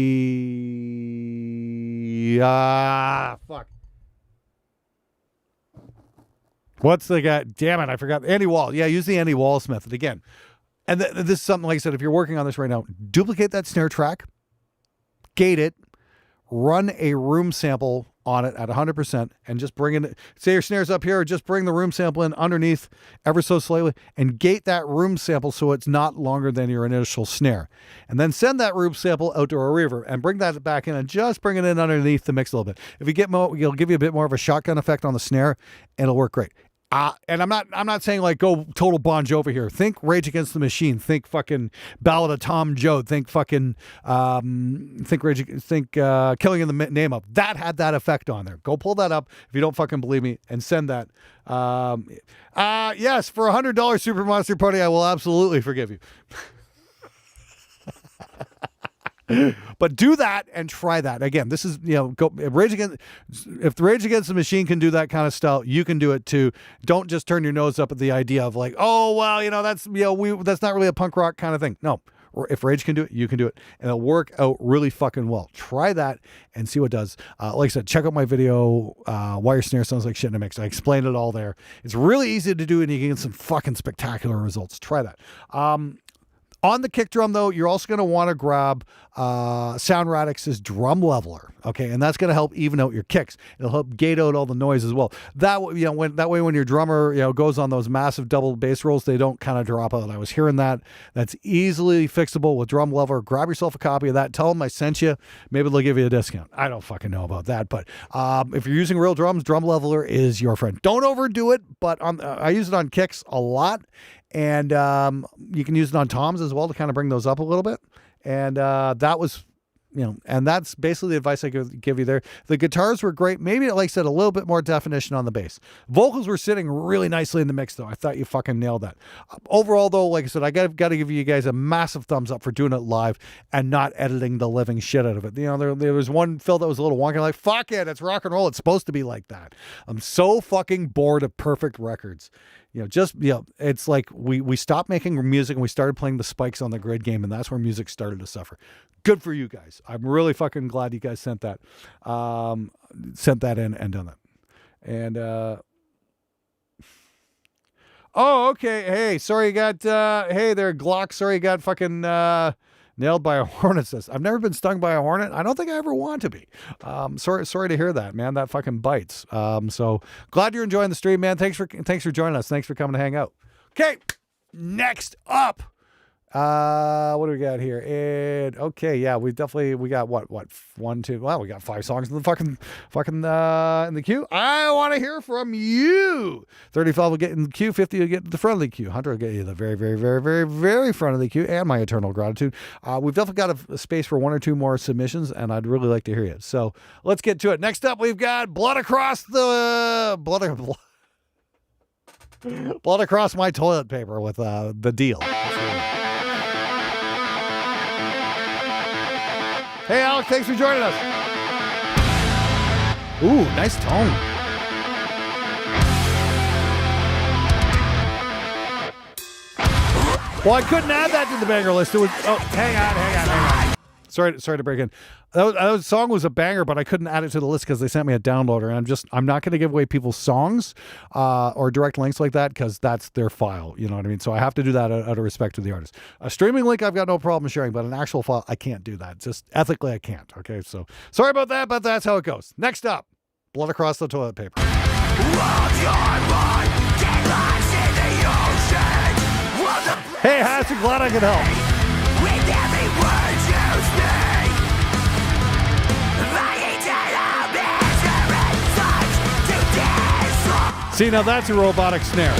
fuck. What's the guy? Damn it, I forgot. Andy Wall. Yeah, use the Andy Wallace method again. And this is something, like I said, if you're working on this right now, duplicate that snare track, gate it, run a room sample on it at 100%, and just bring in, say your snare's up here, just bring the room sample in underneath ever so slightly and gate that room sample so it's not longer than your initial snare. And then send that room sample out to a reverb and bring that back in and just bring it in underneath the mix a little bit. If you get more, it'll give you a bit more of a shotgun effect on the snare and it'll work great. And I'm not saying like go total Bon Jovi here. Think Rage Against the Machine. Think fucking Ballad of Tom Joad. Think fucking Killing in the Name of. That had that effect on there. Go pull that up if you don't fucking believe me and send that. Yes, for $100 Super Monster Party, I will absolutely forgive you. But do that and try that. Again, this is, go Rage Against. If the Rage Against the Machine can do that kind of style, you can do it too. Don't just turn your nose up at the idea of like, oh well, that's that's not really a punk rock kind of thing. No, if Rage can do it, you can do it, and it'll work out really fucking well. Try that and see what it does. Like I said, check out my video, Why Your Snare Sounds Like Shit in a Mix. I explained it all there. It's really easy to do, and you can get some fucking spectacular results. Try that. On the kick drum, though, you're also going to want to grab Sound Radix's drum leveler, okay, and that's going to help even out your kicks. It'll help gate out all the noise as well. That way, when your drummer goes on those massive double bass rolls, they don't kind of drop out. I was hearing that. That's easily fixable with drum leveler. Grab yourself a copy of that. Tell them I sent you. Maybe they'll give you a discount. I don't fucking know about that, but if you're using real drums, drum leveler is your friend. Don't overdo it, but I use it on kicks a lot. And you can use it on toms as well to kind of bring those up a little bit. And that was, and that's basically the advice I give you there. The guitars were great. Maybe, like I said, a little bit more definition on the bass. Vocals were sitting really nicely in the mix, though. I thought you fucking nailed that. Overall, though, like I said, I got to give you guys a massive thumbs up for doing it live and not editing the living shit out of it. There was one fill that was a little wonky. Like, fuck it, it's rock and roll. It's supposed to be like that. I'm so fucking bored of perfect records. It's like we stopped making music and we started playing the spikes on the grid game, and that's where music started to suffer. Good for you guys. I'm really fucking glad you guys sent that in and done that. And oh, okay. Hey, sorry you got hey there, Glock. Sorry you got fucking nailed by a hornet's nest. I've never been stung by a hornet. I don't think I ever want to be. Sorry to hear that, man. That fucking bites. So glad you're enjoying the stream, man. Thanks for joining us. Thanks for coming to hang out. Okay, next up. What do we got here? And okay, yeah, we got what 1, 2. Well, we got 5 songs in the fucking in the queue. I want to hear from you. 35 will get in the queue. 50 will get to the front of the queue. 100 will get you the very, very, very, very, very front of the queue. And my eternal gratitude. We've definitely got a space for 1 or 2 more submissions, and I'd really like to hear you. So let's get to it. Next up, we've got Blood Across My Toilet Paper with The Deal. Hey, Alex, thanks for joining us. Ooh, nice tone. Well, I couldn't add that to the banger list. It was, hang on. Sorry to break in. That song was a banger, but I couldn't add it to the list because they sent me a downloader, and I'm not going to give away people's songs or direct links like that because that's their file. You know what I mean? So I have to do that out of respect to the artist. A streaming link I've got no problem sharing, but an actual file I can't do that. Just ethically I can't. Okay, so sorry about that, but that's how it goes. Next up, Blood Across the Toilet Paper. Hey, Hatch, glad I could help. See, now that's a robotic snare.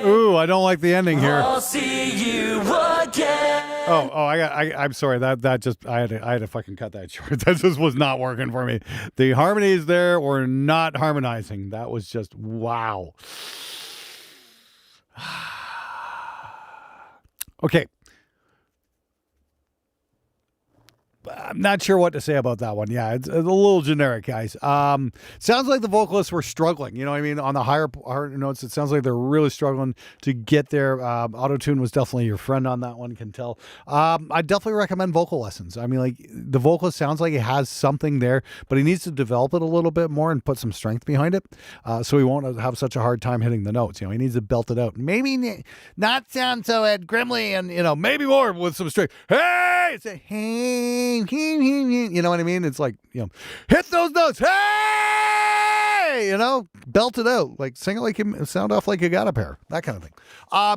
Ooh, I don't like the ending here. I'll see you again. I'm sorry. That just I had to fucking cut that short. That just was not working for me. The harmonies there were not harmonizing. That was just wow. Okay. I'm not sure what to say about that one. Yeah, it's a little generic, guys. Sounds like the vocalists were struggling. You know what I mean? On the higher notes, it sounds like they're really struggling to get there. Auto-tune was definitely your friend on that one, can tell. I definitely recommend vocal lessons. I mean, like, the vocalist sounds like he has something there, but he needs to develop it a little bit more and put some strength behind it, so he won't have such a hard time hitting the notes. You know, he needs to belt it out. Maybe not sound so Ed Grimley and, you know, maybe more with some strength. Hey! Say, hey! You know what I mean? It's like, you know, hit those notes. Hey, you know, belt it out, like sing it like you sound off like you got a pair, that kind of thing.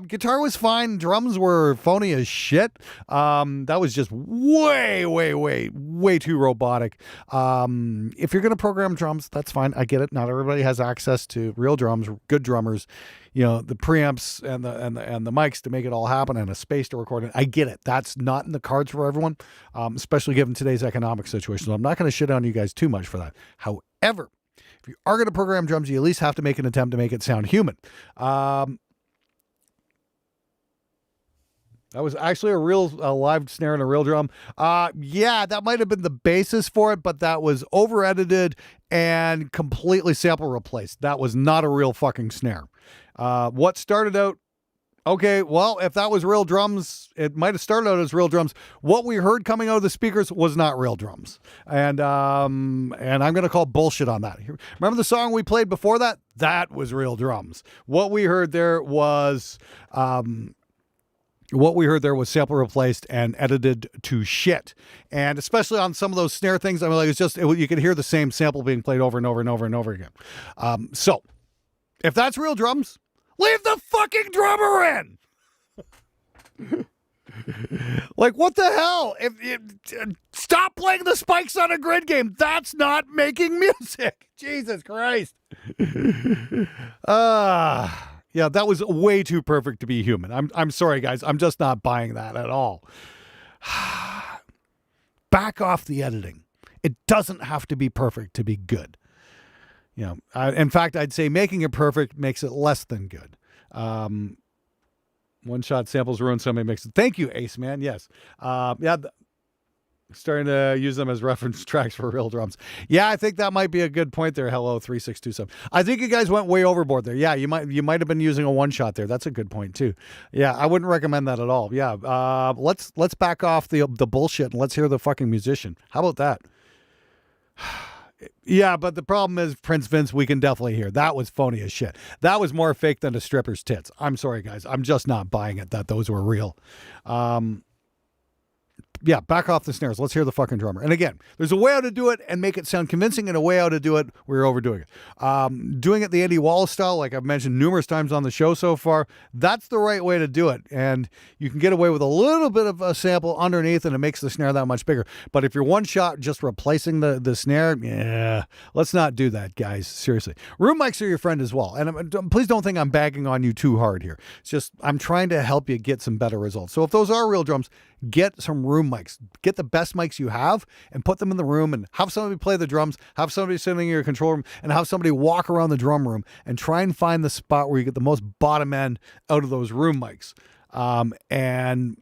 Guitar was fine. Drums were phony as shit. That was just way too robotic. If you're gonna program drums, that's fine. I get it. Not everybody has access to real drums, good drummers. You know, the preamps and the mics to make it all happen and a space to record it. I get it. That's not in the cards for everyone, especially given today's economic situation. So I'm not going to shit on you guys too much for that. However, if you are going to program drums, you at least have to make an attempt to make it sound human. That was actually a live snare and a real drum. Yeah, that might have been the basis for it, but that was over edited and completely sample replaced. That was not a real fucking snare. What started out, okay, well, if that was real drums, it might have started out as real drums. What we heard coming out of the speakers was not real drums. And I'm going to call bullshit on that. Remember the song we played before that? That was real drums. What we heard there was sample replaced and edited to shit. And especially on some of those snare things, I mean, like, you could hear the same sample being played over and over and over and over again. So if that's real drums, leave the fucking drummer in. Like, what the hell? Stop playing the spikes on a grid game. That's not making music. Jesus Christ. Yeah, that was way too perfect to be human. I'm sorry, guys. I'm just not buying that at all. Back off the editing. It doesn't have to be perfect to be good. You know, in fact, I'd say making it perfect makes it less than good. One-shot samples ruin somebody makes it. Thank you, Ace Man. Yes. Starting to use them as reference tracks for real drums. Yeah, I think that might be a good point there. Hello, 3627. I think you guys went way overboard there. Yeah, you might have been using a one-shot there. That's a good point too. Yeah, I wouldn't recommend that at all. Yeah, let's back off the bullshit and let's hear the fucking musician. How about that? Yeah, but the problem is, Prince Vince, we can definitely hear. That was phony as shit. That was more fake than a stripper's tits. I'm sorry, guys. I'm just not buying it that those were real. Yeah, back off the snares. Let's hear the fucking drummer. And again, there's a way how to do it and make it sound convincing and a way how to do it where you're overdoing it. Doing it the Andy Wallace style, like I've mentioned numerous times on the show so far, that's the right way to do it. And you can get away with a little bit of a sample underneath and it makes the snare that much bigger. But if you're one shot just replacing the snare, yeah, let's not do that, guys. Seriously. Room mics are your friend as well. And please don't think I'm bagging on you too hard here. It's just I'm trying to help you get some better results. So if those are real drums, get some room mics. Get the best mics you have and put them in the room and have somebody play the drums, have somebody sitting in your control room and have somebody walk around the drum room and try and find the spot where you get the most bottom end out of those room mics. And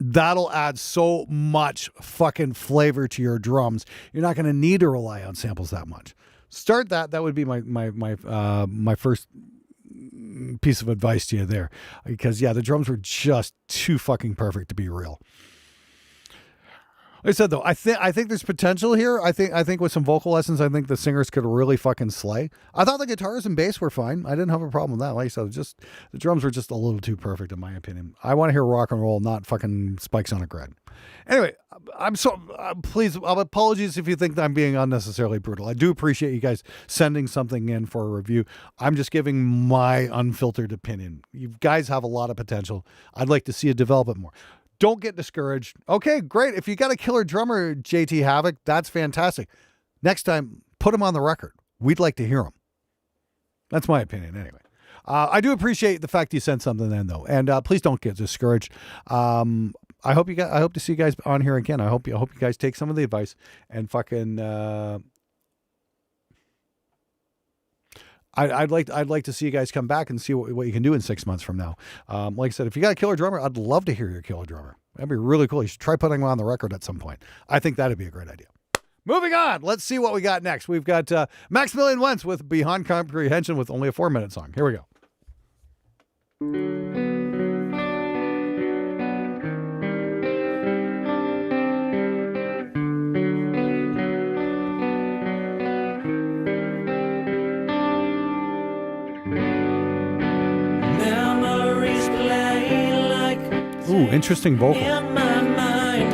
that'll add so much fucking flavor to your drums. You're not going to need to rely on samples that much. Start that. That would be my first piece of advice to you there, because yeah, the drums were just too fucking perfect to be real. Like I said though, I think there's potential here. I think with some vocal lessons, I think the singers could really fucking slay. I thought the guitars and bass were fine. I didn't have a problem with that. Like I said, just the drums were just a little too perfect in my opinion. I want to hear rock and roll, not fucking spikes on a grid. Anyway, please, apologies if you think that I'm being unnecessarily brutal. I do appreciate you guys sending something in for a review. I'm just giving my unfiltered opinion. You guys have a lot of potential. I'd like to see it develop it more. Don't get discouraged. Okay, great. If you got a killer drummer, JT Havoc, that's fantastic. Next time, put him on the record. We'd like to hear him. That's my opinion anyway. I do appreciate the fact you sent something in, though, and please don't get discouraged. I hope to see you guys on here again. I hope you guys take some of the advice and fucking. I'd like to see you guys come back and see what you can do in 6 months from now. Like I said, if you got a killer drummer, I'd love to hear your killer drummer. That'd be really cool. You should try putting him on the record at some point. I think that'd be a great idea. Moving on. Let's see what we got next. We've got Maximilian Wentz with Beyond Comprehension with only a 4-minute song. Here we go. Memories play like Ooh, interesting vocal. in my mind,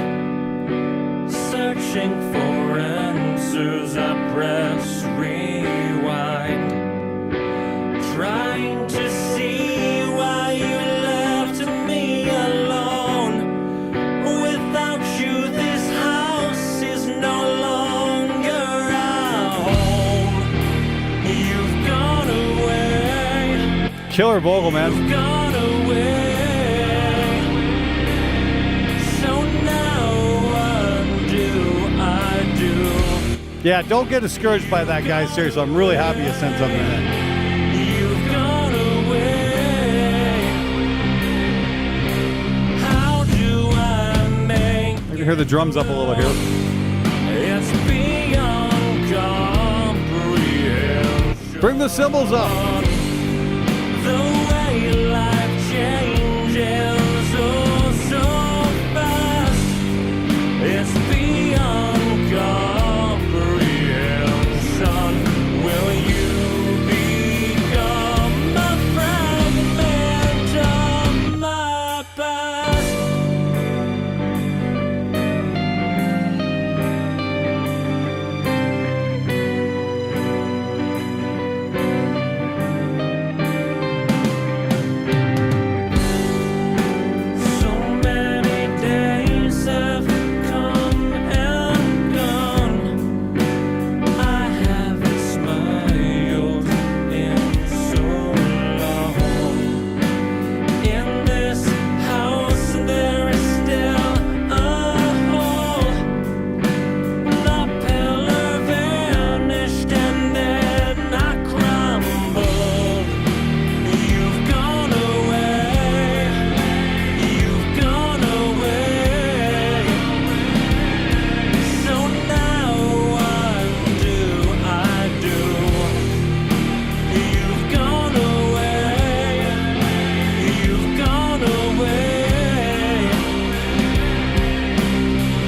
searching for answers. I press rewind, trying to see why you left me alone. Without you, this house is no longer our home. You've gone away. Killer vocal, man. You've gone away. So now what do I do? Yeah, don't get discouraged by that, guys. Seriously, I'm really happy you sent something in. You've gone away. How do I make I can hear the drums up a little here. it's beyond comprehension? Bring the cymbals up. The way life changes oh so fast, it's beyond comprehension. Will you become a fragment of my past? So many days have come and gone. I haven't smiled in so long. In this house there is still a hole. The pillar vanished and then I crumbled. You've gone away. You've gone away. So now what do I do? You've gone away. You've gone away.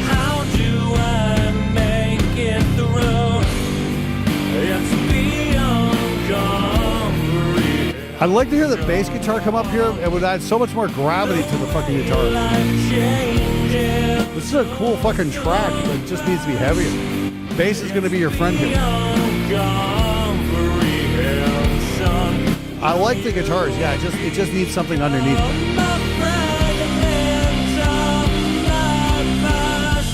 How do I make it through? It's beyond comprehension. I'd like to hear the bass guitar come up here. It would add so much more gravity to the fucking guitar. Life changes This is a cool fucking track. It just needs to be heavier. Bass is going to be your friend here. beyond comprehension. I like the guitars. Yeah, it just needs something underneath it. My fragments of my past.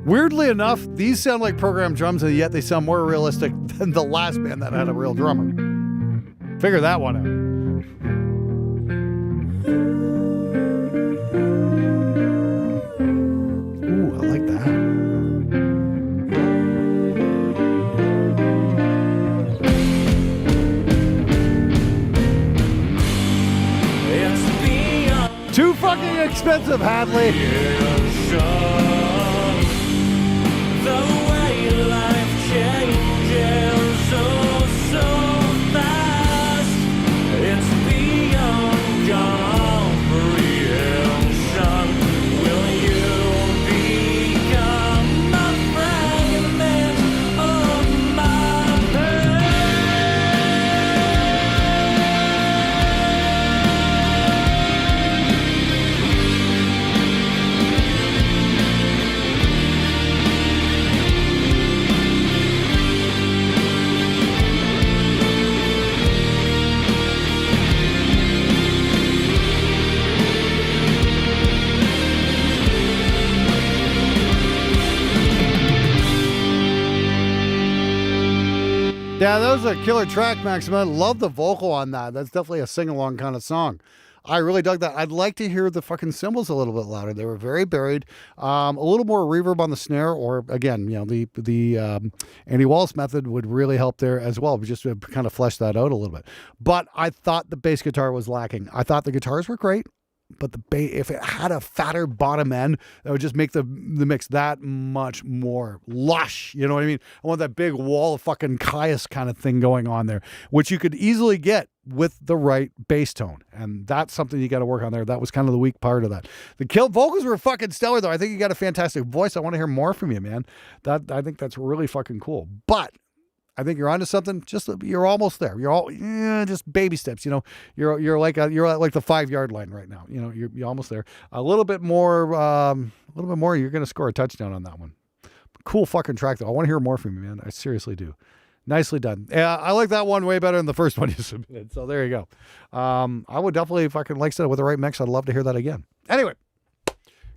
Weirdly enough, these sound like programmed drums, and yet they sound more realistic than the last band that had a real drummer. Figure that one out. Ooh, I like that. It's beyond Too fucking expensive, Hadley. the way life changes oh so fast. It's beyond comprehension. Will you become a fragment of my past? Yeah, that was a killer track, Maxima. Love the vocal on that. That's definitely a sing-along kind of song. I really dug that. I'd like to hear the fucking cymbals a little bit louder. They were very buried. A little more reverb on the snare, or again, the Andy Wallace method would really help there as well, just to kind of flesh that out a little bit. But I thought the bass guitar was lacking. I thought the guitars were great, but the bass, if it had a fatter bottom end, that would just make the mix that much more lush. You know what I mean? I want that big wall of fucking Caius kind of thing going on there, which you could easily get with the right bass tone. And that's something you got to work on there. That was kind of the weak part of that. The kill vocals were fucking stellar, though. I think you got a fantastic voice. I want to hear more from you, man. I think that's really fucking cool. But I think you're onto something. Just you're almost there. You're all just baby steps. You know, you're like the 5-yard line right now. You know, you're almost there. A little bit more. You're gonna score a touchdown on that one. Cool fucking track though. I want to hear more from you, man. I seriously do. Nicely done. Yeah, I like that one way better than the first one you submitted. So there you go. I would definitely fucking like said with the right mix. I'd love to hear that again. Anyway.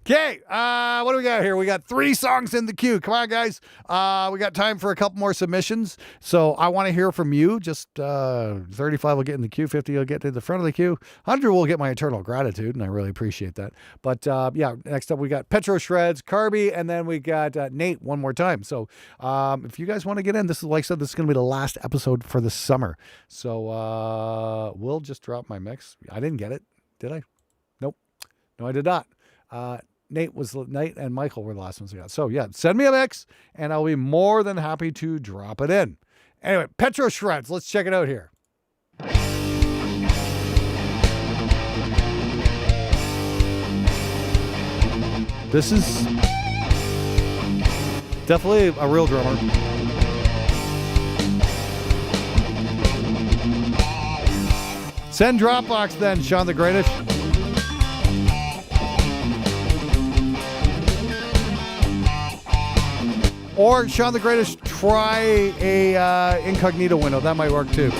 Okay, what do we got here? We got 3 songs in the queue. Come on, guys. We got time for a couple more submissions. So I want to hear from you. Just 35 will get in the queue, 50 will get to the front of the queue, 100 will get my eternal gratitude, and I really appreciate that. But yeah, next up we got Petro Shreds, Carby, and then we got Nate one more time. So if you guys want to get in, this is, like I said, this is going to be the last episode for the summer. So we'll just drop my mix. I didn't get it, did I? Nope. No, I did not. Nate and Michael were the last ones we got. So yeah, send me a mix and I'll be more than happy to drop it in. Anyway, Petro Shreds. Let's check it out here. This is definitely a real drummer. Send Dropbox then, Sean the Greatest. Or Sean the Greatest, try a incognito window. That might work too.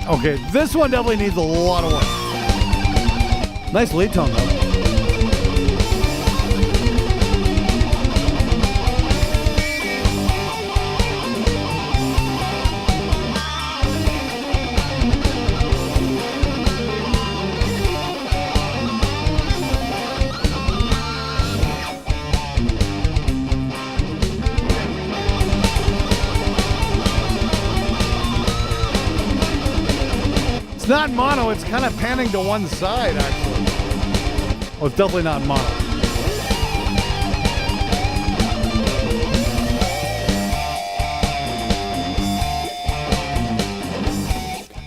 Okay, this one definitely needs a lot of work. Nice lead tone though. It's not mono, it's kind of panning to one side, actually. Oh, it's definitely not mono.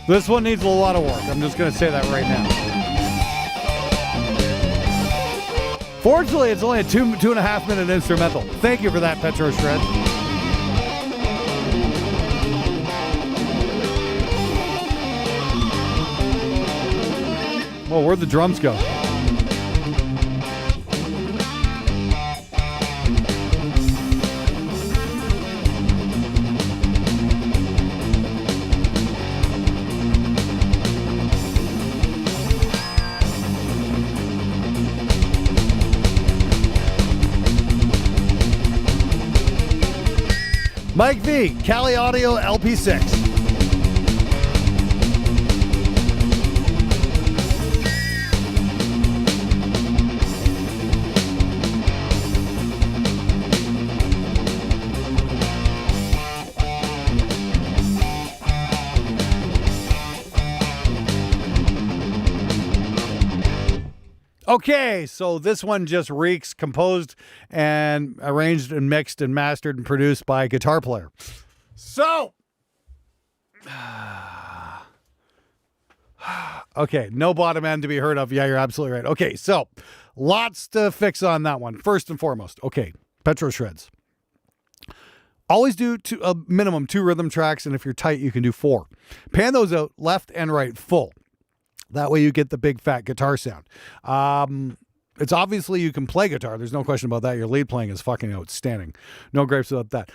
This one needs a lot of work. I'm just going to say that right now. Fortunately, it's only a 2.5 minute instrumental. Thank you for that, Petro Shreds. Well, where'd the drums go? Mike V, Cali Audio LP6. Okay, so this one just reeks, composed and arranged and mixed and mastered and produced by a guitar player. So, okay, no bottom end to be heard of. Yeah, you're absolutely right. Okay, so lots to fix on that one. First and foremost, okay, Petro Shreds. Always do a minimum 2 rhythm tracks, and if you're tight, you can do 4. Pan those out left and right full. That way you get the big fat guitar sound. It's obviously you can play guitar. There's no question about that. Your lead playing is fucking outstanding. No grapes about that.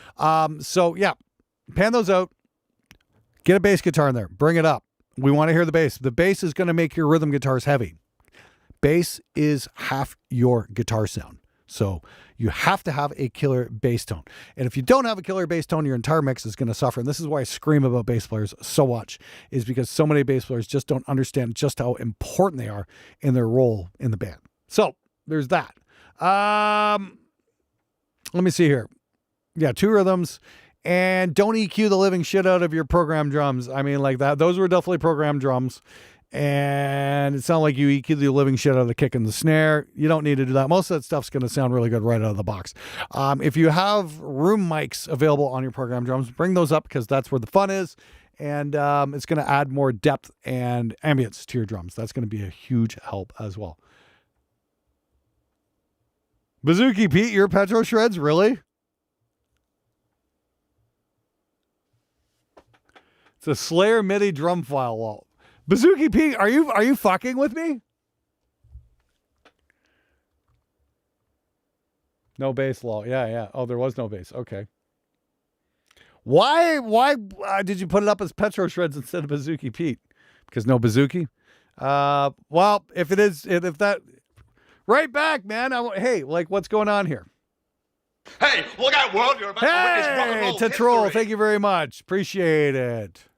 So yeah, pan those out. Get a bass guitar in there. Bring it up. We want to hear the bass. The bass is going to make your rhythm guitars heavy. Bass is half your guitar sound. So you have to have a killer bass tone. And if you don't have a killer bass tone, your entire mix is going to suffer. And this is why I scream about bass players so much, is because so many bass players just don't understand just how important they are in their role in the band. So there's that. Let me see here. Yeah, 2 rhythms. And don't EQ the living shit out of your programmed drums. I mean, like that. Those were definitely programmed drums. And it sounded like you EQ the living shit out of the kick and the snare. You don't need to do that. Most of that stuff's going to sound really good right out of the box. If you have room mics available on your programmed drums, bring those up because that's where the fun is. And it's going to add more depth and ambience to your drums. That's going to be a huge help as well. Bazooki Pete, your Petro Shreds, really? It's a Slayer MIDI drum file wall. Bazooki Pete, are you fucking with me? No bass law. Yeah. Oh, there was no bass. Okay. Why did you put it up as Petro Shreds instead of Bazooki Pete? Because no Bazooki? Well, if it is, if that, right back, man. Hey, like, what's going on here? Hey, look out, world! You're about to witness rock and Hey, roll Tetrol, history. thank you very much. Appreciate it.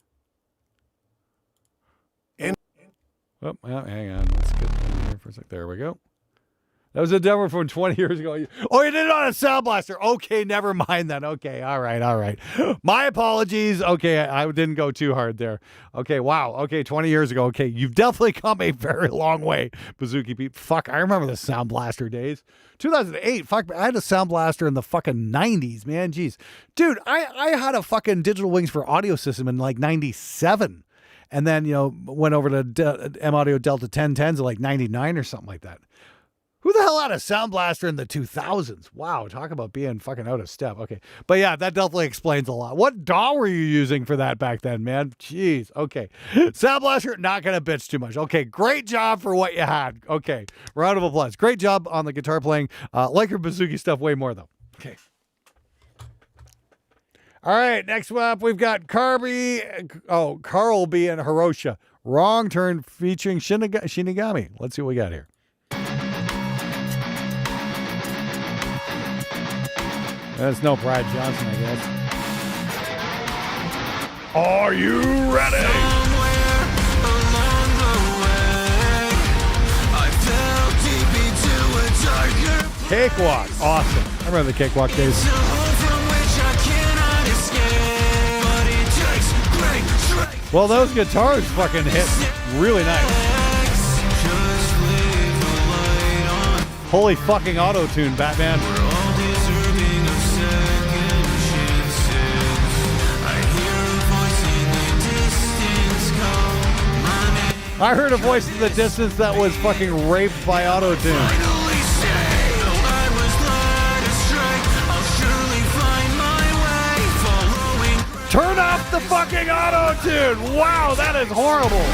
Oh, well, hang on. Let's get here for a sec. There we go. That was a demo from 20 years ago. Oh, you did it on a Sound Blaster. Okay, never mind then. Okay, all right. My apologies. Okay, I didn't go too hard there. Okay, wow. Okay, 20 years ago. Okay, you've definitely come a very long way, Bazooki Pete. Fuck, I remember the Sound Blaster days. 2008. Fuck, I had a Sound Blaster in the fucking 90s, man. Jeez. Dude, I had a fucking Digital Wings for audio system in like 97. And then, went over to M Audio Delta 1010s in like 99 or something like that. Who the hell had a Sound Blaster in the 2000s? Wow, talk about being fucking out of step. Okay. But yeah, that definitely explains a lot. What DAW were you using for that back then, man? Jeez. Okay. Sound Blaster, not going to bitch too much. Okay. Great job for what you had. Okay. Round of applause. Great job on the guitar playing. Like your Bazooki stuff way more, though. Okay. All right, next one up, we've got Carlby and Hirosha. Wrong Turn featuring Shinigami. Let's see what we got here. That's no Pride Johnson, I guess. Are you ready? Cakewalk. Awesome. I remember the Cakewalk days. Well, those guitars fucking hit really nice. Holy fucking auto-tune, Batman. I heard a voice in the distance that was fucking raped by auto-tune. Turn off the fucking auto-tune! Wow, that is horrible!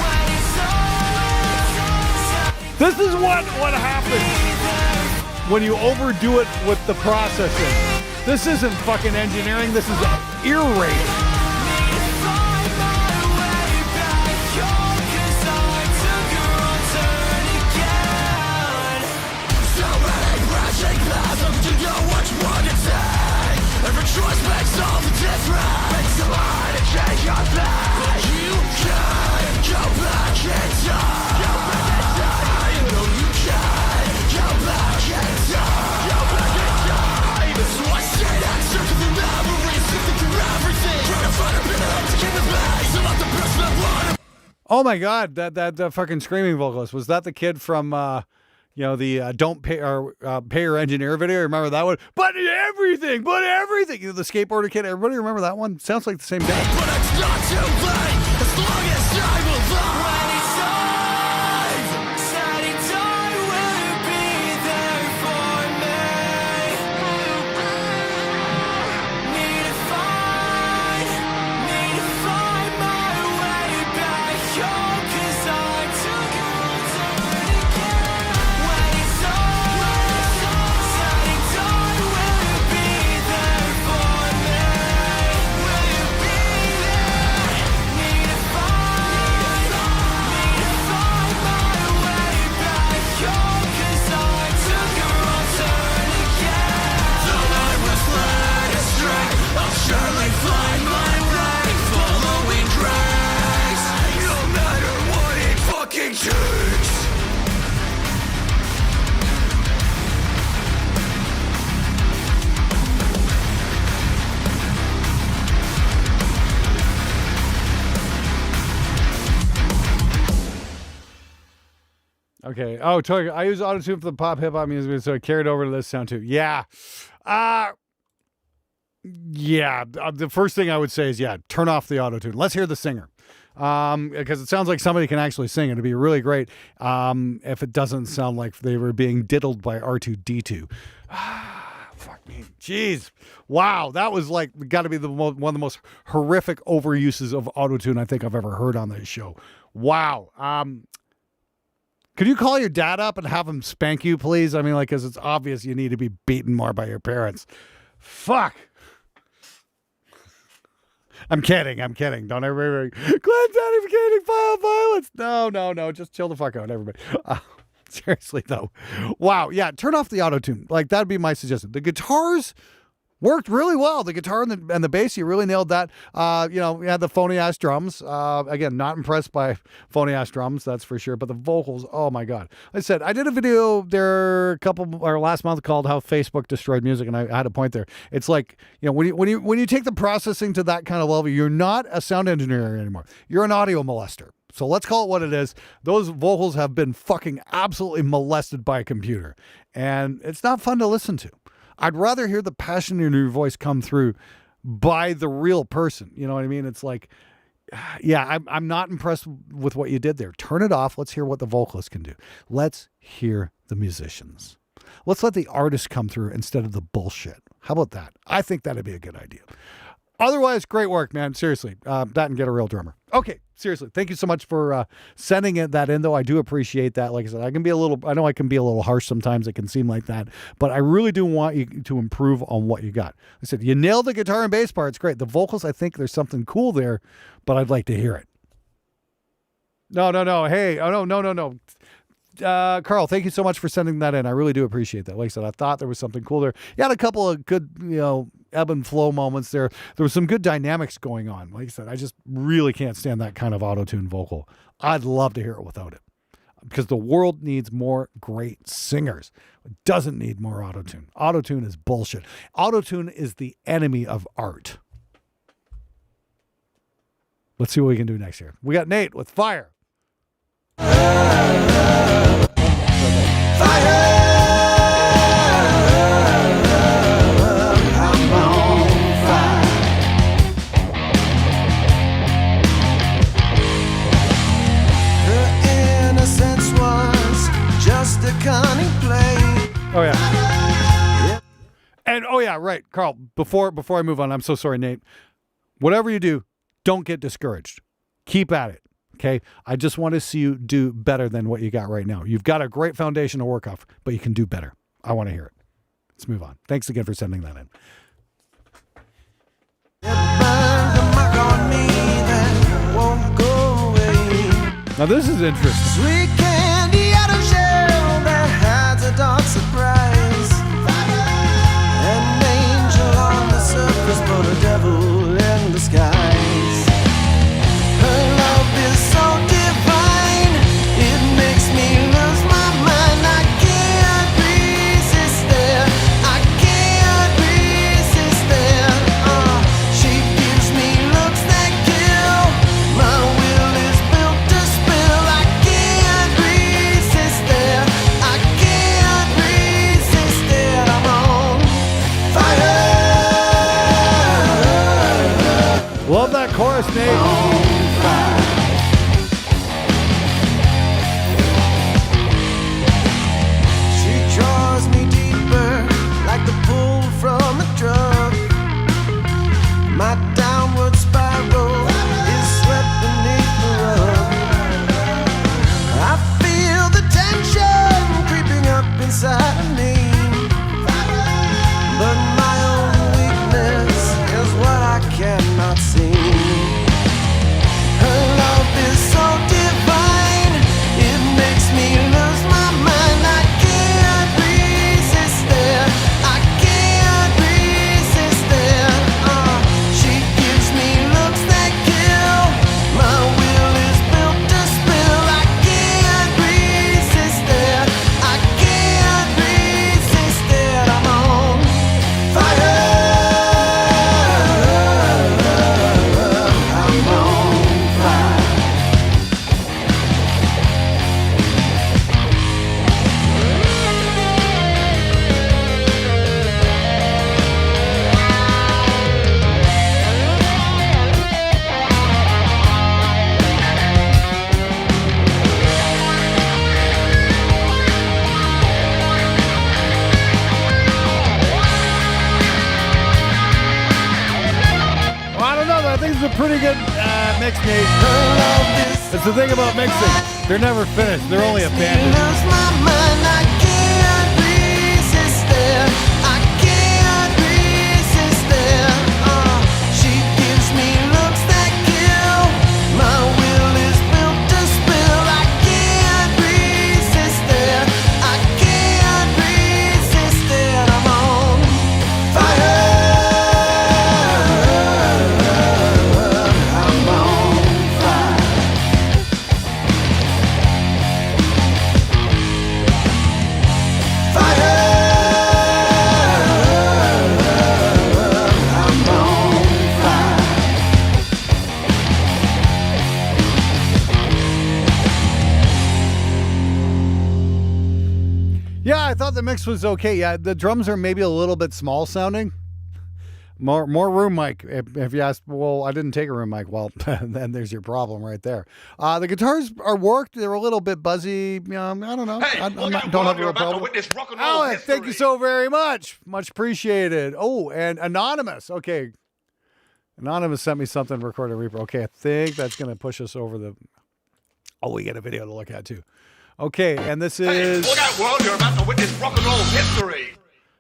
This is what happens when you overdo it with the processing. This isn't fucking engineering, this is ear rape. Every choice makes all the difference. Makes the line and change your plan. But you can go back in time. Go back in time. You know you can go back in time. Go back in time. So I say that searching for memories, sifting through everything, trying to find a bit of to keep it back. So not the person I want. Oh my god, that fucking screaming vocalist, was that the kid from the don't pay or pay your engineer video? Remember that one? But everything. The skateboarder kid. Everybody remember that one? Sounds like the same guy. But it's not too late as long as time will lie. When it's time, steady time will be there for me. Need to find my way back home, 'cause I took a wrong turn again. When it's time, steady time will be there for me. Will you be there? Okay. Oh, totally. I use auto-tune for the pop hip-hop music, so I carried over to this sound too. Yeah. The first thing I would say is, turn off the auto-tune. Let's hear the singer. Because it sounds like somebody can actually sing. It'd be really great if it doesn't sound like they were being diddled by R2-D2. Fuck me. Jeez. Wow. That was like, got to be one of the most horrific overuses of auto-tune I think I've ever heard on this show. Wow. Could you call your dad up and have him spank you, please? I mean, like, because it's obvious you need to be beaten more by your parents. Fuck. I'm kidding. Don't everybody, Glenn's advocating violence. No. Just chill the fuck out, everybody. Seriously, though. Wow. Yeah, turn off the auto-tune. Like, that'd be my suggestion. The guitars worked really well. The guitar and the bass, you really nailed that. You had the phony-ass drums. Again, not impressed by phony-ass drums, that's for sure. But the vocals, oh my God. Like I said, I did a video there last month called How Facebook Destroyed Music, and I had a point there. It's like, when you take the processing to that kind of level, you're not a sound engineer anymore. You're an audio molester. So let's call it what it is. Those vocals have been fucking absolutely molested by a computer. And it's not fun to listen to. I'd rather hear the passion in your voice come through by the real person. You know what I mean? It's like, I'm not impressed with what you did there. Turn it off. Let's hear what the vocalist can do. Let's hear the musicians. Let's let the artist come through instead of the bullshit. How about that? I think that'd be a good idea. Otherwise, great work, man. Seriously, that and get a real drummer. Okay, seriously, thank you so much for sending that in, though. I do appreciate that. Like I said, I know I can be a little harsh sometimes. It can seem like that. But I really do want you to improve on what you got. I said, you nailed the guitar and bass part. It's great. The vocals, I think there's something cool there, but I'd like to hear it. No. Hey, no. Carl, thank you so much for sending that in. I really do appreciate that. Like I said, I thought there was something cool there. You had a couple of good, ebb and flow moments there. There was some good dynamics going on. Like I said, I just really can't stand that kind of auto-tune vocal. I'd love to hear it without it, because the world needs more great singers. It doesn't need more auto-tune. Auto-tune is bullshit. Auto-tune is the enemy of art. Let's see what we can do next year. We got Nate with Fire. Oh yeah. And oh yeah, right, Carl, before I move on, I'm so sorry, Nate. Whatever you do, don't get discouraged. Keep at it. Okay? I just want to see you do better than what you got right now. You've got a great foundation to work off, but you can do better. I want to hear it. Let's move on. Thanks again for sending that in. Now this is interesting. Sweet candy out of shell that hides a dark surprise. An angel on the surface, but a devil in disguise. Her love is so divine, it makes me lose my mind. I can't resist it. I can't resist it. She gives me looks that kill. My will is built to spill. I can't resist it. I can't resist it. I'm on fire. pretty good mix, Nate. That's the thing about mixing. They're never finished. They're only abandoned. Lose my mind, I can't resist it. I can't resist it. She gives me looks that kill. My will is built to spill. I can't resist it. I can't resist it. I'm on fire. I'm on fire. Yeah, I thought the mix was okay. Yeah, the drums are maybe a little bit small sounding. More room mic. If you ask, well, I didn't take a room mic. Well, then there's your problem right there. The guitars are worked. They're a little bit buzzy. I don't know. Hey, I look out, don't have you're a about to problem. witness rock and roll Alex, thank you history. so very much. Much appreciated. Oh, and Anonymous. Okay. Anonymous sent me something, Record a Reaper. Okay, I think that's going to push us over the... Oh, we get a video to look at, too. Okay, and this Hey, is... look out, world, you're about to witness rock and roll history.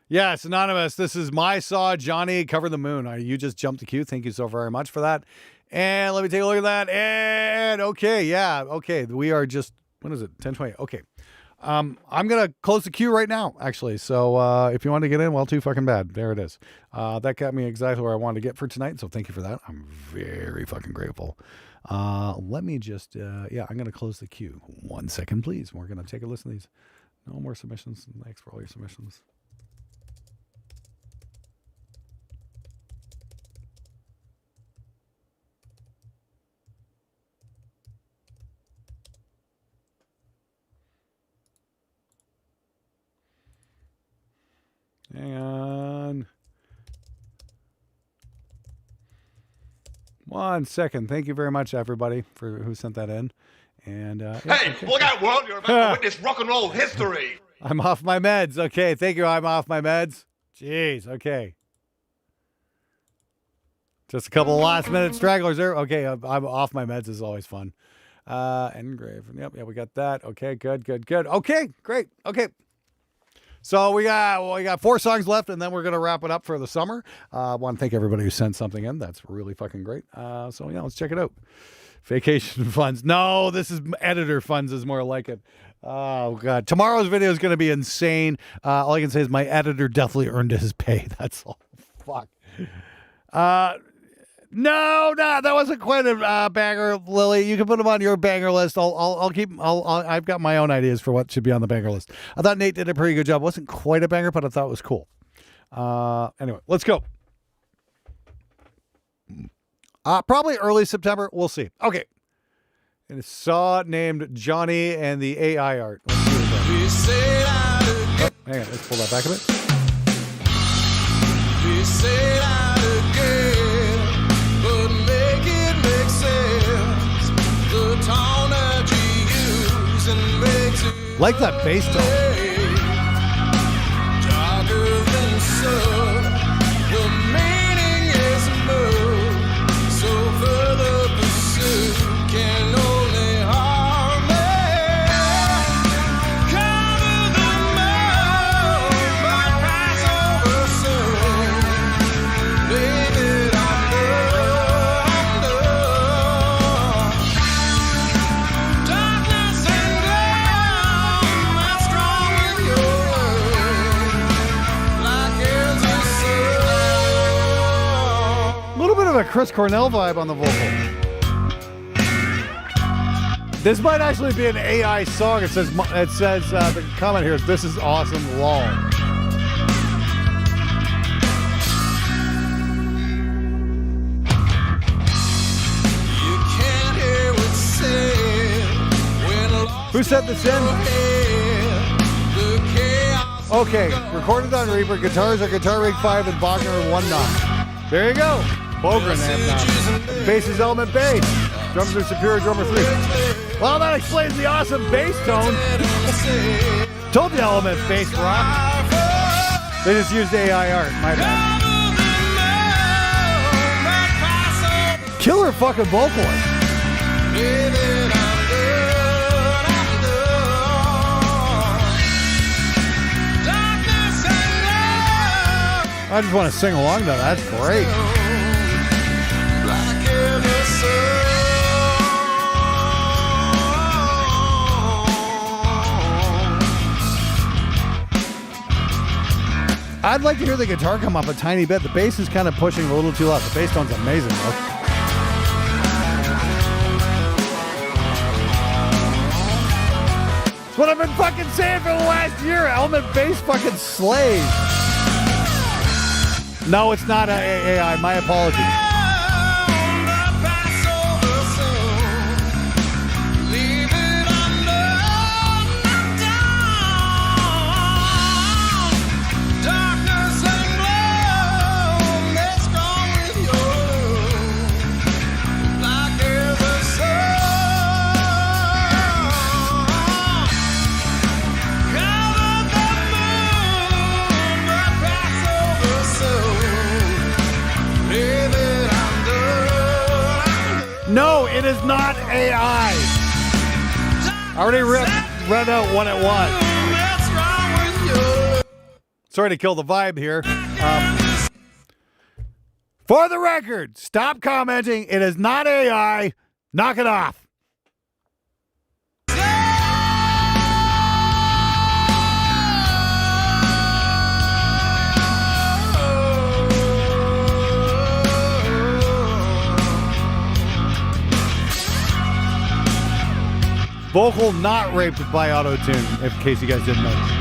Yes, Anonymous. This is My Saw Johnny Cover the Moon. You just jumped the queue. Thank you so very much for that. And let me take a look at that. And okay, yeah, okay. We are just, when is it? 10:20. Okay. I'm going to close the queue right now, actually. So if you want to get in, well, too fucking bad. There it is. That got me exactly where I wanted to get for tonight. So thank you for that. I'm very fucking grateful. Let me just, yeah, I'm going to close the queue. 1 second, please. We're going to take a listen to these. No more submissions. Thanks for all your submissions. Hang on. 1 second. Thank you very much, everybody, for who sent that in. And yeah, Hey, okay. look out, world, you're about to witness rock and roll history. I'm off my meds. Okay, thank you. I'm off my meds. Jeez. Okay. Just a couple of last minute stragglers there. Okay, I'm off my meds is always fun. Engrave. Yep, yeah, we got that. Okay, good. Okay, great. Okay. So we got 4 songs left, and then we're gonna wrap it up for the summer. I want to thank everybody who sent something in. That's really fucking great. So yeah, let's check it out. Vacation funds. No, this is editor funds is more like it. Oh god, tomorrow's video is gonna be insane. All I can say is my editor definitely earned his pay. That's all. Fuck. No, that wasn't quite a banger, Lily. You can put them on your banger list. I've got my own ideas for what should be on the banger list. I thought Nate did a pretty good job. It wasn't quite a banger, but I thought it was cool. Anyway, let's go. Probably early September. We'll see. Okay. And it's Saw named Johnny and the AI art. Let's see what that. Hang on, let's pull that back a bit. Like that bass tone. A Chris Cornell vibe on the vocal. This might actually be an AI song. It says the comment here is "This is awesome." Lol. Who sent this in? Okay, recorded on Reaper. Guitars are Guitar Rig 5 and Bogner 1.9. There you go. Bogren and bass is element bass. Drums are Superior Drummer 3. Well, that explains the awesome bass tone. Told you element bass rock. They just used AI art. My bad. Killer fucking vocalist. I just want to sing along to that. That's great. I'd like to hear the guitar come up a tiny bit. The bass is kind of pushing a little too loud. The bass tone's amazing, though. That's what I've been fucking saying for the last year. Element bass fucking slays. No, it's not AI. My apologies. No, it is not AI. I already read out what it was. Sorry to kill the vibe here. For the record, stop commenting. It is not AI. Knock it off. Vocal not raped by auto-tune, in case you guys didn't know.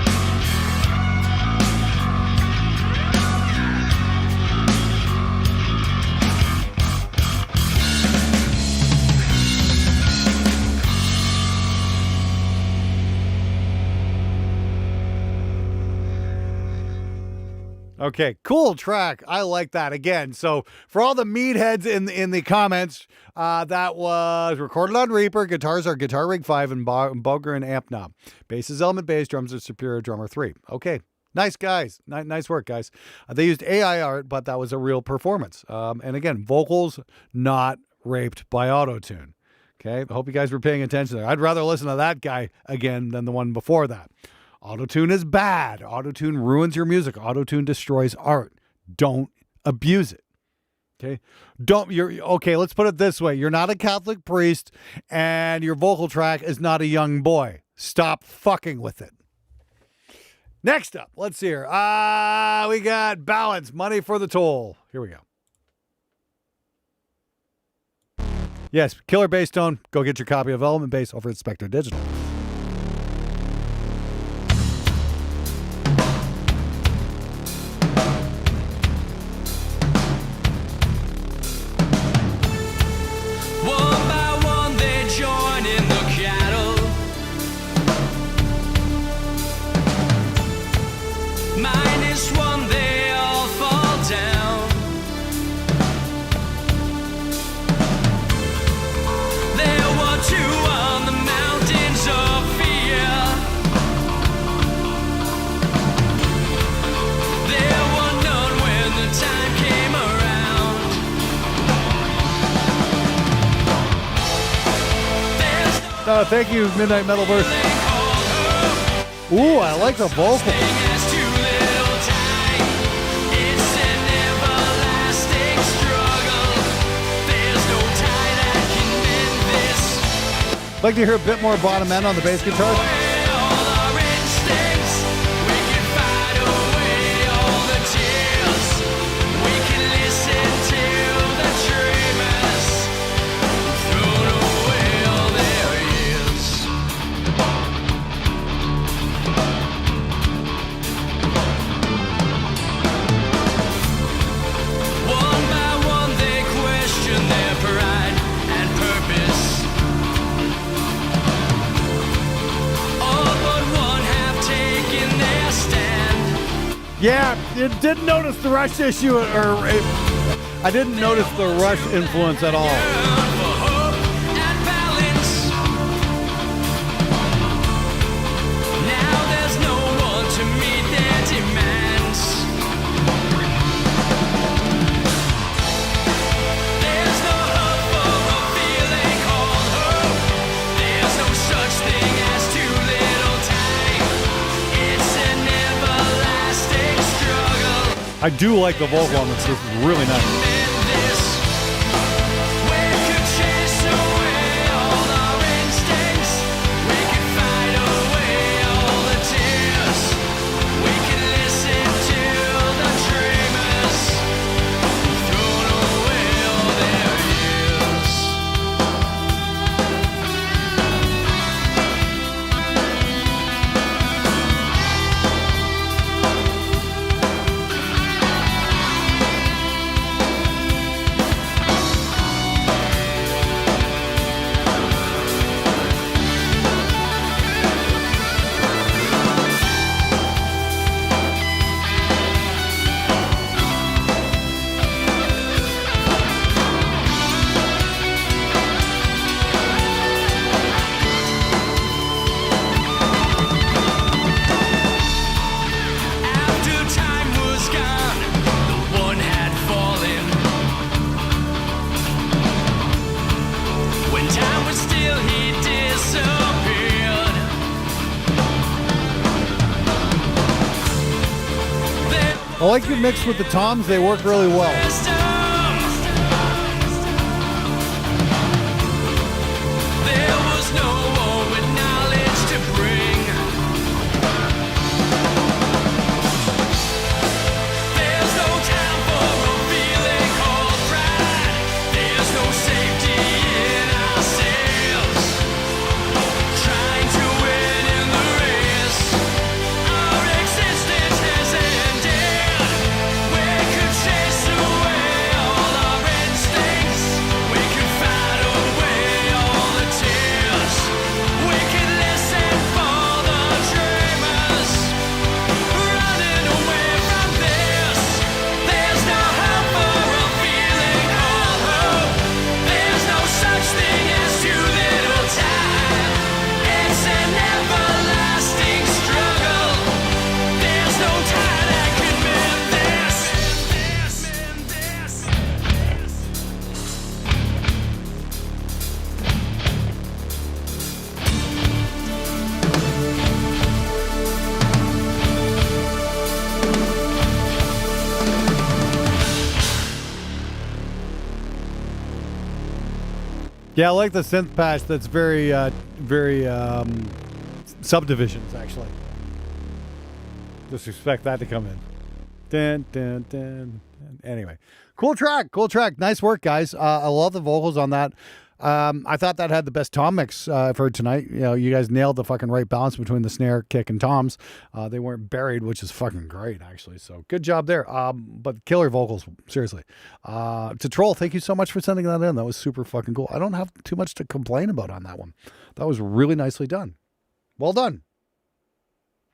Okay, cool track. I like that. Again, so for all the meatheads in the comments, that was recorded on Reaper. Guitars are Guitar Rig 5 and Bogger and Amp Knob. Bass is Element Bass. Drums are Superior Drummer 3. Okay, nice guys. Nice work, guys. They used AI art, but that was a real performance. And again, vocals not raped by auto-tune. Okay, I hope you guys were paying attention there. I'd rather listen to that guy again than the one before that. Autotune is bad. Autotune ruins your music. Autotune destroys art. Don't abuse it. Okay? Okay, let's put it this way. You're not a Catholic priest and your vocal track is not a young boy. Stop fucking with it. Next up, let's see here. We got Balance, Money for the Toll. Here we go. Yes, killer bass tone. Go get your copy of Element Bass over at Spectre Digital. Thank you, Midnight Metalverse. Ooh, I like the vocal. Like to hear a bit more bottom end on the bass guitar? Yeah, you didn't notice the Rush issue, I didn't notice the Rush influence at all. I do like the vocal on this. This is really nice. I like your mix with the toms. They work really well. Yeah, I like the synth patch. That's very subdivisions, actually. Just expect that to come in. Dun, dun, dun, dun. Anyway, cool track. Nice work, guys. I love the vocals on that. I thought that had the best tom mix I've heard tonight. You know, you guys nailed the fucking right balance between the snare, kick, and toms. They weren't buried, which is fucking great, actually. So good job there. But killer vocals, seriously. To Troll, thank you so much for sending that in. That was super fucking cool. I don't have too much to complain about on that one. That was really nicely done. Well done.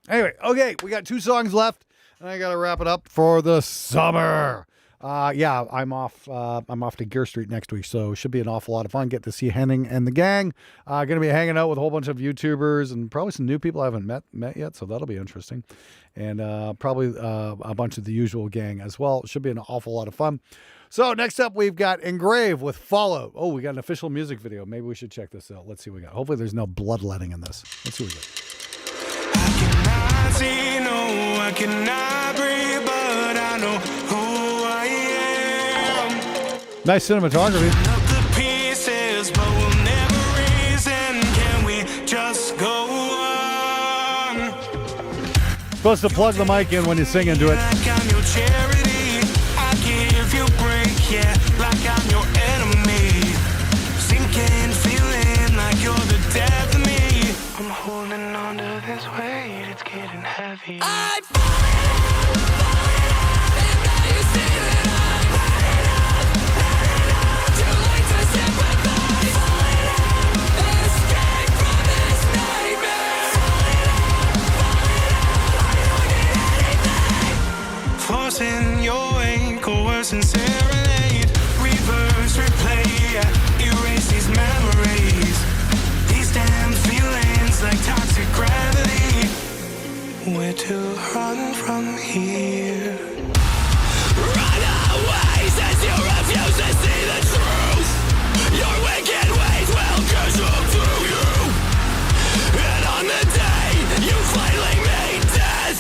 Anyway, okay, we got 2 songs left, and I got to wrap it up for the summer. Yeah, I'm off to Gear Street next week, so it should be an awful lot of fun. Get to see Henning and the gang. Going to be hanging out with a whole bunch of YouTubers and probably some new people I haven't met yet, so that'll be interesting. And probably a bunch of the usual gang as well. It should be an awful lot of fun. So next up, we've got Engrave with Follow. Oh, we got an official music video. Maybe we should check this out. Let's see what we got. Hopefully there's no bloodletting in this. Let's see what we got. I cannot breathe, but I know who I am. Nice cinematography. The pieces, but we'll never reason. Can we just go on? Supposed to plug the mic in when you sing into it. Like I'm your charity, I give you a break, yeah, like I'm your enemy. Sinking, feeling like you're the death of me. I'm holding on to this weight, it's getting heavy. I'm falling up, and now you see that I'm falling up. Too late to sympathize. Falling up, escape from this nightmare. Falling up, I don't need anything. Forcing your way, coercing serenade. Reverse, replay, erase these memories. These damn feelings like toxic gravity. Where to run from here? Run away since you refuse to see the truth. Your wicked ways will consume through you. And on the day you finally meet death,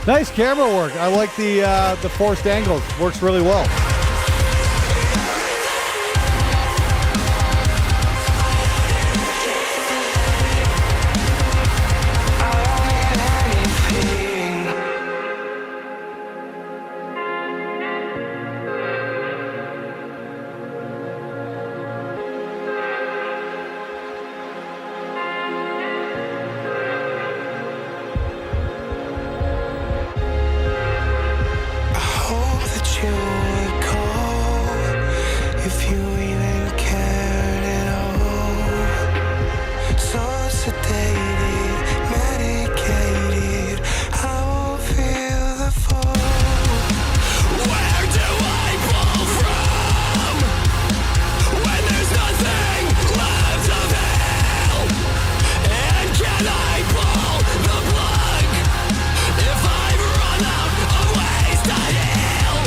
Nice camera work. I like the forced angles. Works really well. Hope that you would call if you even cared at all. So sedated, medicated, I won't feel the fall. Where do I pull from when there's nothing left of hell? And can I pull the plug if I've run out of ways to heal?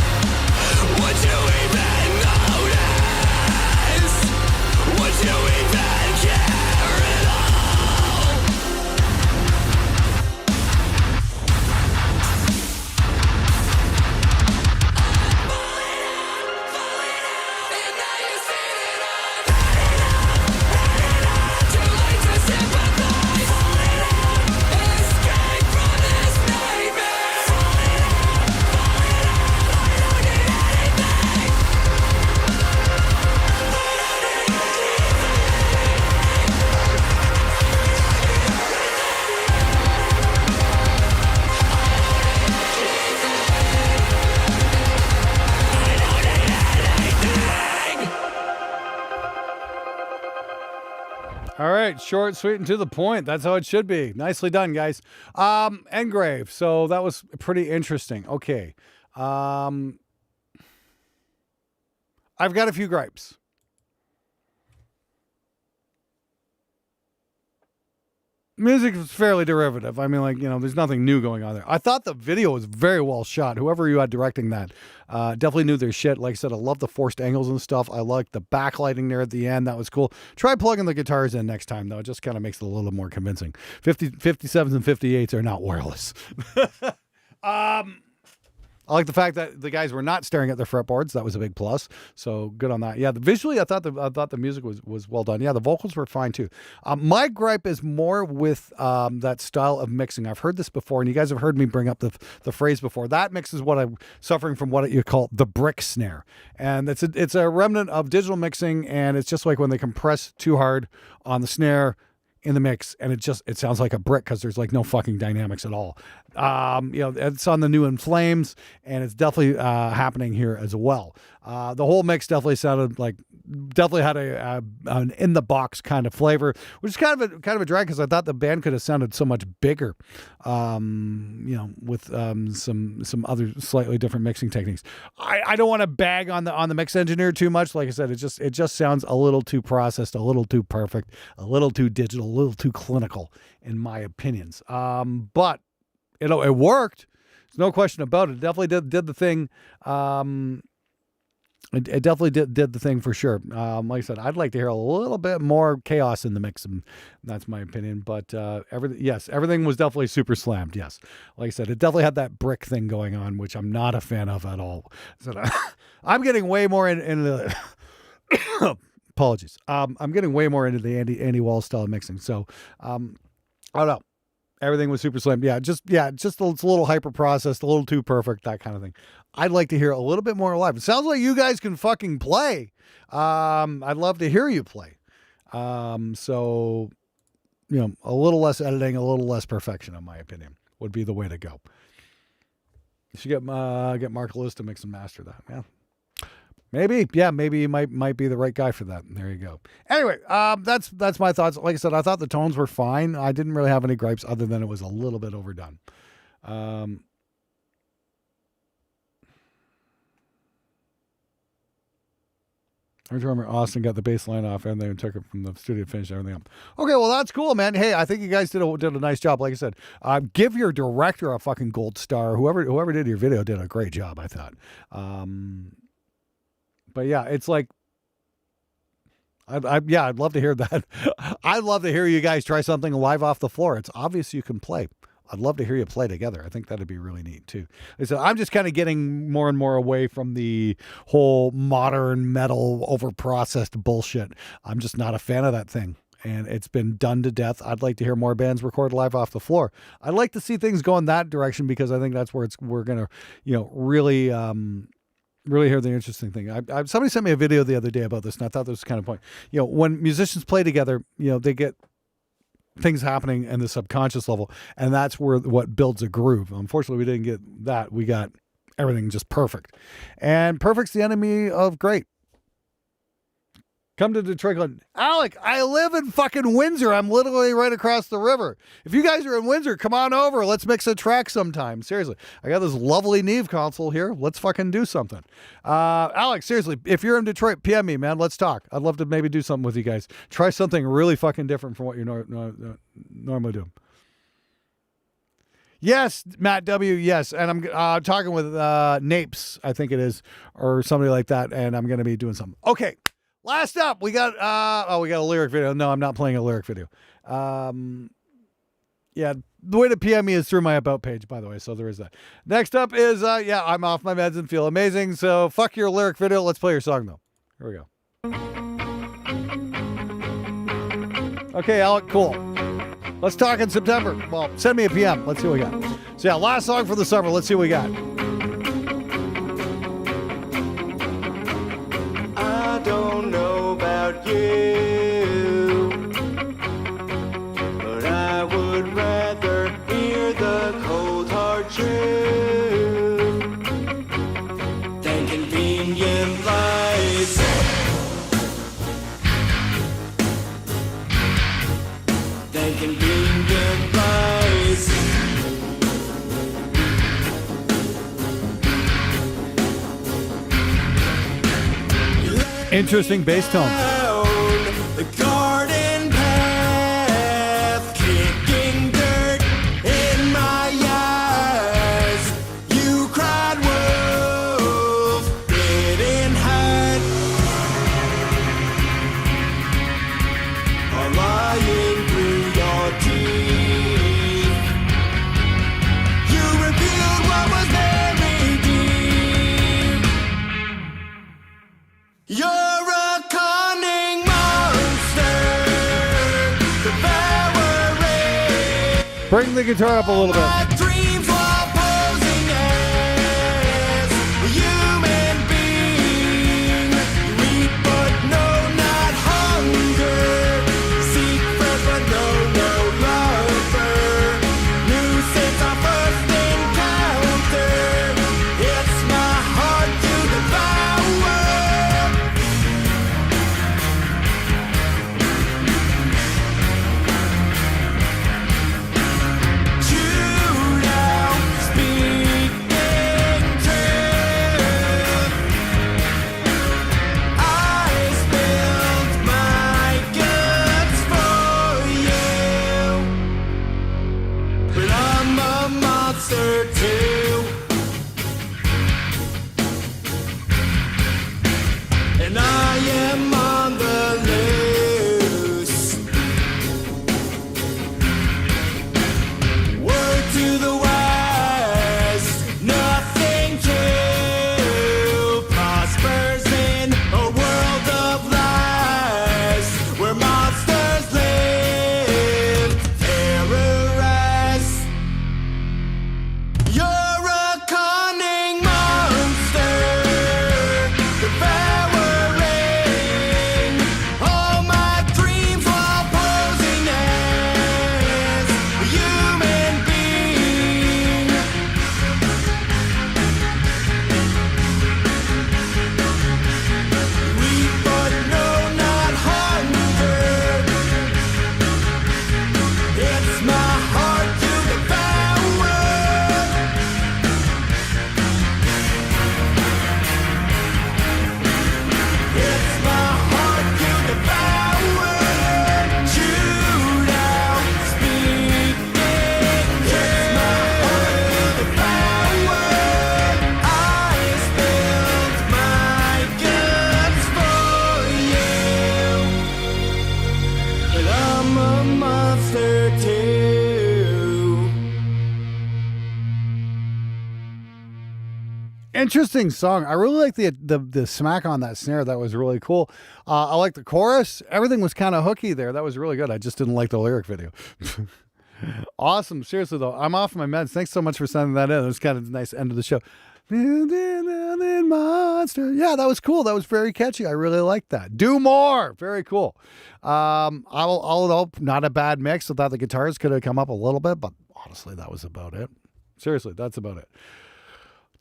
Would you even notice? Would you even care at all? And now you see that I'm too late to sympathize. Escape from this nightmare. I don't need anything. All right, short, sweet, and to the point. That's how it should be. Nicely done, guys. Engrave. So that was pretty interesting. Okay. I've got a few gripes. Music is fairly derivative. I mean, like, you know, there's nothing new going on there. I thought the video was very well shot. Whoever you had directing that definitely knew their shit. Like I said, I love the forced angles and stuff. I like the backlighting there at the end. That was cool. Try plugging the guitars in next time, though. It just kind of makes it a little more convincing. 57s and 58s are not wireless. I like the fact that the guys were not staring at their fretboards. That was a big plus. So good on that. Yeah, visually, I thought the music was well done. Yeah, the vocals were fine too. My gripe is more with that style of mixing. I've heard this before, and you guys have heard me bring up the phrase before. That mix is what I'm suffering from. What you call the brick snare, and it's a remnant of digital mixing, and it's just like when they compress too hard on the snare in the mix, and it sounds like a brick because there's like no fucking dynamics at all. You know, it's on the new In Flames, and it's definitely happening here as well. The whole mix definitely had an in the box kind of flavor, which is kind of a drag because I thought the band could have sounded so much bigger. You know, with some other slightly different mixing techniques. I don't want to bag on the mix engineer too much. Like I said, it just sounds a little too processed, a little too perfect, a little too digital, a little too clinical, in my opinions. But it worked. There's no question about it. It definitely did the thing. It definitely did the thing for sure. Like I said, I'd like to hear a little bit more chaos in the mix, and that's my opinion. But everything was definitely super slammed. Yes, like I said, it definitely had that brick thing going on, which I'm not a fan of at all. So I'm getting way more into the apologies. I'm getting way more into the Andy Wall style mixing. So I don't know. Everything was super slim. Just it's a little hyper processed, a little too perfect, that kind of thing. I'd like to hear a little bit more live. It sounds like you guys can fucking play. I'd love to hear you play. So, you know, a little less editing, a little less perfection, in my opinion, would be the way to go. You should get Mark Lewis to mix and master that. Yeah. Maybe he might be the right guy for that. There you go. Anyway, that's my thoughts. Like I said, I thought the tones were fine. I didn't really have any gripes other than it was a little bit overdone. I remember Austin got the bass line off and then took it from the studio to finish everything up. Okay, well, that's cool, man. Hey, I think you guys did a nice job. Like I said, give your director a fucking gold star. Whoever did your video did a great job, I thought. But yeah, it's like, I'd love to hear that. I'd love to hear you guys try something live off the floor. It's obvious you can play. I'd love to hear you play together. I think that'd be really neat too. So I'm just kind of getting more and more away from the whole modern metal overprocessed bullshit. I'm just not a fan of that thing. And it's been done to death. I'd like to hear more bands record live off the floor. I'd like to see things go in that direction because I think that's where we're going to, really hear the interesting thing. Somebody sent me a video the other day about this, and I thought this was kind of point. When musicians play together, they get things happening in the subconscious level, and that's what builds a groove. Unfortunately, we didn't get that. We got everything just perfect, and perfect's the enemy of great. Come to Detroit. Alec, I live in fucking Windsor. I'm literally right across the river. If you guys are in Windsor, come on over. Let's mix a track sometime. Seriously. I got this lovely Neve console here. Let's fucking do something. Alex, seriously, if you're in Detroit, PM me, man. Let's talk. I'd love to maybe do something with you guys. Try something really fucking different from what you normally do. Yes, Matt W. Yes, and I'm talking with Napes, I think it is, or somebody like that, and I'm going to be doing something. Okay. Last up, we got we got a lyric video. No, I'm not playing a lyric video. Yeah, the way to PM me is through my About page, by the way, so there is that. Next up is, I'm off my meds and feel amazing, so fuck your lyric video. Let's play your song, though. Here we go. Okay, Alec, cool. Let's talk in September. Well, send me a PM. Let's see what we got. So, yeah, last song for the summer. Let's see what we got. I don't know about you, but I would rather hear the cold hard truth than convenient lies. Than convenient lies. Interesting bass tone. The garden path, kicking dirt in my eyes. You cried wolf, didn't hide. Are lying through your teeth. You revealed what was buried deep. You're a cunning monster, devouring Bring the guitar up a little bit. my dreams while posing as a human being. You eat but no, not hunger. Seek friends but no lover. Nuisance our first encounter. It's my heart to devour. Choose Interesting song. I really like the smack on that snare. That was really cool. I like the chorus. Everything was kind of hooky there. That was really good. I just didn't like the lyric video. Awesome. Seriously though, I'm off my meds. Thanks so much for sending that in. It was kind of a nice end of the show. Monster. Yeah, that was cool. That was very catchy. I really liked that. Do more. Very cool. I'll not a bad mix. I thought the guitars could have come up a little bit, but honestly, that was about it. Seriously, that's about it.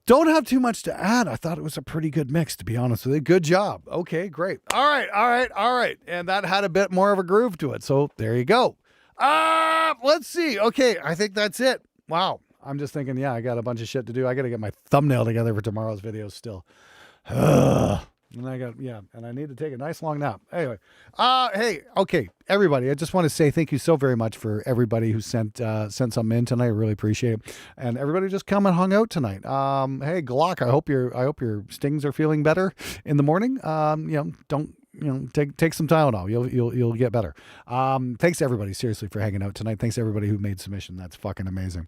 Don't have too much to add. I thought it was a pretty good mix, to be honest with you. Good job. Okay, great. All right. And that had a bit more of a groove to it. So there you go. Let's see. Okay, I think that's it. Wow. I'm just thinking, yeah, I got a bunch of shit to do. I got to get my thumbnail together for tomorrow's video still. And I need to take a nice long nap. Anyway, hey, okay, everybody, I just want to say thank you so very much for everybody who sent something in tonight. I really appreciate it. And everybody just come and hung out tonight. Hey, Glock, I hope your stings are feeling better in the morning. Don't take some Tylenol. You'll get better. Thanks everybody, seriously, for hanging out tonight. Thanks everybody who made submission. That's fucking amazing.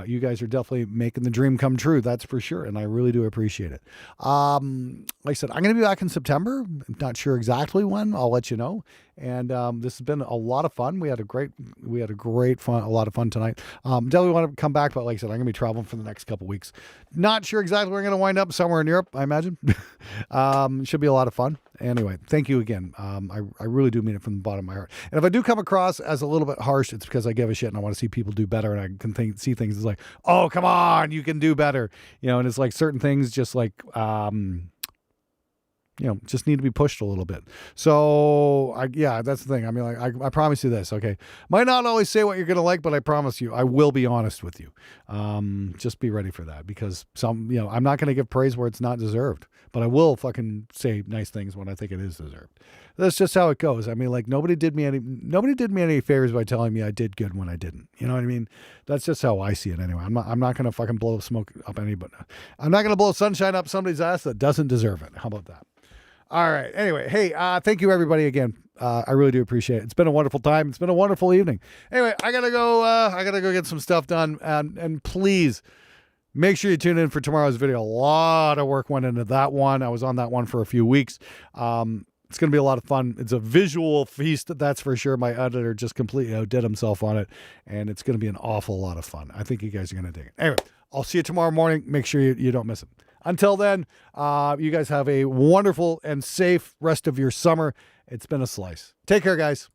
You guys are definitely making the dream come true. That's for sure. And I really do appreciate it. Like I said, I'm going to be back in September. I'm not sure exactly when. I'll let you know. And this has been a lot of fun. We had a lot of fun tonight. Definitely want to come back, but like I said, I'm going to be traveling for the next couple weeks. Not sure exactly where we're going to wind up. Somewhere in Europe, I imagine. Should be a lot of fun. Anyway, thank you again. I really do mean it from the bottom of my heart. And if I do come across as a little bit harsh, it's because I give a shit and I want to see people do better. And I can see things as like, oh, come on, you can do better. And it's like certain things just like, just need to be pushed a little bit. So that's the thing. I mean, like, I promise you this. Okay. Might not always say what you're going to like, but I promise you, I will be honest with you. Just be ready for that because I'm not going to give praise where it's not deserved, but I will fucking say nice things when I think it is deserved. That's just how it goes. I mean, like nobody did me any favors by telling me I did good when I didn't. You know what I mean? That's just how I see it anyway. I'm not going to fucking blow smoke up anybody. I'm not going to blow sunshine up somebody's ass that doesn't deserve it. How about that? All right. Anyway, hey, thank you everybody again. I really do appreciate it. It's been a wonderful time. It's been a wonderful evening. Anyway, I gotta go get some stuff done. And please make sure you tune in for tomorrow's video. A lot of work went into that one. I was on that one for a few weeks. It's going to be a lot of fun. It's a visual feast, that's for sure. My editor just completely outdid himself on it, and it's going to be an awful lot of fun. I think you guys are going to dig it. Anyway, I'll see you tomorrow morning. Make sure you don't miss it. Until then, you guys have a wonderful and safe rest of your summer. It's been a slice. Take care, guys.